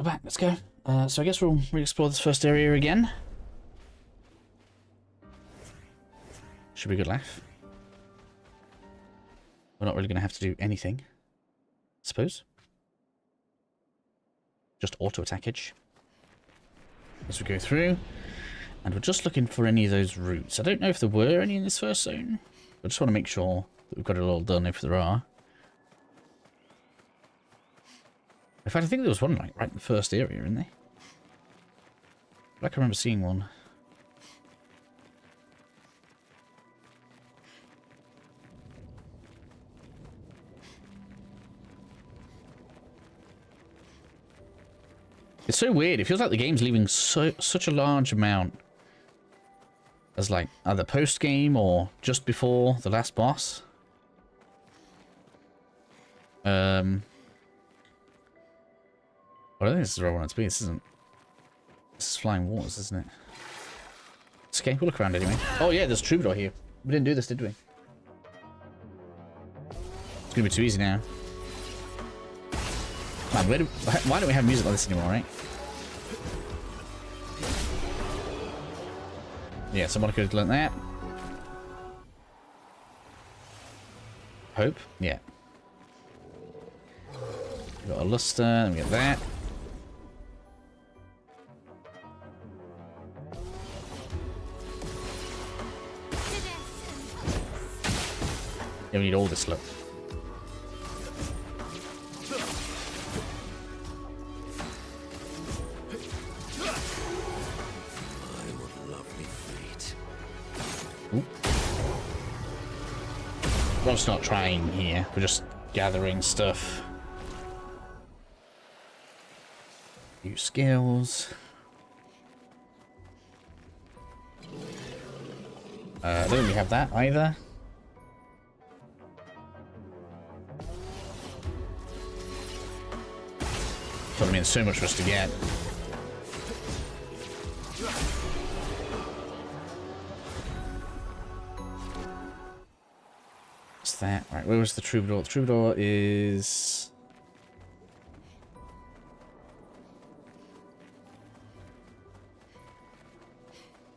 we're back. Let's go. So I guess we'll re-explore this first area again. Should be a good laugh. We're not really going to have to do anything, I suppose. Just auto-attackage as we go through. And we're just looking for any of those routes. I don't know if there were any in this first zone. I just want to make sure that we've got it all done if there are. In fact, I think there was one like right in the first area, isn't there? Like I remember seeing one. It's so weird. It feels like the game's leaving such a large amount as like either post game or just before the last boss. Well, I don't think this is where I want it to be. This isn't. This is Flying Waters, isn't it? It's okay. We'll look around anyway. Oh yeah, there's Troubadour here. We didn't do this, did we? It's gonna be too easy now. Man, why don't we have music like this anymore, right? Yeah, someone could have learnt that. Hope? Yeah. We got a luster, and we get that. Yeah, we need all this look. We're just not trying here. We're just gathering stuff. New skills. I don't really have that either. I mean, so much for us to get. What's that? Right, where was the Troubadour? The Troubadour is...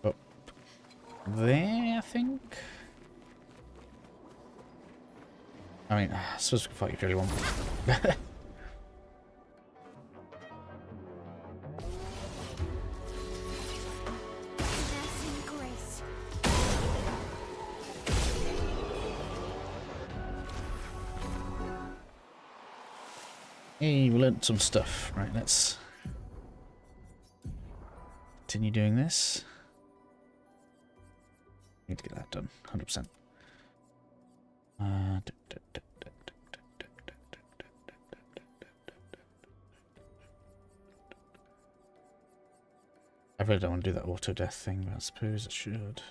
up there, I think? I mean, I suppose we can fight if you really want. Hey, we learned some stuff. Right, let's continue doing this. Need to get that done, 100%. I really don't want to do that auto death thing, but I suppose I should.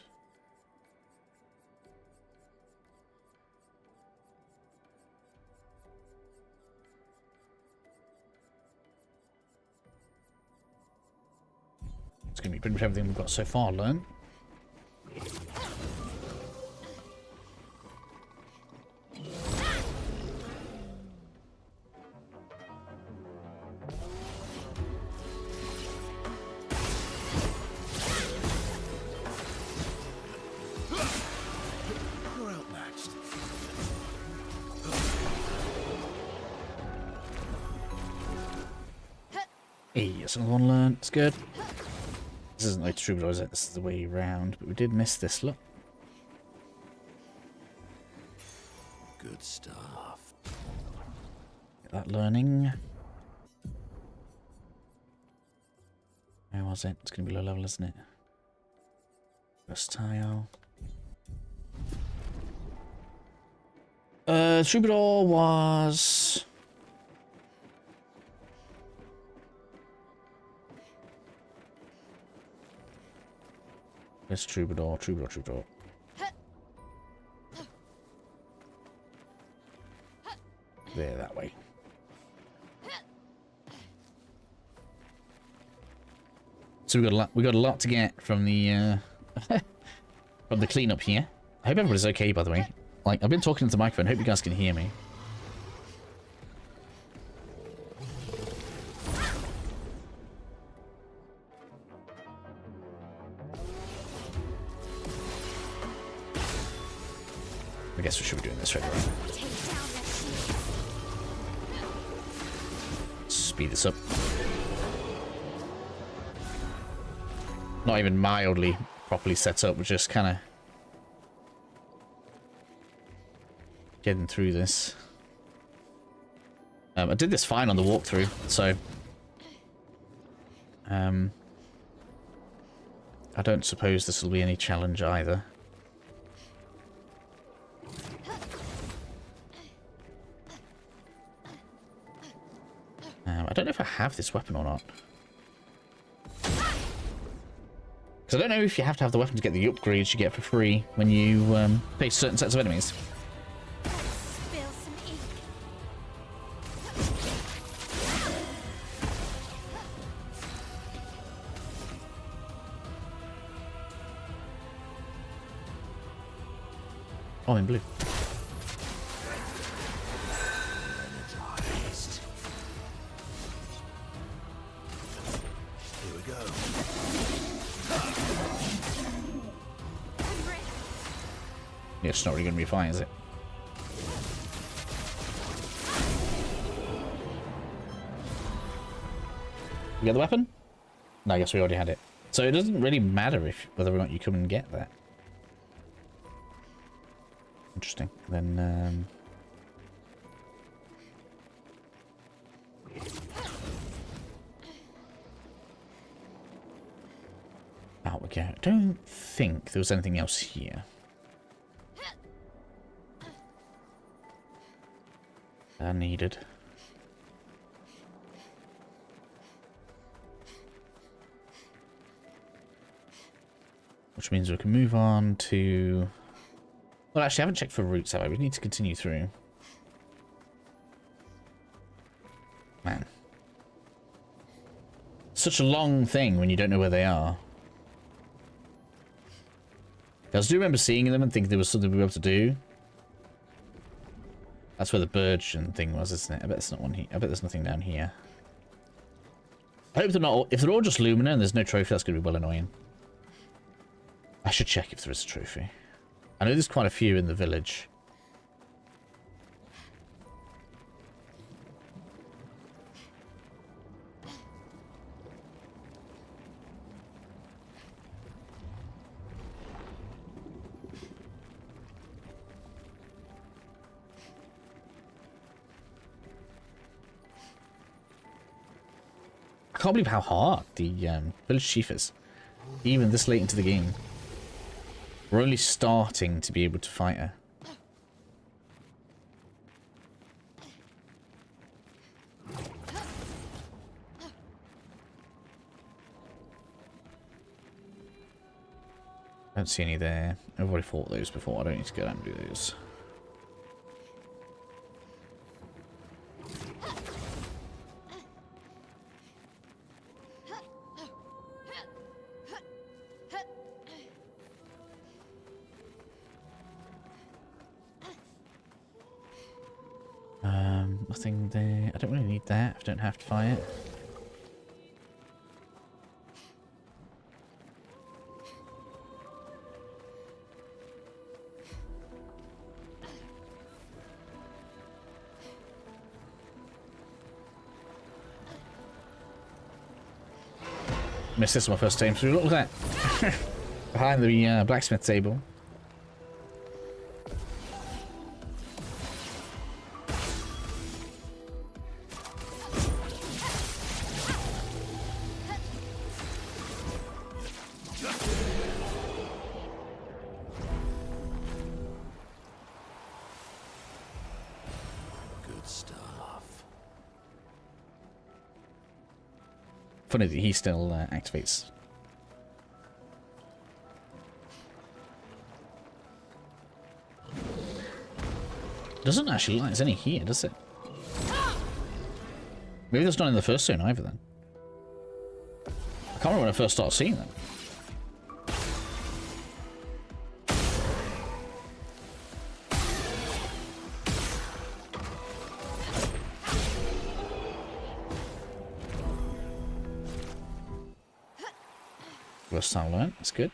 It's going to be pretty much everything we've got so far learned. You're outmatched. Hey, that's another one learned. It's good. This isn't like Troubadour, is it? This is the way round, but we did miss this. Look. Good stuff. Get that learning. Where was it? It's going to be low level, isn't it? Versatile. Troubadour was... Where's Troubadour? Troubadour. There, that way. So we got a lot to get from the from the cleanup here. I hope everybody's okay, by the way. Like, I've been talking into the microphone. I hope you guys can hear me. I guess we should be doing this right away. Speed this up. Not even mildly properly set up, we're just kind of getting through this. I did this fine on the walkthrough, so I don't suppose this will be any challenge either. I don't know if I have this weapon or not. Because I don't know if you have to have the weapon to get the upgrades you get for free when you face certain sets of enemies. Spill some ink. Oh, in blue. Here we go. Yeah, it's not really going to be fine, is it? You got the weapon? No, I guess we already had it. So it doesn't really matter if whether or not you come and get that. Interesting. Then, out we go. I don't think there was anything else here. I needed. Which means we can move on to... Well, actually, I haven't checked for routes, have I? We need to continue through. Man. Such a long thing when you don't know where they are. I do remember seeing them and thinking there was something we were able to do. That's where the Burgeon thing was, isn't it? I bet there's not one here. I bet there's nothing down here. I hope they're not all... If they're all just Lumina and there's no trophy, that's going to be well annoying. I should check if there is a trophy. I know there's quite a few in the village. I can't believe how hard the village chief is. Even this late into the game. We're only starting to be able to fight her. I don't see any there. I've already fought those before. I don't need to go down and do those. Nothing there. I don't really need that. I don't have to fight it. Missed this on my first time through. Look at that. Behind the blacksmith table. Funny that he still activates. Doesn't actually like there's any here, does it? Maybe there's none in the first zone either then. I can't remember when I first started seeing them. First time learned, that's good.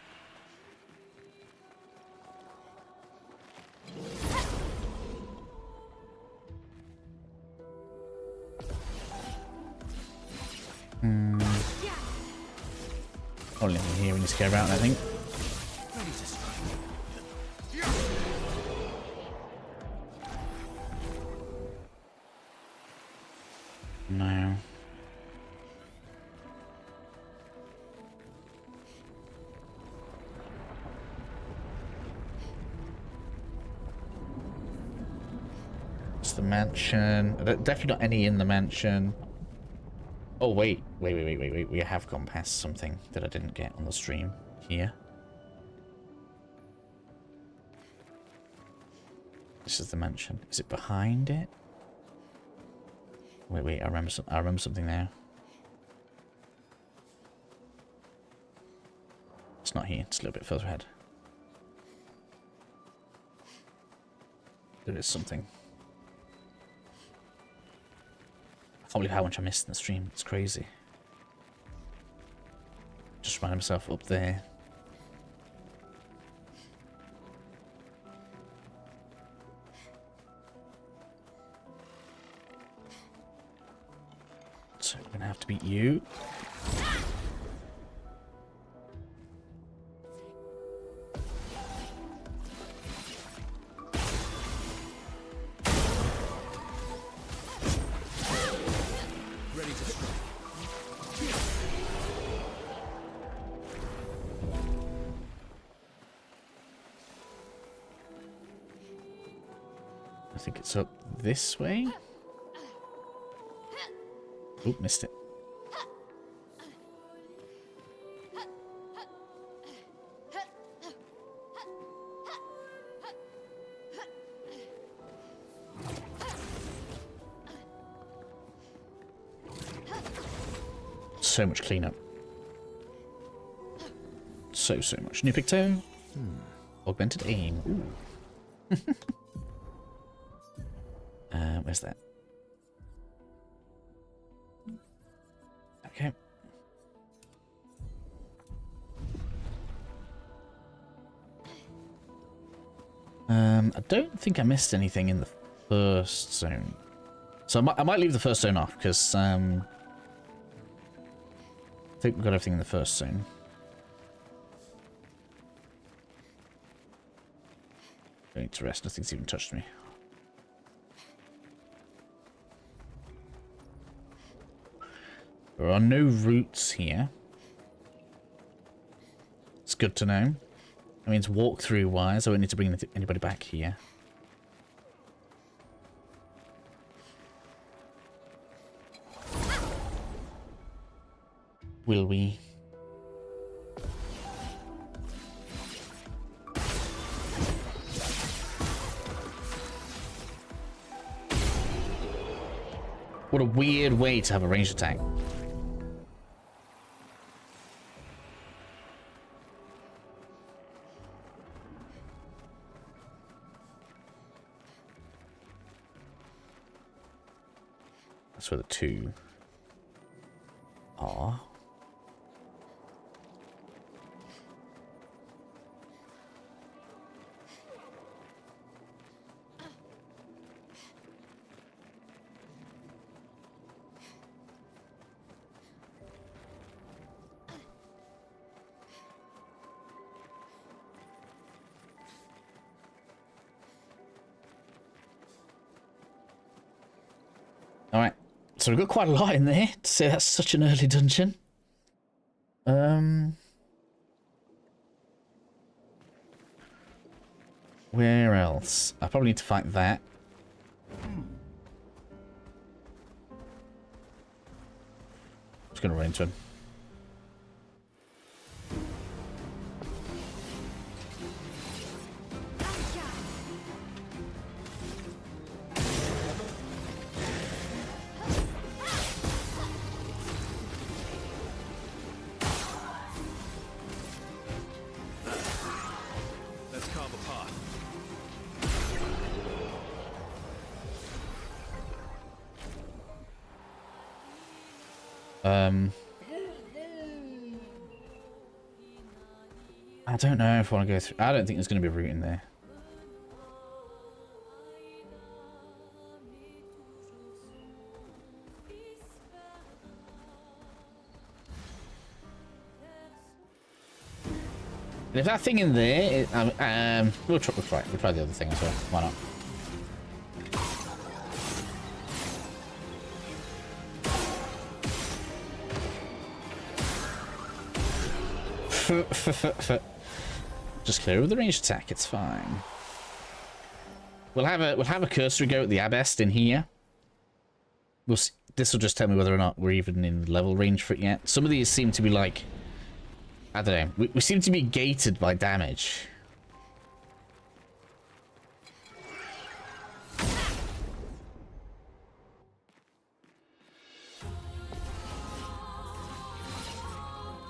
Only thing here we need to care about, I think. No. It's the mansion. Definitely not any in the mansion. Oh, wait. We have gone past something that I didn't get on the stream here. This is the mansion. Is it behind it? Wait, I remember something now. It's not here, it's a little bit further ahead. There is something. I can't believe how much I missed in the stream, it's crazy. Just reminded myself up there. So I'm gonna have to beat you. Ready to strike. I think it's up this way. Oop, missed it. So much cleanup. So much. New picto. Augmented aim. Ooh. Where's that? Okay. I don't think I missed anything in the first zone. So I might leave the first zone off, because I think we've got everything in the first zone. I need to rest, nothing's even touched me. There are no roots here. It's good to know. That means walkthrough wise, I won't need to bring anybody back here. Will we? What a weird way to have a ranged attack. That's where the two are. Alright, so we've got quite a lot in there to say that's such an early dungeon. Where else? I probably need to fight that. Just gonna run into him. I don't know if I want to go through. I don't think there's going to be a route in there. And if that thing in there, we'll try the other thing as well. Why not? Just clear with the ranged attack. It's fine. We'll have a cursory go at the Abest in here. We'll see. This will just tell me whether or not we're even in level range for it yet. Some of these seem to be like, I don't know. We seem to be gated by damage.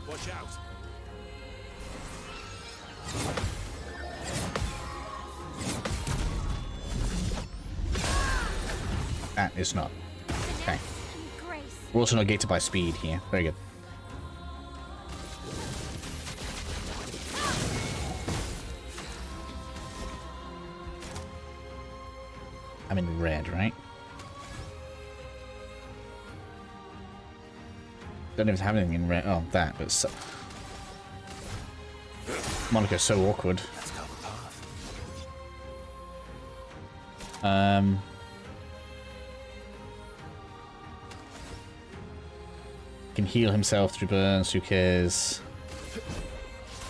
Watch out. That is not. Okay. We're also not gated by speed here. Very good. I'm in red, right? Don't even have anything in red. Oh, that. But so... Monaco's so awkward. Let's go the path. Can heal himself through burns. Who cares?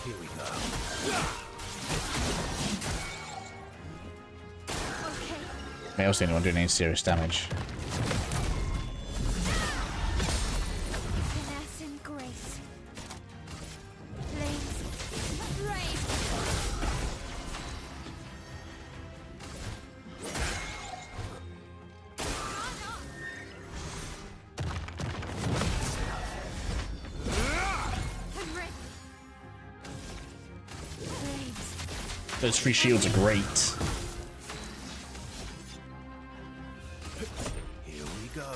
Here we go. I also anyone doing any serious damage. Finesse and grace. Flames. Brave. I'm ready. Flames. Those free shields are great. Here we go.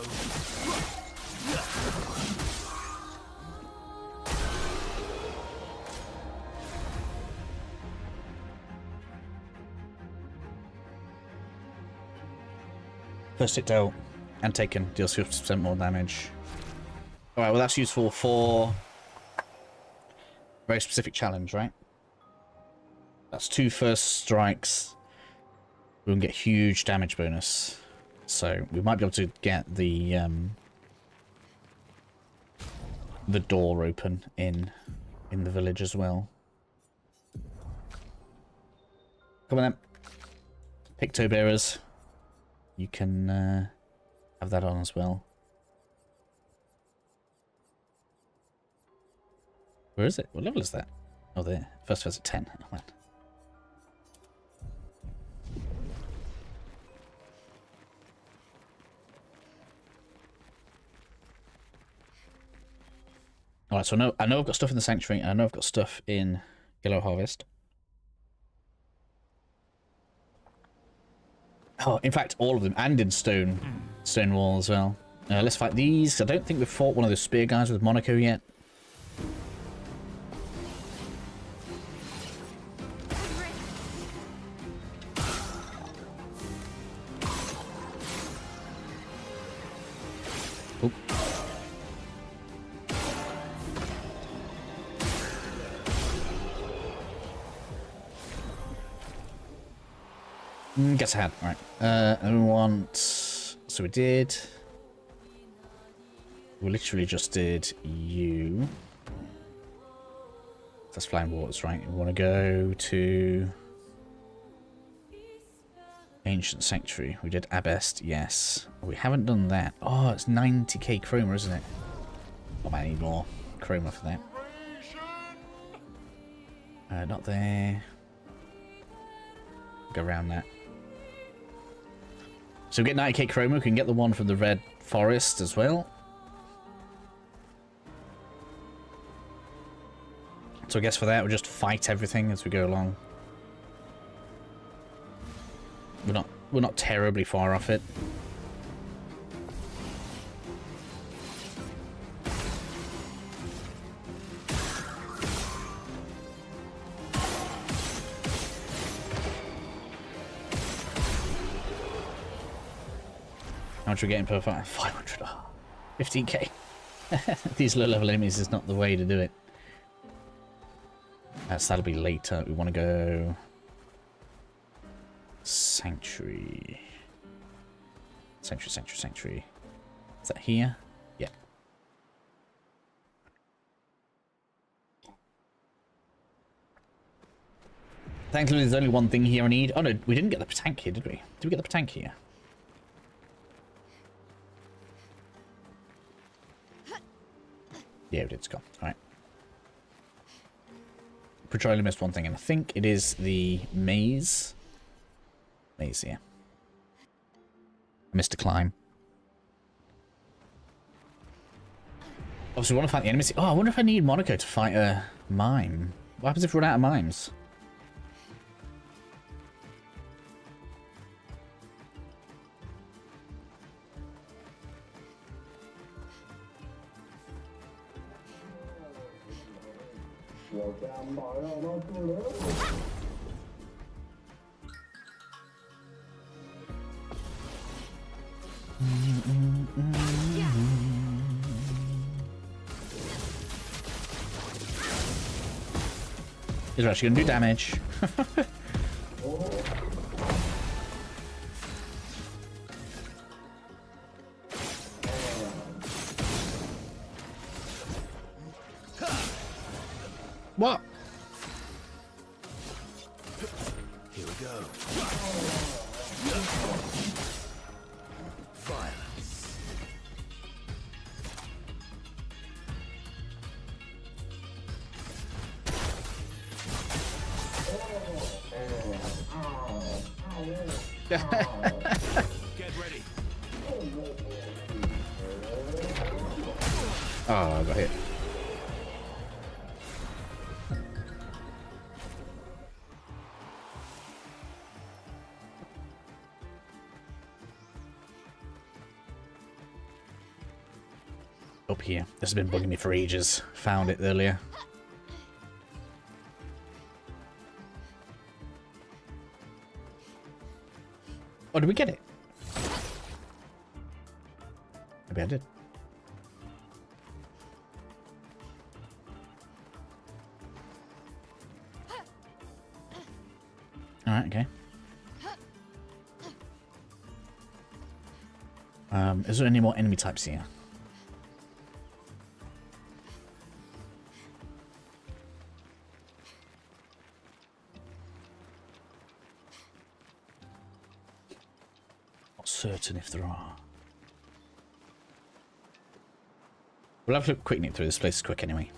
First hit dealt and taken deals 50% more damage. Alright, well that's useful for a very specific challenge, right? That's 2 first strikes. We can get huge damage bonus. So we might be able to get the door open in the village as well. Come on then. Picto bearers. You can have that on as well. Where is it? What level is that? Oh, there. First phase at 10. Oh, man. Alright, so I know I've got stuff in the Sanctuary, and I know I've got stuff in Yellow Harvest. Oh, in fact, all of them, and in Stonewall as well. Let's fight these. I don't think we've fought one of those spear guys with Monaco yet. Oop. Guess I had. Alright. And we want... So we did... We literally just did you. That's Flying Waters, right? We want to go to... Ancient Sanctuary. We did Abest, yes. We haven't done that. Oh, it's 90k chroma, isn't it? Oh, I need more chroma for that. Not there. Go around that. So we get 90k chroma. We can get the one from the Red Forest as well. So I guess for that we'll just fight everything as we go along. We're not terribly far off it. How much are we getting per fight? 500. Oh, 15k. These low level enemies is not the way to do it. So that'll be later. We want to go... Sanctuary. Sanctuary. Is that here? Yeah. Thankfully, there's only one thing here I need. Oh no, we didn't get the tank here, did we? Did we get the tank here? Yeah, we did. It's gone. Alright. Petroleum missed one thing, and I think it is the maze. Maze here. I missed a climb. Obviously, we want to fight the enemies. Oh, I wonder if I need Monaco to fight a mime. What happens if we run out of mimes? He's actually gonna do damage. What? Here we go. Violence. Get ready. Oh, I got hit. Up here. This has been bugging me for ages. Found it earlier. Oh, did we get it? Maybe I did. Alright, okay. Is there any more enemy types here? Not certain if there are. We'll have a quick nip through this place quick anyway.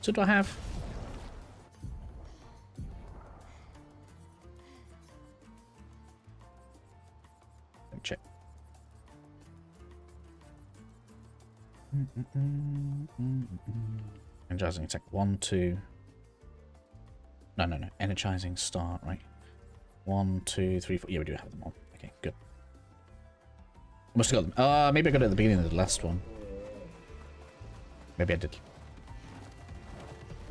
So do I have? Let me check. Energizing attack 1, 2. No. Energizing start, right? 1, 2, 3, 4. Yeah, we do have them all. Okay, good. I must have got them. Maybe I got it at the beginning of the last one. Maybe I did.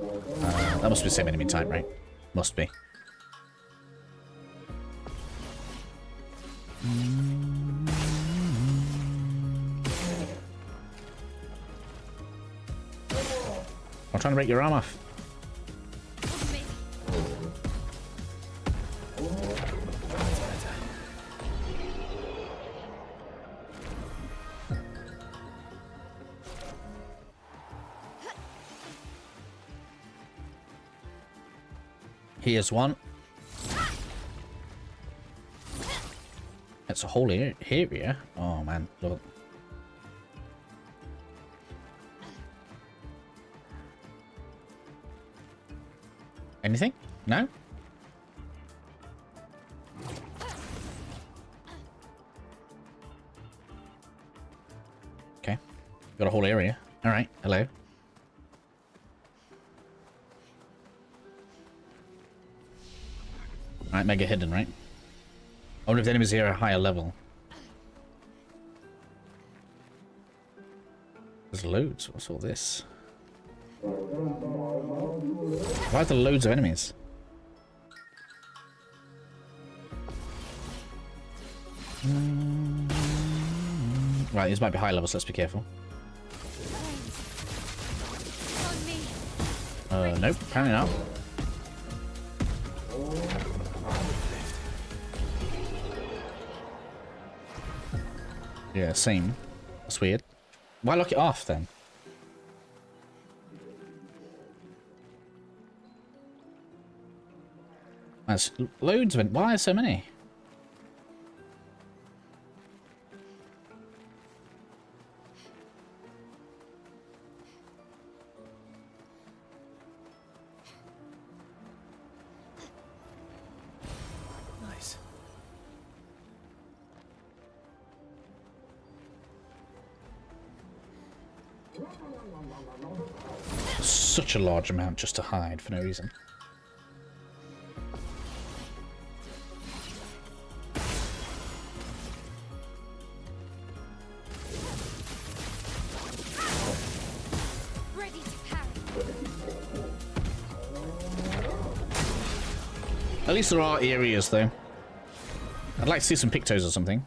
That must be the same enemy type, right? Must be. I'm trying to break your arm off. Here's one. It's a whole area. Oh man, look. Anything? No? Okay. Got a whole area. Alright, hello. Alright, mega hidden, right? I wonder if the enemies here are a higher level. There's loads. What's all this? Why are there loads of enemies? Right, these might be high levels, let's be careful. Nope, apparently not. Yeah, same. That's weird. Why lock it off then? That's loads of it. Why so many? Nice. Such a large amount just to hide for no reason. Ready to parry. At least there are areas though. I'd like to see some pictos or something.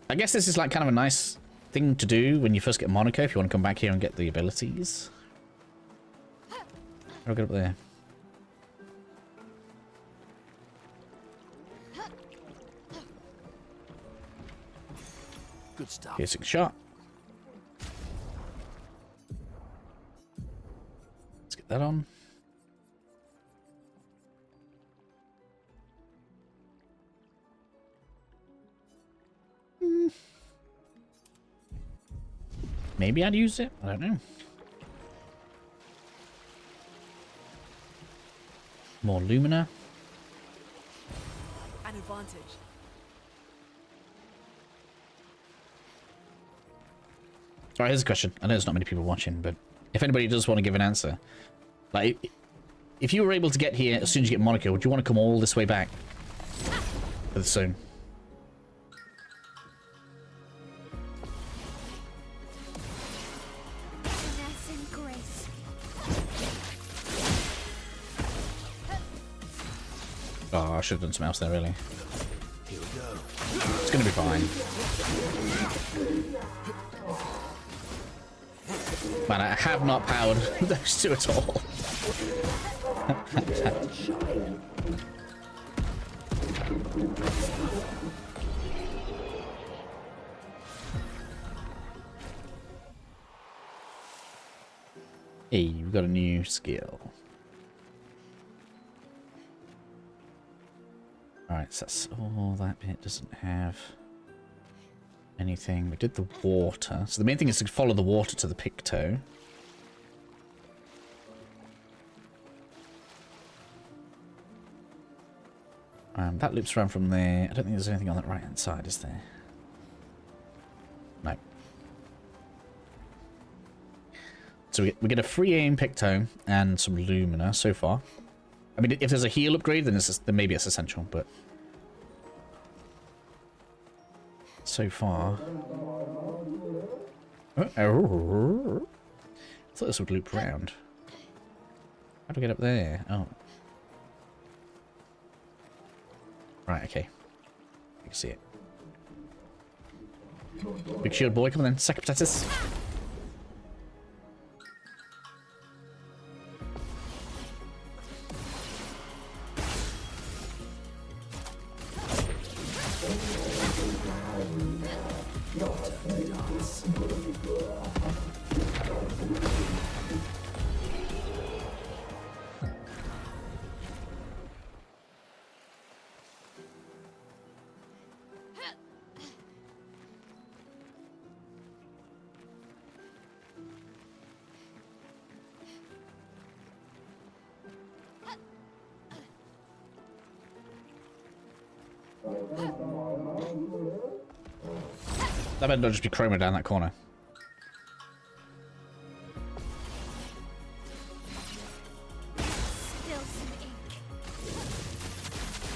I guess this is like kind of a nice thing to do when you first get Monaco if you want to come back here and get the abilities. How do I get up there? Good stuff. Piercing shot. Let's get that on. Maybe I'd use it. I don't know. More Lumina. An advantage. Alright, here's a question. I know there's not many people watching, but if anybody does want to give an answer, like, if you were able to get here as soon as you get Monaco, would you want to come all this way back for the zone? Finesse and grace. Oh, I should have done something else there, really. Here we go. It's going to be fine. Man, I have not powered those two at all. Hey, we've got a new skill. Alright, so that's all that bit doesn't have anything. We did the water. So the main thing is to follow the water to the picto. That loops around from there. I don't think there's anything on that right hand side, is there? No. So we get a free aim picto and some Lumina so far. I mean, if there's a heal upgrade, then maybe it's essential, but so far. I thought this would loop round. How do we get up there? Oh. Right, okay. You can see it. Big shield boy, come on then. Sack potatoes. That better not just be chroma down that corner. Still some ink.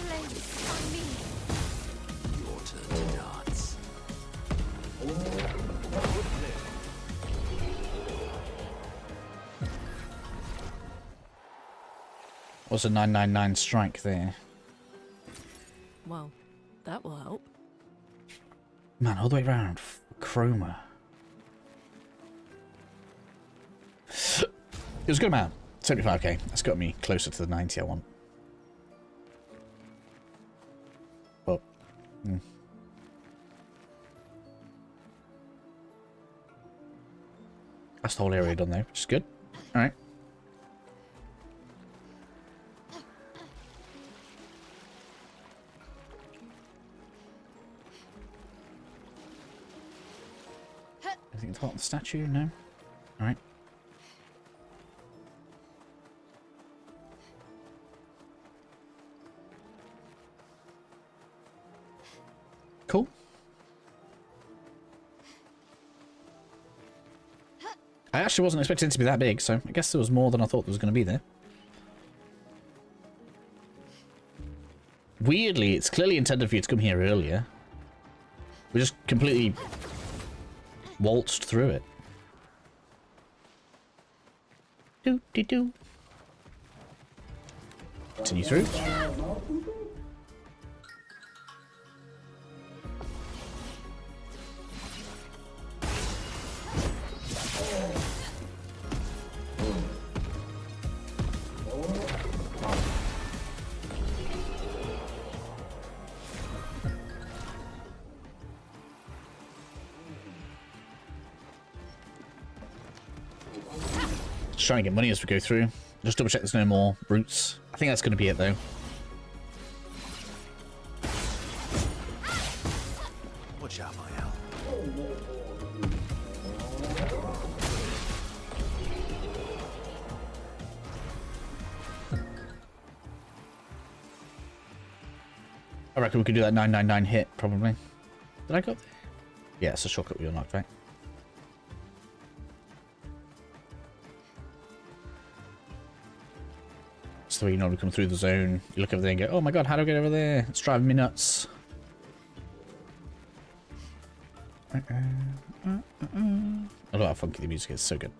Place on me. Your turn to dance. What's a 999 strike there? Well, that will help. Man, all the way around. Chroma. was a good amount. 75k. That's got me closer to the 90 I want. But, that's the whole area done though, which is good. Alright. Anything to talk on the statue? No? Alright. Cool. I actually wasn't expecting it to be that big, so I guess there was more than I thought there was going to be there. Weirdly, it's clearly intended for you to come here earlier. We just completely waltzed through it. Do-de-do. Continue through. Trying to get money as we go through. Just double check there's no more brutes. I think that's going to be it though. Watch out, my Al. I reckon we could do that 999 hit probably. Did I go up there? Yeah, it's a shortcut we unlocked, right? So you normally come through the zone, you look over there and go, oh my god, how do I get over there? It's driving me nuts. I love how funky the music is, so good.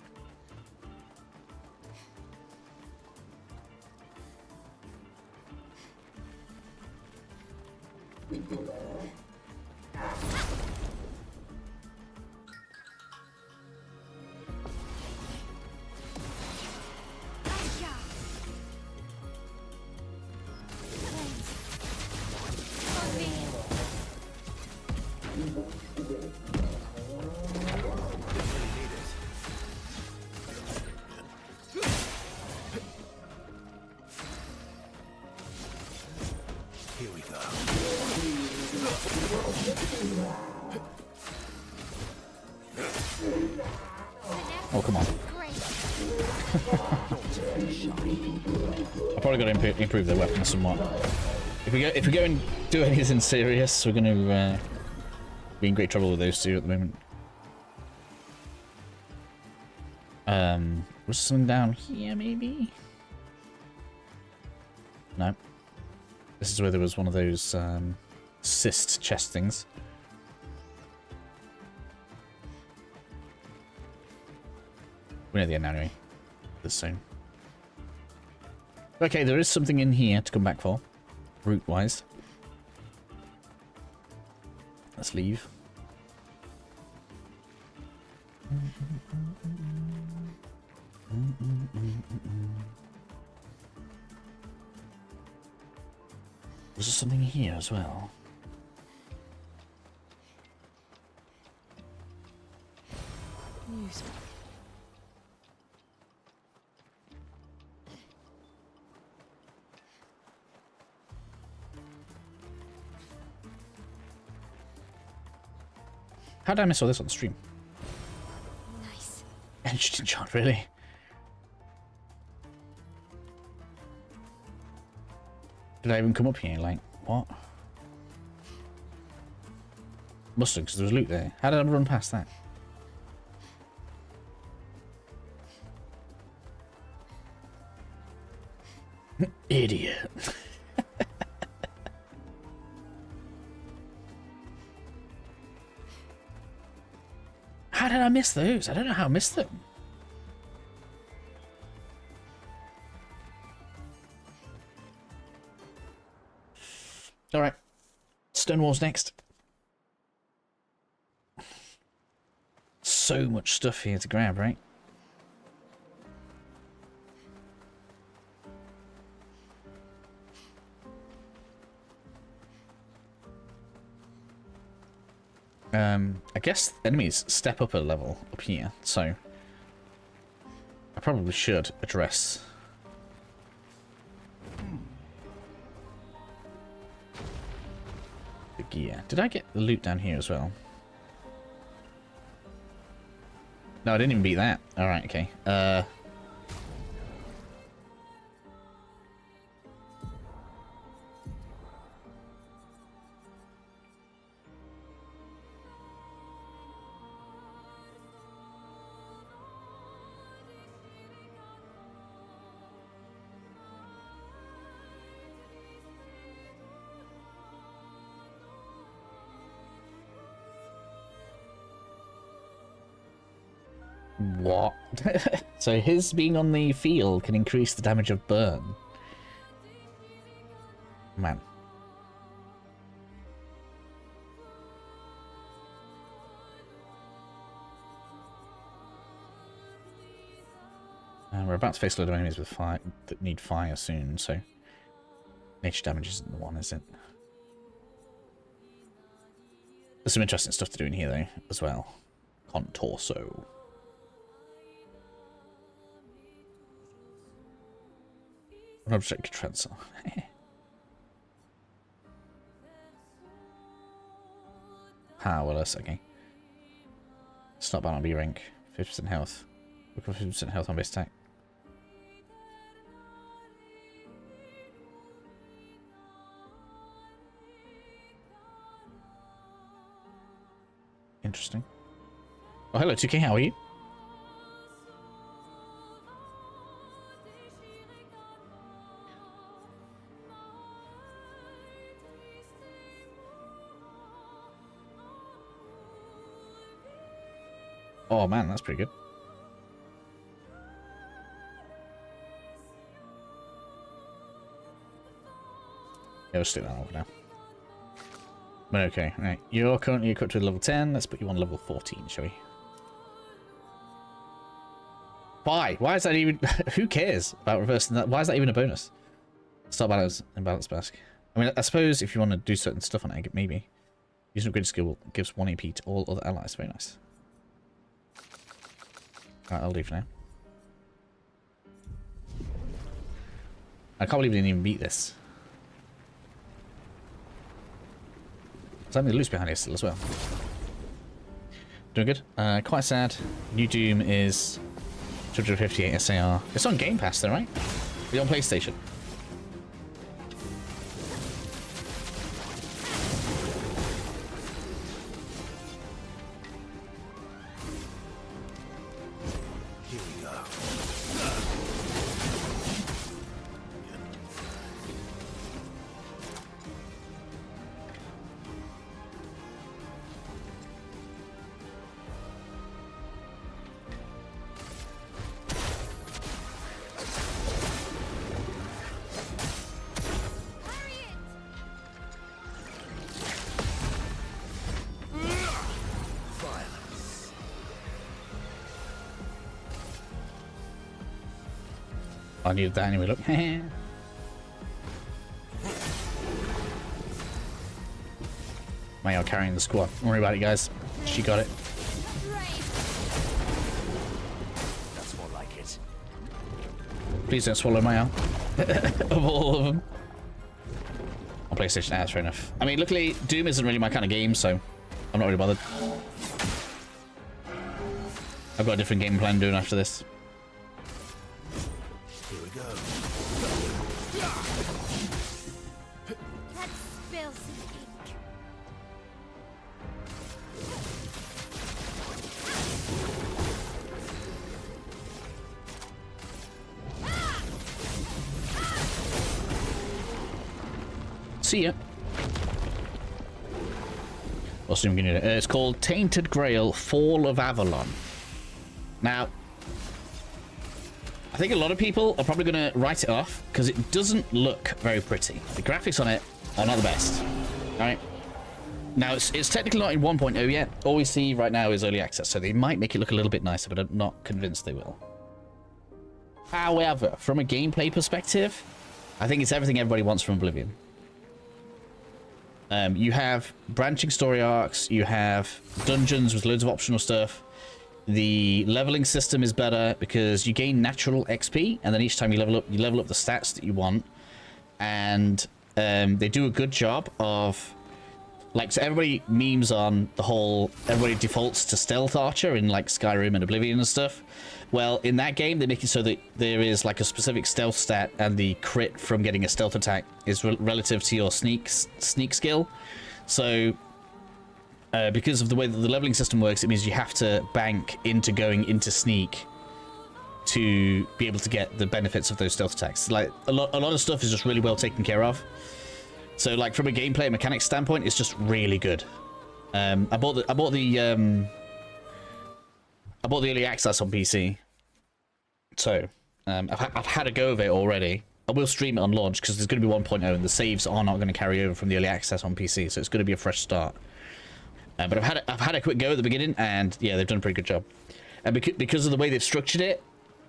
Here we go. Oh, come on. I've probably got to improve their weapons somewhat. If we go and do anything serious, we're going to be in great trouble with those two at the moment. Was something down here, maybe? No. This is where there was one of those cyst chest things. We're near the end now anyway. This soon. Okay, there is something in here to come back for, route-wise. Let's leave. There's something here as well. News. How did I miss all this on the stream? Nice. Interesting shot, really. Did I even come up here? Like, what? Must have, because there was loot there. How did I run past that? Idiot. How did I miss those? I don't know how I missed them. Alright. Stonewall's next. So much stuff here to grab, right? I guess enemies step up a level up here, so I probably should address the gear. Did I get the loot down here as well? No, I didn't even beat that. Alright, okay. What? So his being on the field can increase the damage of burn. Man. We're about to face a lot of enemies with fire that need fire soon, so nature damage isn't the one, is it? There's some interesting stuff to do in here though, as well. Contorso. Object transfer. Powerless, okay. Start battle on B rank. 50% health. Look for 50% health on base attack. Interesting. Oh, hello 2K, how are you? Oh man, that's pretty good. Yeah, we'll stick that on for now. But okay, right. You're currently equipped with level 10. Let's put you on level 14, shall we? Why? Why is that even... Who cares about reversing that? Why is that even a bonus? Start balance and balance mask. I mean, I suppose if you want to do certain stuff on it, maybe. Using upgrade skill gives 1 AP to all other allies. Very nice. Alright, I'll do for now. I can't believe we didn't even beat this. Something loose behind here still as well. Doing good. Quite sad. New Doom is 258 SAR. It's on Game Pass though, right? It's on PlayStation. I needed that anyway, look. Mayo carrying the squad. Don't worry about it, guys. She got it. That's more like it. Please don't swallow Mayo. Of all of them. On PlayStation, that's fair enough. I mean, luckily, Doom isn't really my kind of game, so I'm not really bothered. I've got a different game plan doing after this. Here we go. That spills some ink. See ya. What's the name gonna do? It's called Tainted Grail Fall of Avalon. Now, I think a lot of people are probably going to write it off because it doesn't look very pretty. The graphics on it are not the best. All right. Now, it's technically not in 1.0 yet. All we see right now is early access, so they might make it look a little bit nicer, but I'm not convinced they will. However, from a gameplay perspective, I think it's everything everybody wants from Oblivion. You have branching story arcs, you have dungeons with loads of optional stuff. The leveling system is better because you gain natural XP, and then each time you level up the stats that you want. And they do a good job of, like, so everybody memes on the whole, everybody defaults to stealth archer in like Skyrim and Oblivion and stuff. Well, in that game, they make it so that there is like a specific stealth stat, and the crit from getting a stealth attack is relative to your sneak skill. So, because of the way that the leveling system works, it means you have to bank into going into sneak to be able to get the benefits of those stealth attacks. Like a lot of stuff is just really well taken care of. So, like from a gameplay and mechanics standpoint, it's just really good. I bought the early access on PC, so I've had a go of it already. I will stream it on launch because there's going to be 1.0 and the saves are not going to carry over from the early access on PC, so it's going to be a fresh start. But I've had a quick go at the beginning, and yeah, they've done a pretty good job. And because of the way they've structured it,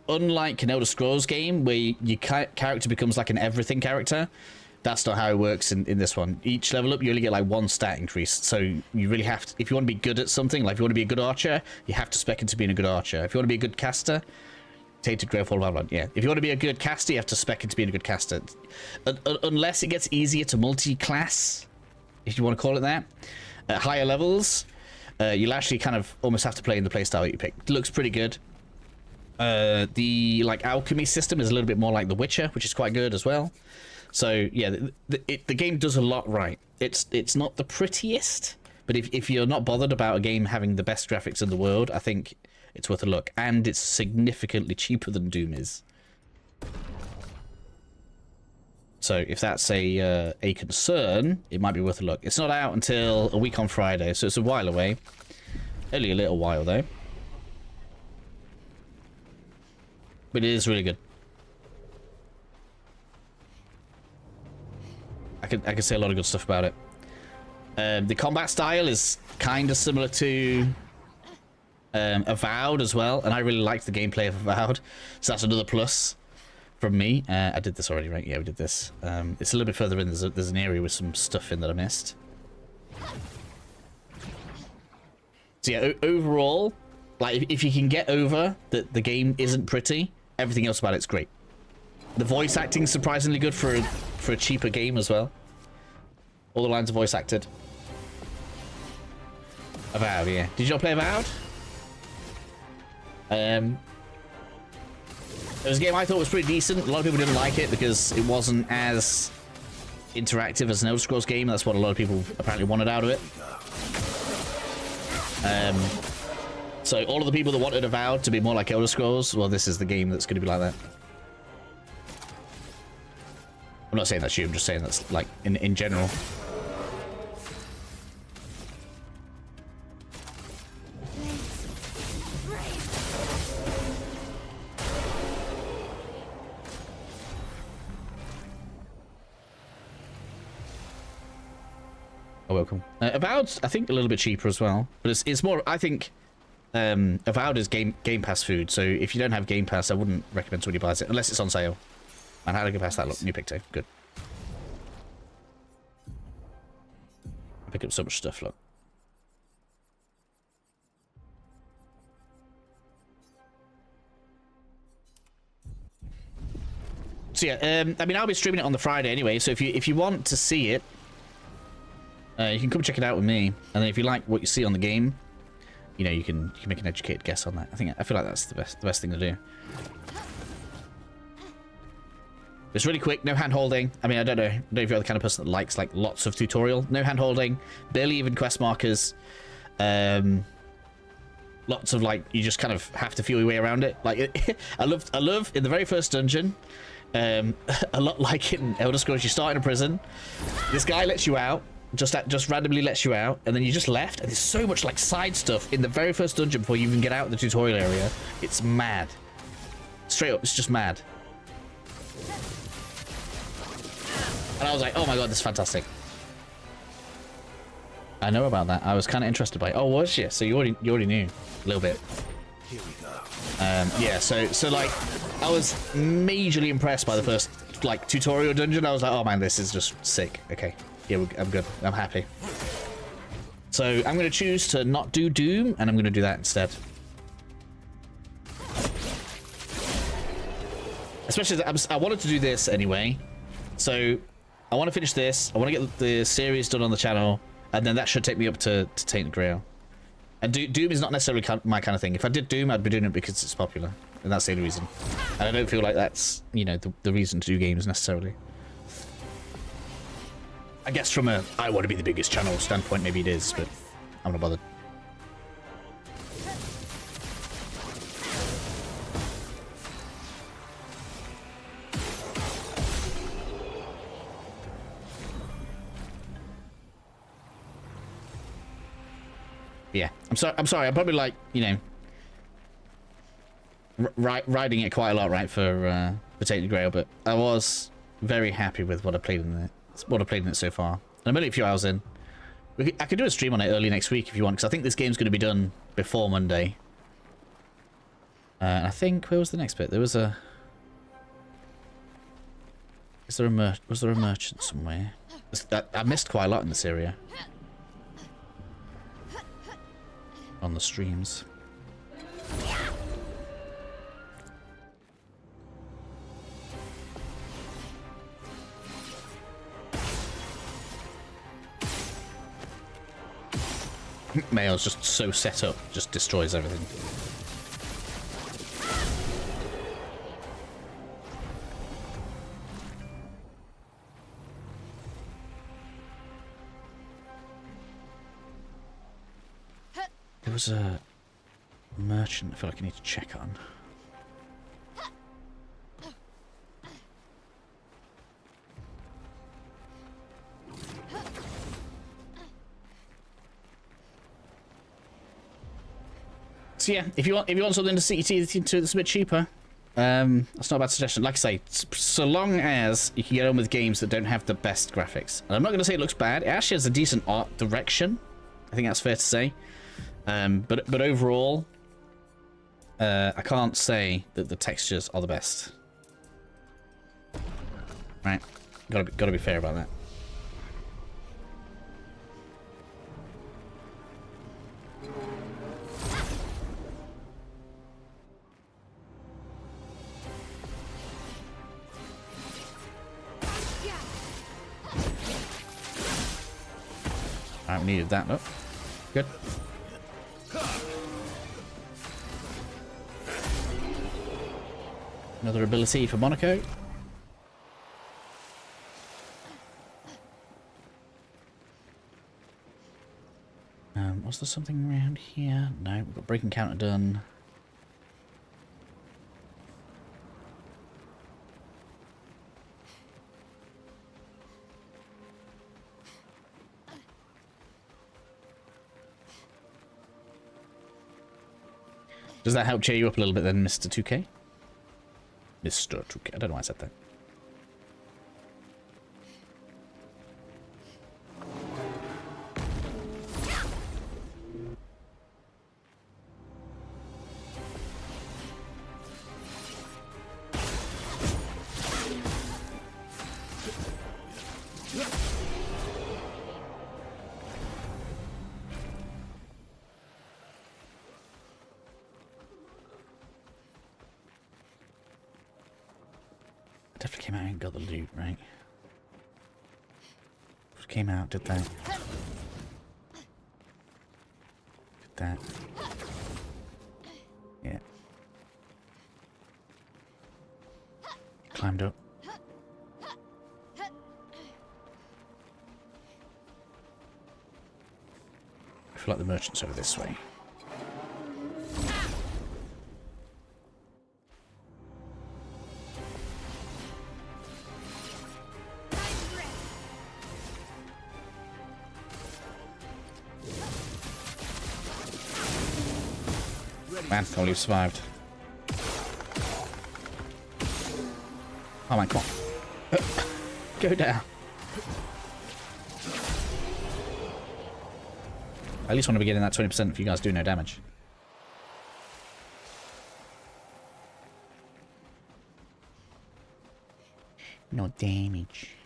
unlike an Elder Scrolls game where your character becomes like an everything character, that's not how it works in this one. Each level up, you only get like 1 stat increase. So you really have to, if you want to be good at something, like if you want to be a good archer, you have to spec into being a good archer. If you want to be a good caster, Tainted Grailfall Babylon, yeah. If you want to be a good caster, you have to spec into being a good caster. Unless it gets easier to multi-class, if you want to call it that, at higher levels, you'll actually kind of almost have to play in the playstyle that you pick. It looks pretty good. The like alchemy system is a little bit more like The Witcher, which is quite good as well. So yeah, the game does a lot right. It's not the prettiest, but if you're not bothered about a game having the best graphics in the world, I think it's worth a look. And it's significantly cheaper than Doom is. So if that's a concern, it might be worth a look. It's not out until a week on Friday, so it's a while away. Only a little while though. But it is really good. I can say a lot of good stuff about it. The combat style is kind of similar to Avowed as well, and I really liked the gameplay of Avowed, so that's another plus from me. I did this already, right? Yeah, we did this. It's a little bit further in. There's an area with some stuff in that I missed. So yeah, overall, like if you can get over that the game isn't pretty, everything else about it's great. The voice acting's surprisingly good for a cheaper game as well. All the lines are voice acted. Avowed, yeah. Did you not play Avowed? It was a game I thought was pretty decent. A lot of people didn't like it because it wasn't as interactive as an Elder Scrolls game. That's what a lot of people apparently wanted out of it. So all of the people that wanted Avowed to be more like Elder Scrolls, well, this is the game that's going to be like that. I'm not saying that's you, I'm just saying that's like in general. Oh, welcome. Avowed's, I think, a little bit cheaper as well, but it's more, I think, Avowed is Game Pass food, so if you don't have Game Pass, I wouldn't recommend somebody buys it, unless it's on sale. And how to get past that? Look, new Picto. Good. I pick up so much stuff, look. So yeah, I mean, I'll be streaming it on the Friday anyway, so if you want to see it, you can come check it out with me, and then if you like what you see on the game, you know, you can make an educated guess on that. I feel like that's the best thing to do. It's really quick, no hand holding. I mean, I don't know if you're the kind of person that likes like lots of tutorial. No hand holding, barely even quest markers. Lots of like, you just kind of have to feel your way around it. Like, I love in the very first dungeon, a lot like in Elder Scrolls, you start in a prison. This guy lets you out, just randomly lets you out, and then you just left. And there's so much like side stuff in the very first dungeon before you even get out of the tutorial area. It's mad. Straight up, it's just mad. And I was like, oh my god, this is fantastic. I know about that. I was kind of interested by it. Oh, was you? So you already knew a little bit. Here we go. Yeah, so like, I was majorly impressed by the first like tutorial dungeon. I was like, oh man, this is just sick. Okay. Yeah, I'm good. I'm happy. So I'm going to choose to not do Doom, and I'm going to do that instead. Especially, I wanted to do this anyway. So I want to finish this. I want to get the series done on the channel, and then that should take me up to Tainted Grail. And Doom is not necessarily my kind of thing. If I did Doom, I'd be doing it because it's popular, and that's the only reason. And I don't feel like that's, you know, the reason to do games necessarily. I guess from a I want to be the biggest channel standpoint, maybe it is, but I'm not bothered. Yeah, I'm sorry. I'm probably like, you know, riding it quite a lot, right, for Tainted Grail, but I was very happy with what I played in it. What I played in it so far. And I'm only a few hours in. I could do a stream on it early next week if you want, because I think this game's going to be done before Monday. And I think, where was the next bit? There was a... was there a merchant somewhere? I missed quite a lot in this area. On the streams. Mail's just so set up, just destroys everything. There was a merchant I feel like I need to check on. So yeah, if you want something to see that's a bit cheaper, that's not a bad suggestion. Like I say, so long as you can get on with games that don't have the best graphics. And I'm not going to say it looks bad. It actually has a decent art direction. I think that's fair to say. But overall, I can't say that the textures are the best. Right, gotta be fair about that. Alright, we needed that. Look, good. Another ability for Monaco. Was there something around here? No, we've got break encounter done. Does that help cheer you up a little bit then, Mr. 2K? Mr. 2K. I don't know why I said that. Definitely came out and got the loot, right? Came out, did that. Did that. Yeah. Climbed up. I feel like the merchant's over this way. Man, can't believe you survived. Oh man, come on. Go down. I at least want to be getting that 20% if you guys do no damage. No damage.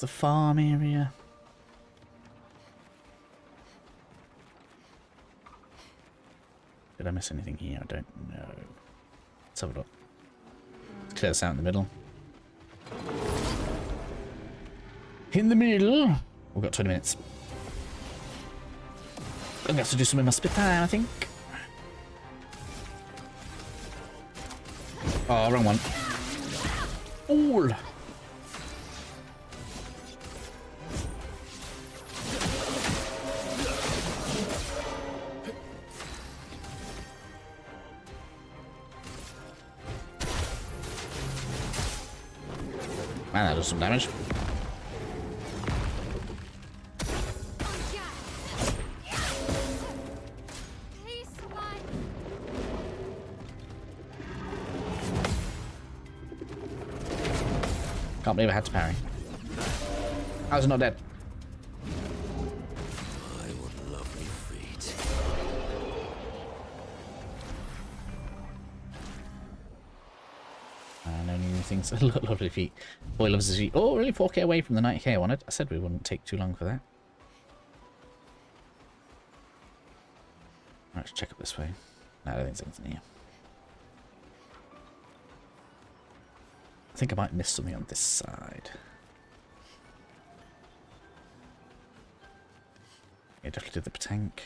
the farm area. Did I miss anything here? I don't know. Let's have a look. Let's clear this out in the middle. In the middle! We've got 20 minutes. I'm gonna have to do some in my spit time, I think. Oh, wrong one. Ooh! Man, that does some damage. Can't believe I had to parry. How's it not dead? I would lovely feet. No new things. Lovely feet. Boy loves his feet. Oh, really 4K away from the 90K I wanted. I said we wouldn't take too long for that. Right, let's check up this way. No, I don't think there's anything here. I think I might miss something on this side. Yeah, definitely did the tank.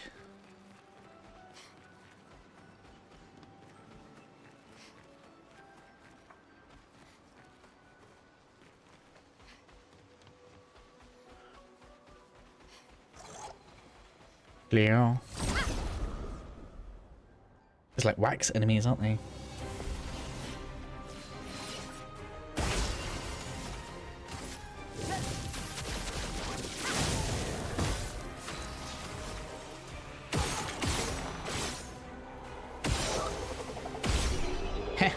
Clear. It's like wax enemies, aren't they? Heh.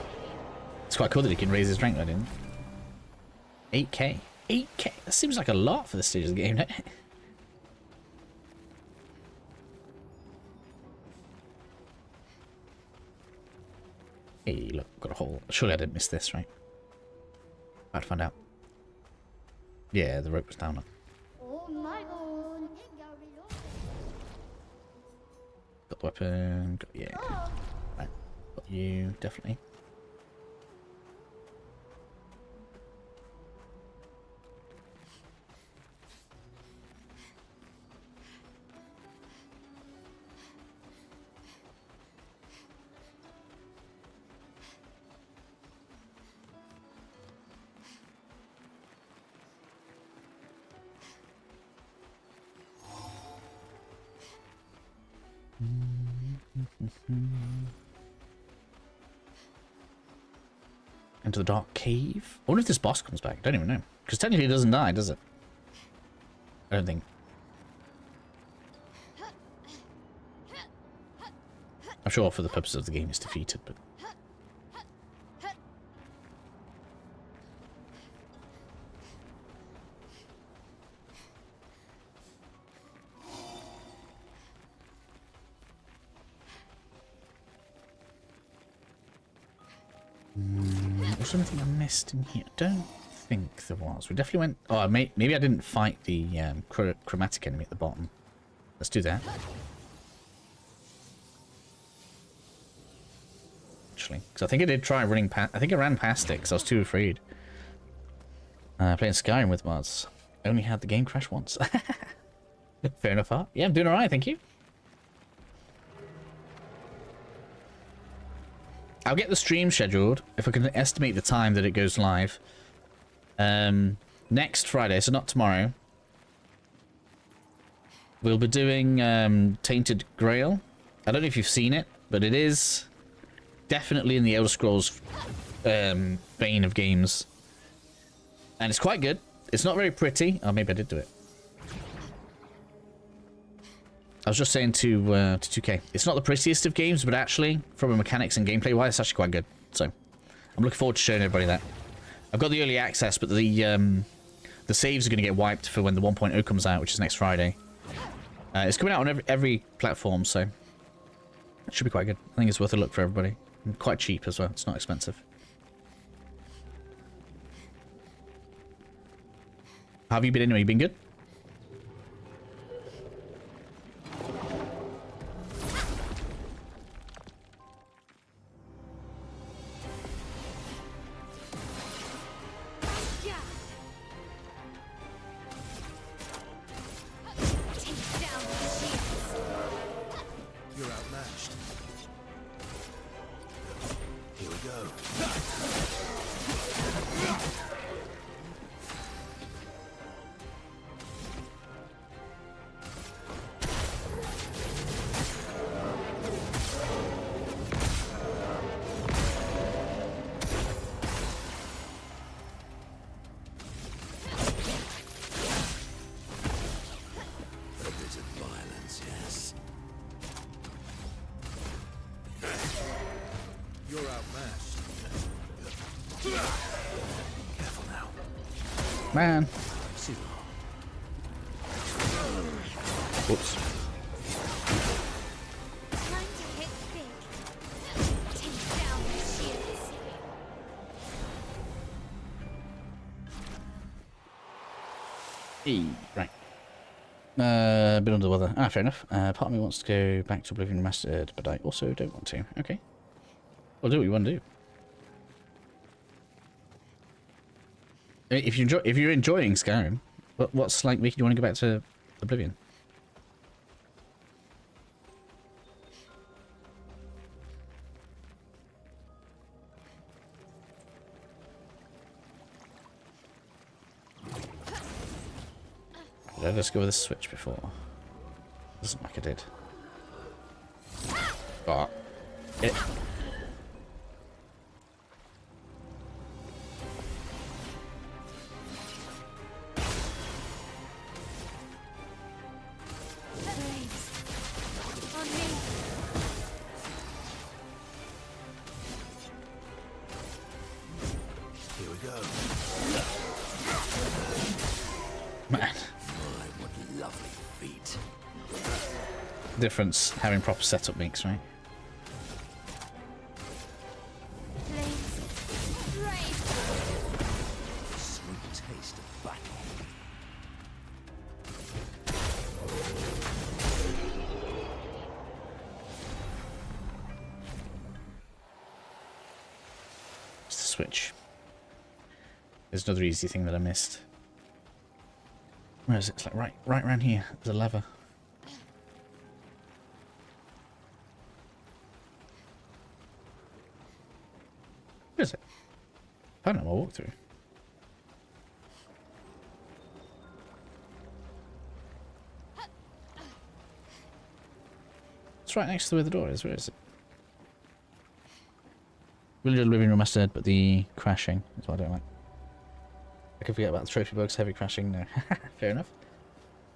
It's quite cool that he can raise his rank, I didn't. 8K. 8K. That seems like a lot for this stage of the game, doesn't it? Hey, look, got a hole. Surely I didn't miss this, right? I'd find out. Yeah, the rope was down. Oh my god. Got the weapon. Got, yeah. Right. Got you, definitely. Into the dark cave. I wonder if this boss comes back. I don't even know. Because technically it doesn't die, does it? I don't think. I'm sure for the purposes of the game it's defeated, but... Was there anything I missed in here? I don't think there was. We definitely went... Oh, maybe I didn't fight the chromatic enemy at the bottom. Let's do that. Actually, because I think I did try running past... I think I ran past it because I was too afraid. Playing Skyrim with mods. Only had the game crash once. Fair enough, Art. Yeah, I'm doing alright, thank you. I'll get the stream scheduled if I can estimate the time that it goes live. Next Friday, so not tomorrow. We'll be doing Tainted Grail. I don't know if you've seen it, but it is definitely in the Elder Scrolls vein of games. And it's quite good. It's not very pretty. Oh, maybe I did do it. I was just saying to 2K, it's not the prettiest of games, but actually, from a mechanics and gameplay wise, it's actually quite good. So, I'm looking forward to showing everybody that. I've got the early access, but the saves are going to get wiped for when the 1.0 comes out, which is next Friday. It's coming out on every platform, so it should be quite good. I think it's worth a look for everybody. And quite cheap as well. It's not expensive. How have you been anyway? You been good? You're outmatched. Here we go. A bit of violence, yes. You're outmatched. Careful now. Man. See Whoops. Time to hit big. Take down the shields. Hey, right. Been under the weather. Ah, fair enough. Part of me wants to go back to Oblivion Remastered, but I also don't want to. Okay. Well, do what you want to do. If you're enjoying Skyrim, what's like making you want to go back to Oblivion? Did I just go with the switch before? Doesn't like I did. Oh. It. Flames. On me. Here we go. Man. My, what lovely feet. Difference having proper setup makes, right? Flames. Rain. Sweet taste of battle. It's the switch. There's another easy thing that I missed. Where is it? It's like right around here. There's a lever. Where is it? I don't know. I'll walk through. It's right next to where the door is. Where is it? Really good living room, I said, but the crashing is what I don't like. I can forget about the trophy bugs, heavy crashing. No, fair enough.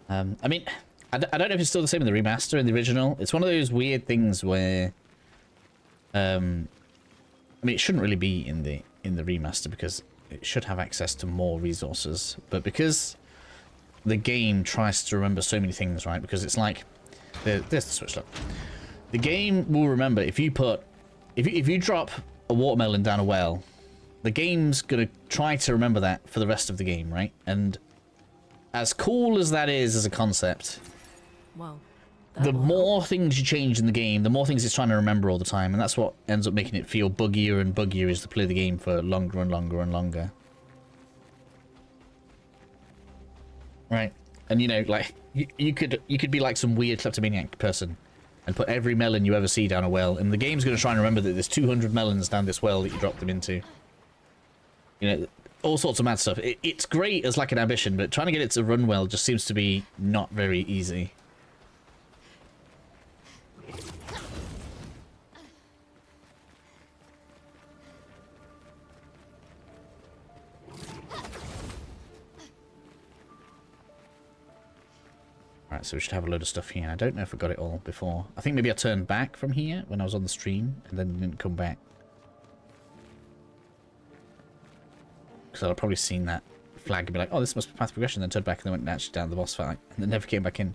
I mean, I don't know if it's still the same in the remaster and the original. It's one of those weird things where, I mean, it shouldn't really be in the remaster because it should have access to more resources. But because the game tries to remember so many things, right? Because it's like, there's the switch. Look, the game will remember if you drop a watermelon down a well. The game's gonna try to remember that for the rest of the game, right? And as cool as that is as a concept, Well, the more things you change in the game, the more things it's trying to remember all the time, and that's what ends up making it feel buggier and buggier as to play the game for longer and longer and longer. Right? And you know, like you could be like some weird kleptomaniac person and put every melon you ever see down a well, and the game's gonna try and remember that there's 200 melons down this well that you dropped them into. You know, all sorts of mad stuff. It's great as like an ambition, but trying to get it to run well just seems to be not very easy. Alright, so we should have a load of stuff here. I don't know if I got it all before. I think maybe I turned back from here when I was on the stream and then didn't come back. Because I'd probably seen that flag and be like, oh, this must be path progression, then turned back and then went actually down the boss fight and then never came back in.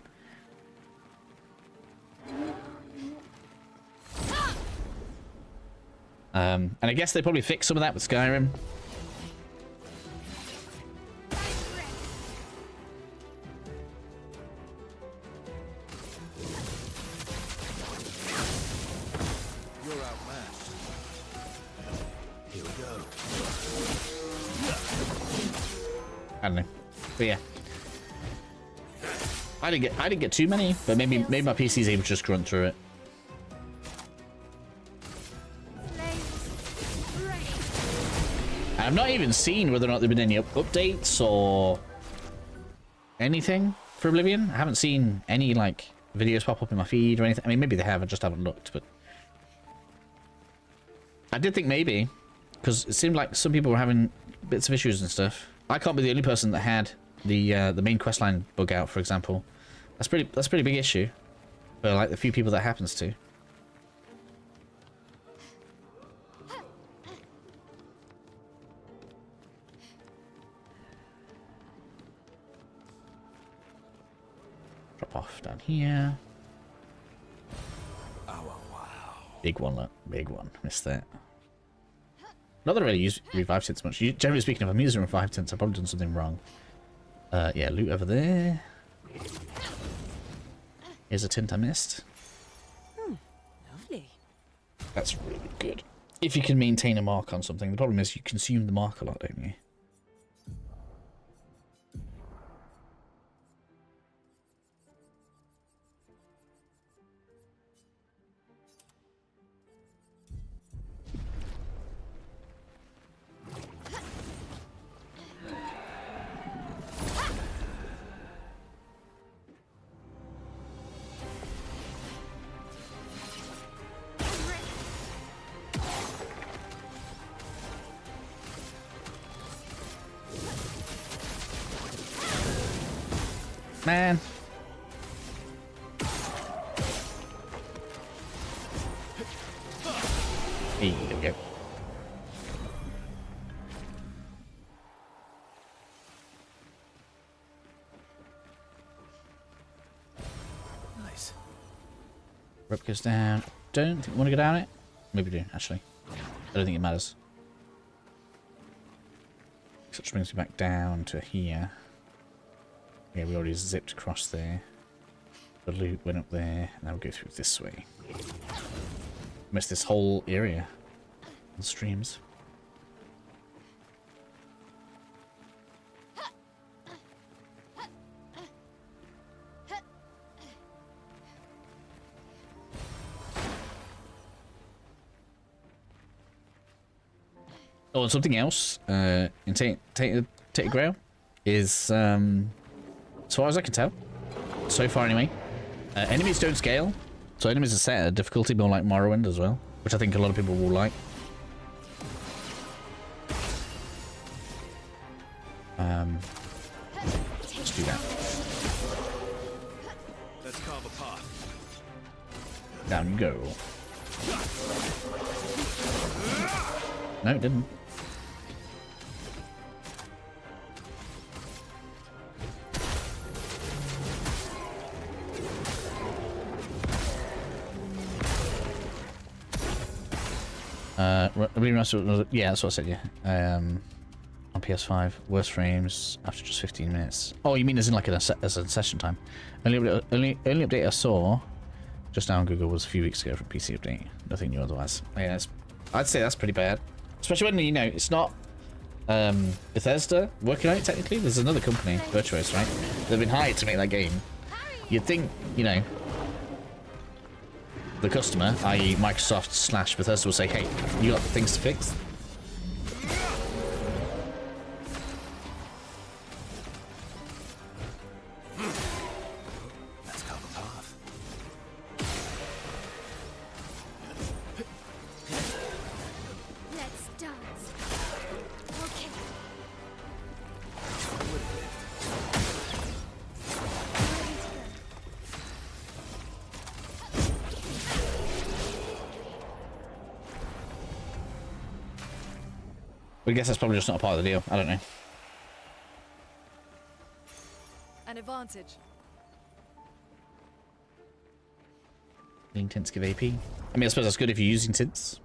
And I guess they probably fixed some of that with Skyrim. I don't know. But yeah. I didn't get too many, but maybe my PC is able to just grunt through it. I've not even seen whether or not there have been any updates or anything for Oblivion. I haven't seen any like videos pop up in my feed or anything. I mean, maybe they have, I just haven't looked, but I did think maybe, because it seemed like some people were having bits of issues and stuff. I can't be the only person that had the main questline bug out, for example. That's a pretty big issue for like the few people that happens to. Drop off down here. Oh, wow. Big one, look. Big one. Missed that. Not that I really use revive tints much. Generally speaking, if I'm using revive tints, I've probably done something wrong. Yeah, loot over there. Here's a tint I missed. Lovely. That's really good. If you can maintain a mark on something. The problem is you consume the mark a lot, don't you? Man. Hey, there we go. Nice. Rope goes down. Don't think we want to go down it. Maybe we do, actually. I don't think it matters. So it brings me back down to here. Yeah, we already zipped across there. The loot went up there, and now we'll go through this way. Missed this whole area on streams. Oh, and something else in Tainted Grail is, as far as I can tell, so far anyway, enemies don't scale. So enemies are set at a difficulty more like Morrowind as well, which I think a lot of people will like. Let's do that. Let's carve a path. Down you go. No, it didn't. Yeah, that's what I said, yeah. On PS5, worst frames after just 15 minutes. Oh, you mean as in like as a session time? Only update I saw just now on Google was a few weeks ago from PC update. Nothing new otherwise. Yeah, I'd say that's pretty bad. Especially when, you know, it's not Bethesda working on it technically. There's another company, Virtuos, right? They've been hired to make that game. You'd think, you know, the customer, i.e. Microsoft / Bethesda, will say, hey, you got things to fix? Let's carve a path. Let's dance. Okay. But I guess that's probably just not a part of the deal. I don't know. An advantage. Using tints give AP. I mean, I suppose that's good if you're using tints.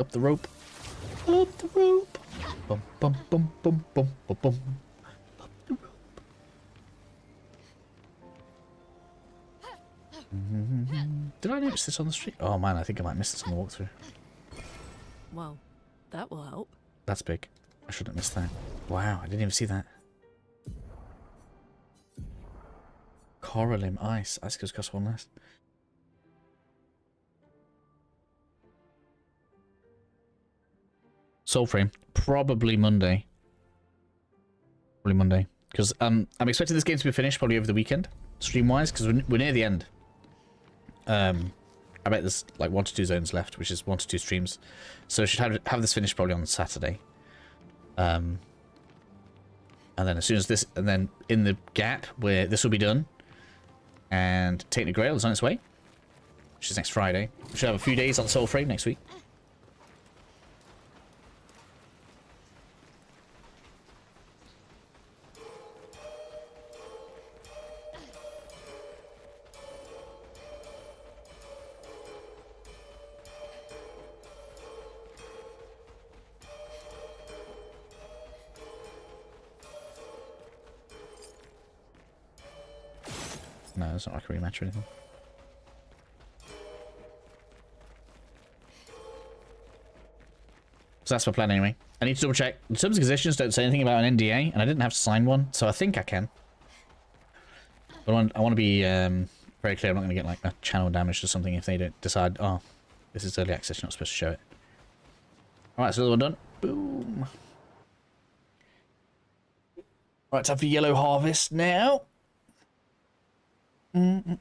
Up the rope. Up the rope. Bum, bum, bum, bum, bum, bum, bum. Up the rope. Did I notice this on the street? Oh man, I think I might miss this on the walkthrough. Well, that will help. That's big. I shouldn't have missed that. Wow, I didn't even see that. Coralim ice. Ice goes cost one less. Soul frame. Probably Monday. Probably Monday. Because I'm expecting this game to be finished probably over the weekend, stream-wise, because we're near the end. I bet there's like 1 to 2 zones left, which is 1 to 2 streams. So I should have this finished probably on Saturday. And then as soon as this, and then in the gap where this will be done, and Take the Grail is on its way, which is next Friday. We should have a few days on Soul Frame next week. No, it's not like a rematch or anything. So that's my plan anyway. I need to double check. The terms and conditions don't say anything about an NDA, and I didn't have to sign one, so I think I can. But I want to be very clear. I'm not going to get like a channel damage or something if they don't decide, oh, this is early access, you're not supposed to show it. Alright, so the other one done. Boom. Right, time for Yellow Harvest now. Tell me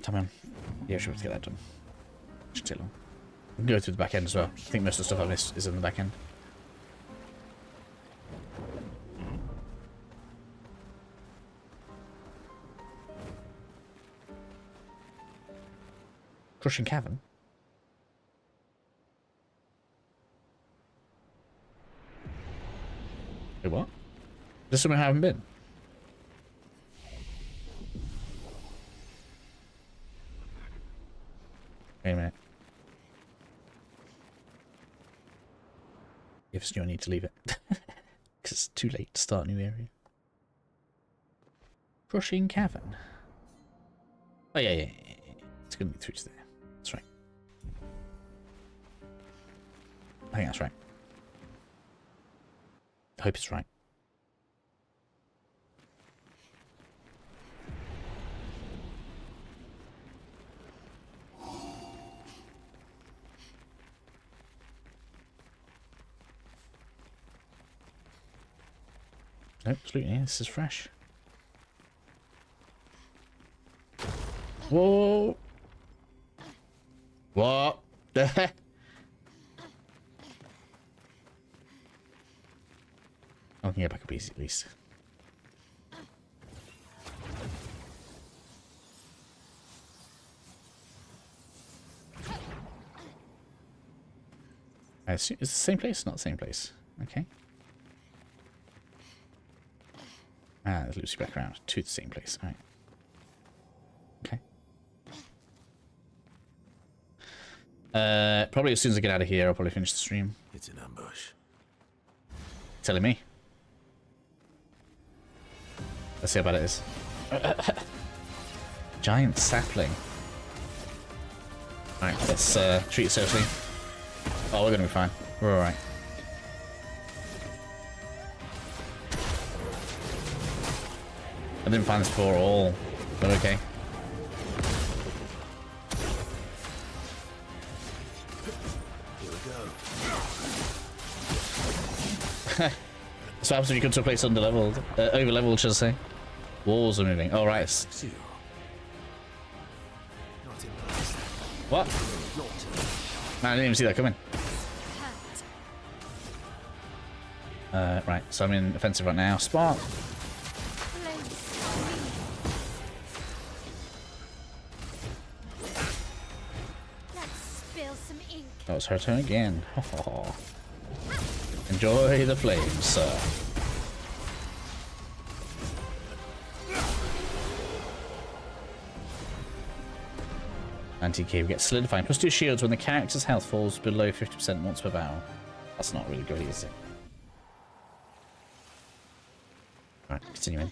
on. Yeah, I should be able to get that done. Should take long. We can go through the back end as well. I think most of the stuff I missed is in the back end. Crushing Cavern? Wait, what? Is this somewhere I haven't been? Wait a minute. If it's new, I need to leave it. Because it's too late to start a new area. Crushing Cavern. Oh, yeah. It's going to be through to there. That's right. I think that's right. I hope it's right. Nope, absolutely, yeah, this is fresh. Whoa! What the heck? I can get back up easy at least. I assume it's the same place? Not the same place. Okay. Ah, it loops you back around to the same place. Alright. Okay. Probably as soon as I get out of here, I'll probably finish the stream. It's an ambush. Telling me. Let's see how bad it is. Giant sapling. Alright, let's treat it seriously. Oh, we're gonna be fine. We're alright. I didn't find this before at all, but okay. Here we go. So happens if you come to a place under-leveled, over-leveled, should I say. Walls are moving. Oh, right. What? Man, I didn't even see that coming. Right, so I'm in offensive right now. Spark. Oh, it's her turn again. Enjoy the flames, sir. Anti-cave gets solidifying. +2 shields when the character's health falls below 50% once per battle. That's not really good, is it? Alright, continuing.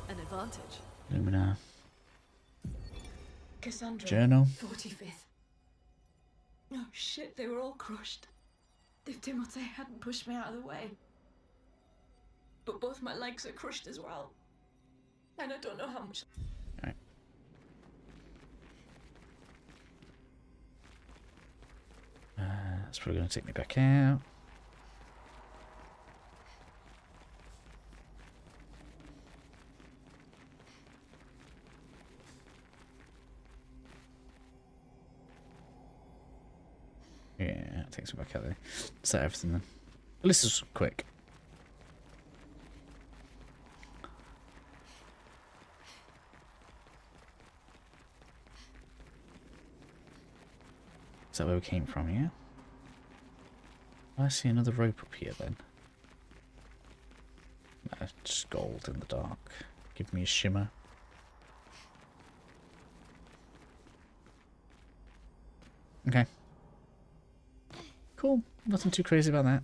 An advantage. Lumina. Cassandra. Journal. 45th. Oh shit, they were all crushed. If Timothy hadn't pushed me out of the way. But both my legs are crushed as well. And I don't know how much. Alright. That's probably going to take me back out. Yeah, it takes me back out there. Is that everything then? Well, this is quick. Is that where we came from, yeah? I see another rope up here then. No, just gold in the dark. Give me a shimmer. Okay. Cool. Nothing too crazy about that.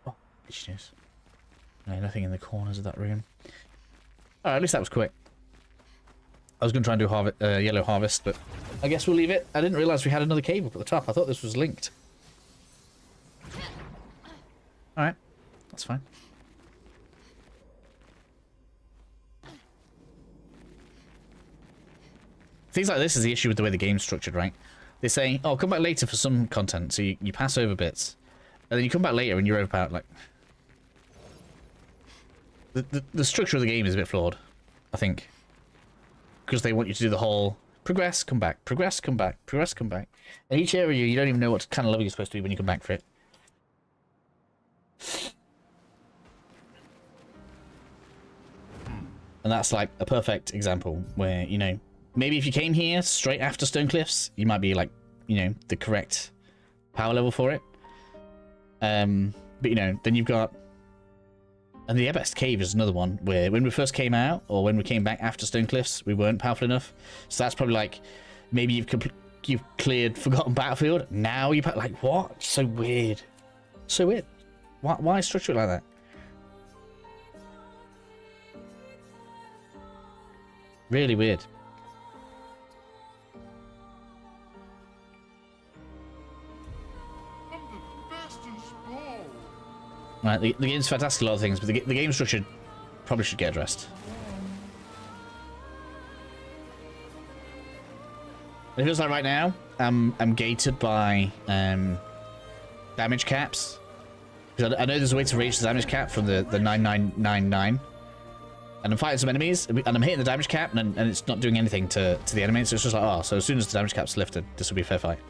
Oh, itchy news. No, nothing in the corners of that room. Alright, at least that was quick. I was going to try and do yellow harvest, but I guess we'll leave it. I didn't realise we had another cave up at the top. I thought this was linked. Alright, that's fine. Things like this is the issue with the way the game's structured, right? They say, oh, come back later for some content, so you pass over bits. And then you come back later and you're overpowered, like... The structure of the game is a bit flawed, I think. Because they want you to do the whole progress, come back, progress, come back, progress, come back. And each area, you don't even know what kind of level you're supposed to be when you come back for it. And that's like a perfect example where, you know, maybe if you came here straight after Stone Cliffs, you might be like, you know, the correct power level for it. But, you know, then you've got... And the Ebest Cave is another one where when we first came out, or when we came back after Stone Cliffs, we weren't powerful enough. So that's probably like, maybe you've cleared Forgotten Battlefield. Now you're like, what? So weird. So weird. Why structure it like that? Really weird. Right, the game's fantastic, a lot of things, but the game structure probably should get addressed. It feels like right now, I'm gated by damage caps. Because I know there's a way to reach the damage cap from the 9999. And I'm fighting some enemies, and I'm hitting the damage cap, and it's not doing anything to the enemy, so it's just like, oh, so as soon as the damage cap's lifted, this will be a fair fight.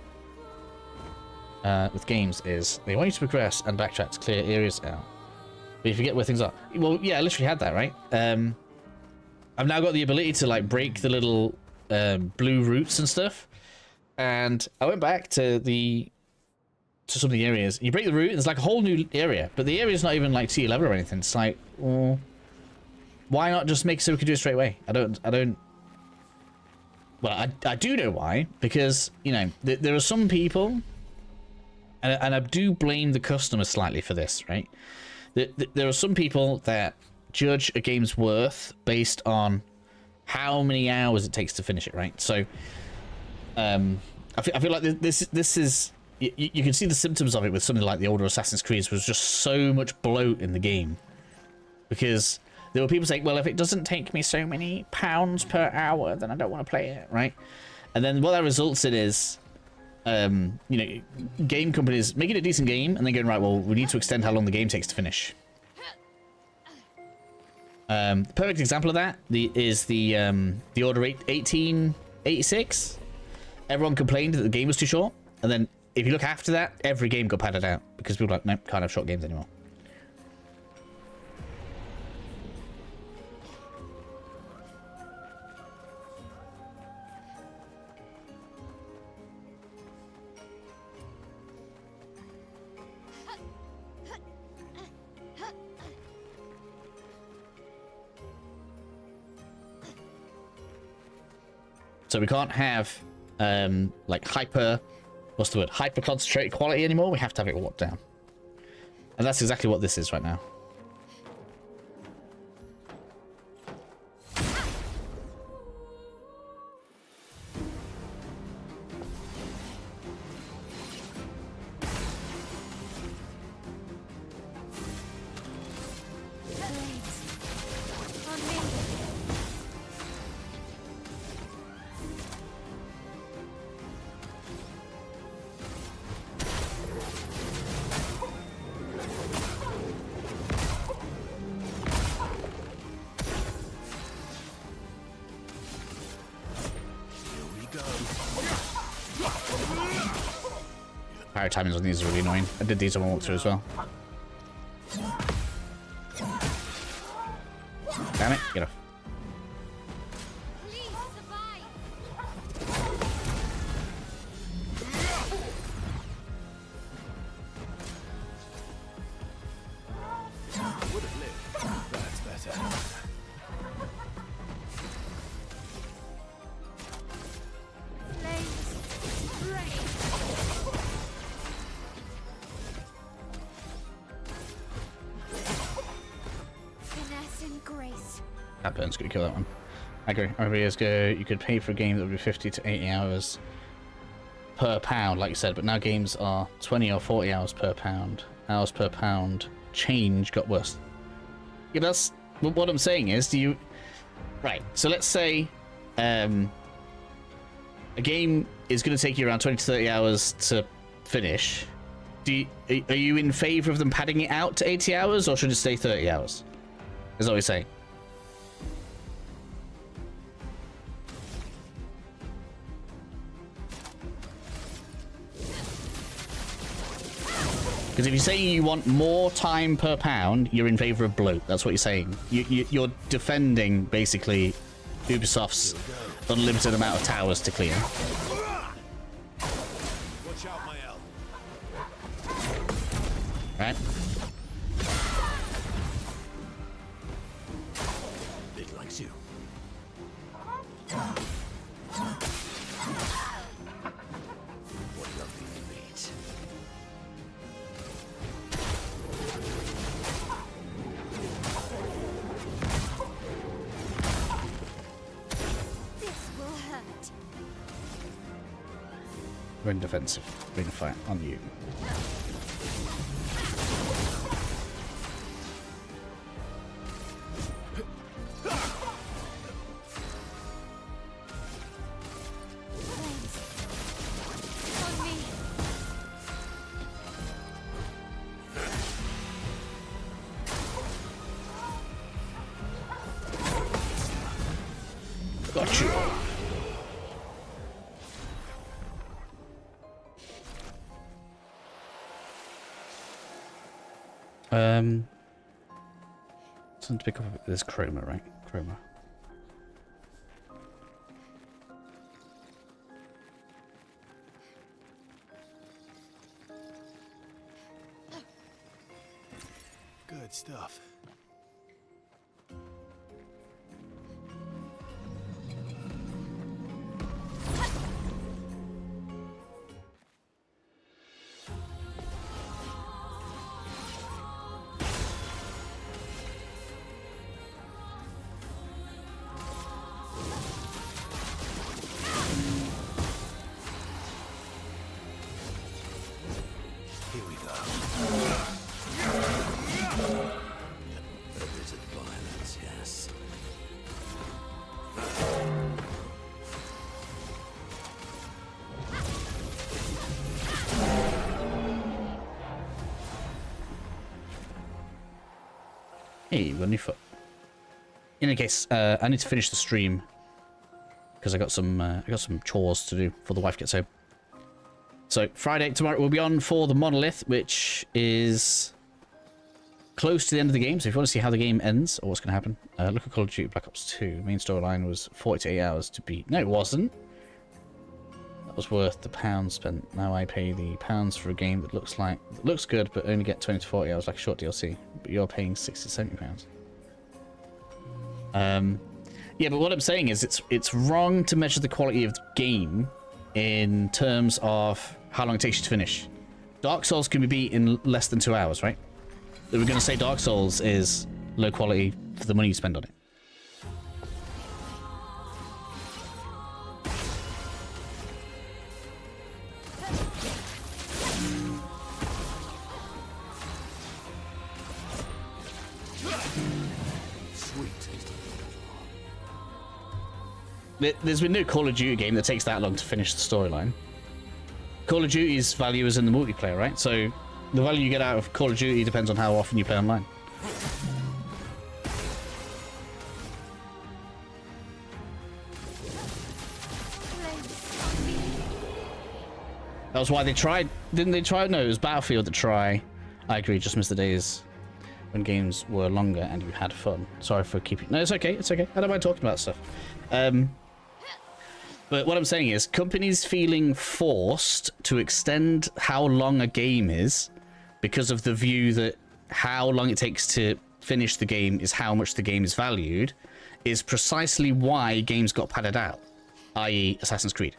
With games is they want you to progress and backtrack to clear areas out, but you forget where things are. Well, yeah, I literally had that, right? I've now got the ability to like break the little blue roots and stuff, and I went back to some of the areas. You break the root, and it's like a whole new area, but the area's not even like to your level or anything. It's like, well, why not just make it so we can do it straight away? I don't. Well, I do know why, because you know there are some people. And I do blame the customer slightly for this, right? There are some people that judge a game's worth based on how many hours it takes to finish it, right? So, I feel like this is... You can see the symptoms of it with something like the older Assassin's Creed. There was just so much bloat in the game. Because there were people saying, well, if it doesn't take me so many pounds per hour, then I don't want to play it, right? And then what that results in is... you know, game companies making a decent game and then going, right, well, we need to extend how long the game takes to finish. The perfect example of that is the Order 1886. Everyone complained that the game was too short, and then if you look after that, every game got padded out because people were like, nope, can't have short games anymore. So we can't have like hyper concentrated quality anymore. We have to have it watered down, and that's exactly what this is right now. Power timings on these are really annoying. I did these on my walkthrough as well. Damn it, get off. That burn's gonna kill that one. I agree. Over years ago, you could pay for a game that would be 50 to 80 hours per pound, like you said, but now games are 20 or 40 hours per pound. Hours per pound change got worse. Yeah, that's what I'm saying is, do you... Right, so let's say a game is going to take you around 20 to 30 hours to finish. Are you in favor of them padding it out to 80 hours, or should it stay 30 hours? Is that what you're saying? Because if you're saying you want more time per pound, you're in favor of blue. That's what you're saying. You're defending, basically, Ubisoft's unlimited amount of towers to clear. Watch out, my elf. Right? It likes you. What lovely meat. We're in defensive. We're gonna fight on you. Got you. Something to pick up. There's chroma, right? Chroma. Good stuff. Hey, you got any foot? in any case, I need to finish the stream because I got some chores to do before the wife gets home. So Friday tomorrow we'll be on for the monolith, which is close to the end of the game. So if you want to see how the game ends or what's going to happen, look at Call of Duty Black Ops 2. Main storyline was 48 hours to beat. No, it wasn't. That was worth the pounds spent. Now I pay the pounds for a game that looks good, but only get 20 to 40 hours like a short DLC. But you're paying 60 to 70 pounds. Yeah, but what I'm saying is it's wrong to measure the quality of the game in terms of how long it takes you to finish. Dark Souls can be beat in less than 2 hours, right? We're going to say Dark Souls is low quality for the money you spend on it. There's been no Call of Duty game that takes that long to finish the storyline. Call of Duty's value is in the multiplayer, right? So the value you get out of Call of Duty depends on how often you play online. That was why they tried, didn't they try? No, it was Battlefield to try. I agree, just missed the days when games were longer and you had fun. Sorry for keeping... No, it's okay, it's okay. I don't mind talking about stuff. But what I'm saying is, companies feeling forced to extend how long a game is because of the view that how long it takes to finish the game is how much the game is valued, is precisely why games got padded out, i.e. Assassin's Creed,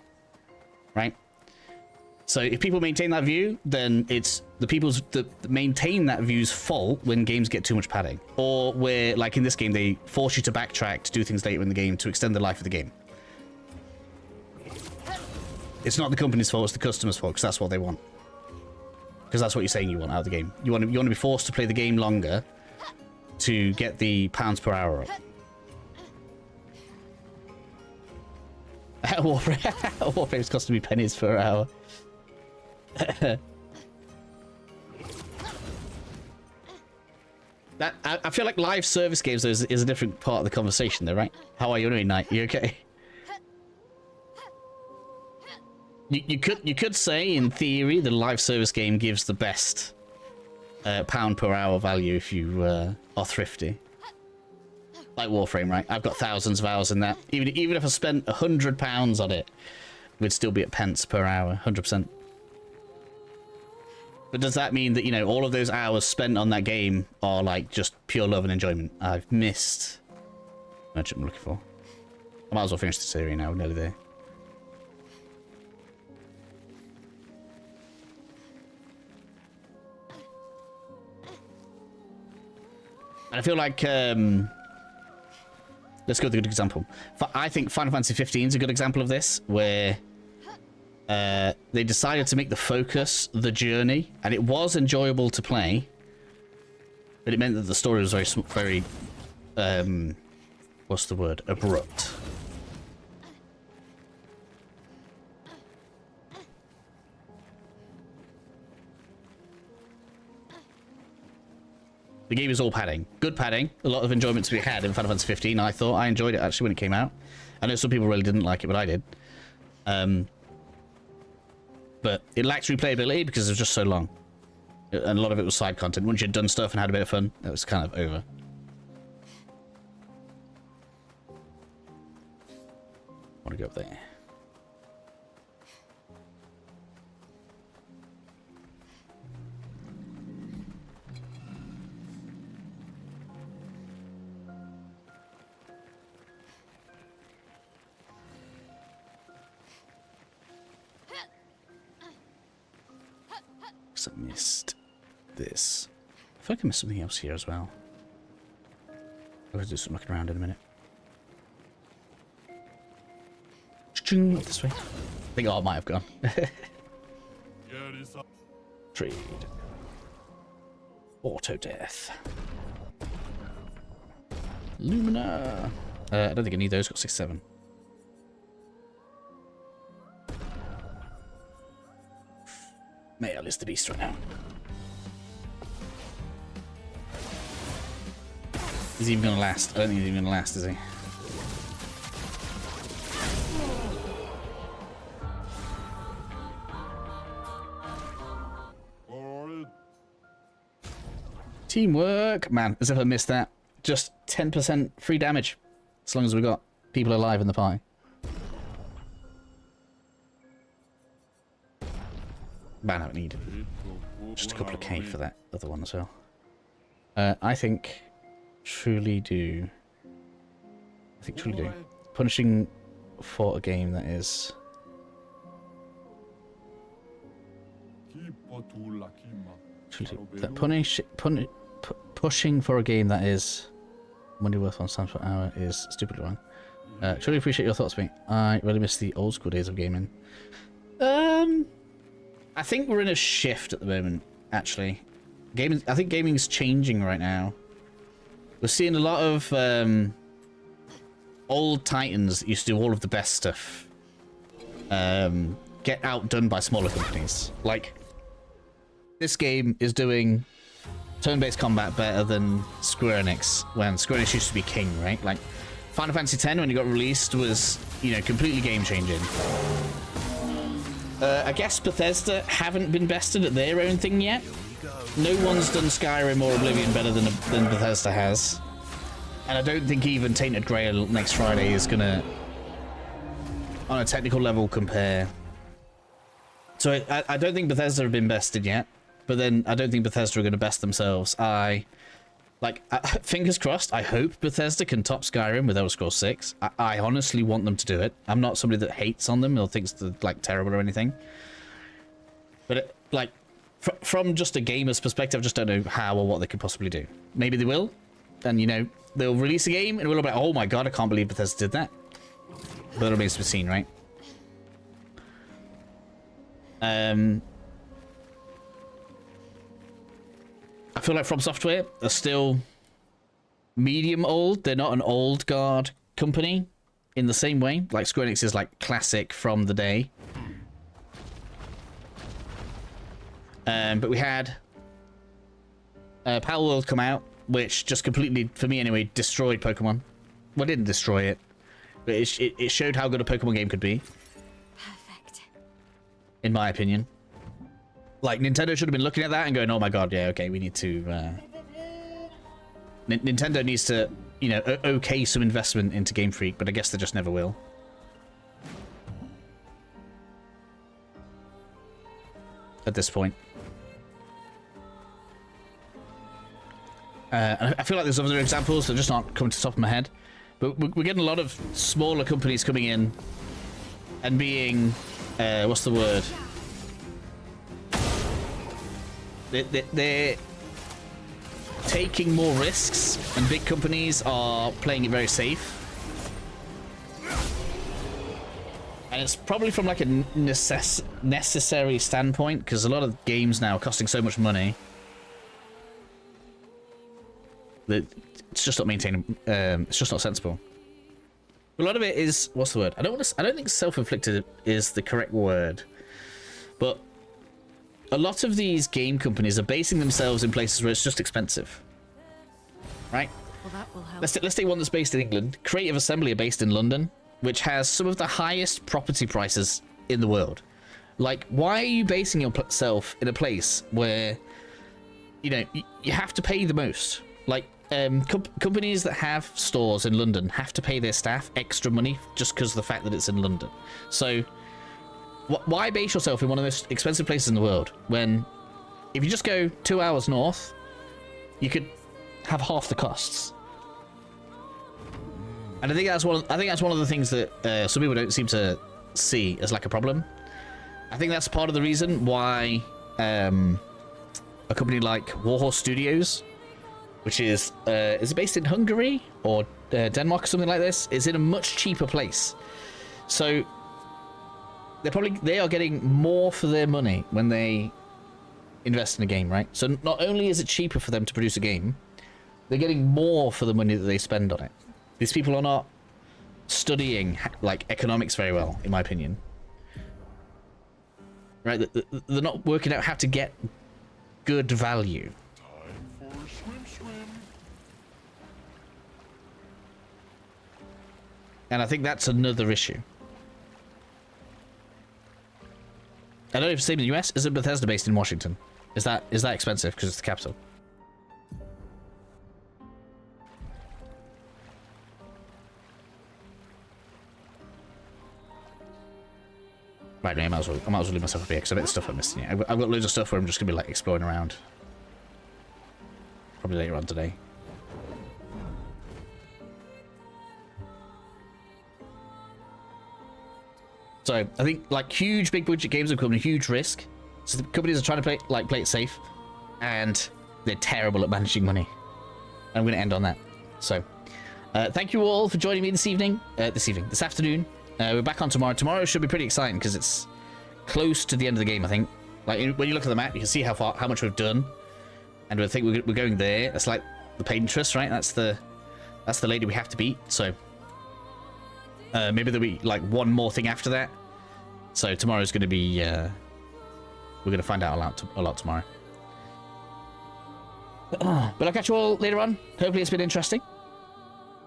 right? So if people maintain that view, then it's the people that maintain that view's fault when games get too much padding. Or where, like in this game, they force you to backtrack to do things later in the game to extend the life of the game. It's not the company's fault, it's the customer's fault, because that's what they want. Because that's what you're saying you want out of the game. You want to be forced to play the game longer to get the pounds per hour up. Warframe's costing me pennies per hour. I feel like live service games is a different part of the conversation though, right? How are you doing, Knight? You okay? You could say in theory the live service game gives the best pound per hour value if you are thrifty. Like Warframe, right? I've got thousands of hours in that. Even if I spent £100 on it, we'd still be at pence per hour, 100%. But does that mean that, you know, all of those hours spent on that game are like just pure love and enjoyment? I've missed what I'm looking for. I might as well finish the series now, we're nearly there. And I feel like, let's go with a good example. I think Final Fantasy 15 is a good example of this, where they decided to make the focus the journey, and it was enjoyable to play, but it meant that the story was very, what's the word? Abrupt. The game is all padding. Good padding. A lot of enjoyment to be had in Final Fantasy 15. I thought I enjoyed it actually when it came out. I know some people really didn't like it, but I did. But it lacked replayability because it was just so long. And a lot of it was side content. Once you'd done stuff and had a bit of fun, it was kind of over. I want to go up there. I missed this. I feel like I missed something else here as well. I'll do some looking around in a minute. This way. I think I might have gone. Trade. Auto death. Lumina. I don't think I need those. Got 6-7. Male is the beast right now. Is he even going to last? I don't think he's even going to last, is he? Teamwork! Man, as if I missed that. Just 10% free damage. As long as we got people alive in the party. Man, I don't need just a couple of K for that other one as well. I think truly do. Punishing for a game that is. Pushing for a game that is money worth on stands per hour is stupidly wrong. Truly appreciate your thoughts, mate. I really miss the old school days of gaming. I think we're in a shift at the moment, actually. I think gaming's changing right now. We're seeing a lot of old titans that used to do all of the best stuff get outdone by smaller companies. Like, this game is doing turn-based combat better than Square Enix, when Square Enix used to be king, right? Like, Final Fantasy X, when it got released, was, you know, completely game-changing. I guess Bethesda haven't been bested at their own thing yet. No one's done Skyrim or Oblivion better than Bethesda has. And I don't think even Tainted Grail next Friday is gonna, on a technical level, compare. So I don't think Bethesda have been bested yet. But then I don't think Bethesda are going to best themselves. Fingers crossed, I hope Bethesda can top Skyrim with Elder Scrolls 6. I honestly want them to do it. I'm not somebody that hates on them or thinks they're, like, terrible or anything. But, from just a gamer's perspective, I just don't know how or what they could possibly do. Maybe they will. And, you know, they'll release a game and we'll be like, oh my god, I can't believe Bethesda did that. But it remains to be seen, right? I feel like From Software are still medium old. They're not an old guard company in the same way. Like, Square Enix is like classic from the day. But we had Pal World come out, which just completely, for me anyway, destroyed Pokemon. Well, it didn't destroy it, but it showed how good a Pokemon game could be. Perfect. In my opinion. Like, Nintendo should have been looking at that and going, oh my god, yeah, okay, we need to... Nintendo needs to, you know, okay some investment into Game Freak, but I guess they just never will. At this point. I feel like there's other examples that just aren't coming to the top of my head. But we're getting a lot of smaller companies coming in and being... what's the word? They're taking more risks, and big companies are playing it very safe. And it's probably from like a necessary standpoint, because a lot of games now are costing so much money that it's just not maintaining. It's just not sensible. A lot of it is, what's the word? I don't think self-inflicted is the correct word, but a lot of these game companies are basing themselves in places where it's just expensive, right? Well, that will help. Let's take one that's based in England. Creative Assembly are based in London, which has some of the highest property prices in the world. Like, why are you basing yourself in a place where, you know, you have to pay the most? Like, companies that have stores in London have to pay their staff extra money just because of the fact that it's in London. So why base yourself in one of the most expensive places in the world when, if you just go 2 hours north, you could have half the costs? And I think that's one of the things that some people don't seem to see as like a problem. I think that's part of the reason why a company like Warhorse Studios, which is it based in Hungary or Denmark or something like this, is in a much cheaper place. So they are getting more for their money when they invest in a game, right? So not only is it cheaper for them to produce a game, they're getting more for the money that they spend on it. These people are not studying like economics very well, in my opinion. Right? They're not working out how to get good value. And I think that's another issue. I don't know if it's the same in the US. Is it Bethesda based in Washington? Is that expensive because it's the capital? Right, no, I might as well leave myself up here because I bet the stuff I'm missing. I've got loads of stuff where I'm just gonna be like exploring around. Probably later on today. So I think like huge big budget games have come at a huge risk. So the companies are trying to play it safe, and they're terrible at managing money. I'm going to end on that. So thank you all for joining me this afternoon. We're back on tomorrow. Tomorrow should be pretty exciting because it's close to the end of the game. I think. Like when you look at the map, you can see how much we've done, and I think we're going there. That's like the Paintress, right? That's the lady we have to beat. So maybe there'll be like one more thing after that. So tomorrow's going to be we're going to find out a lot tomorrow. But I'll catch you all later on. Hopefully it's been interesting.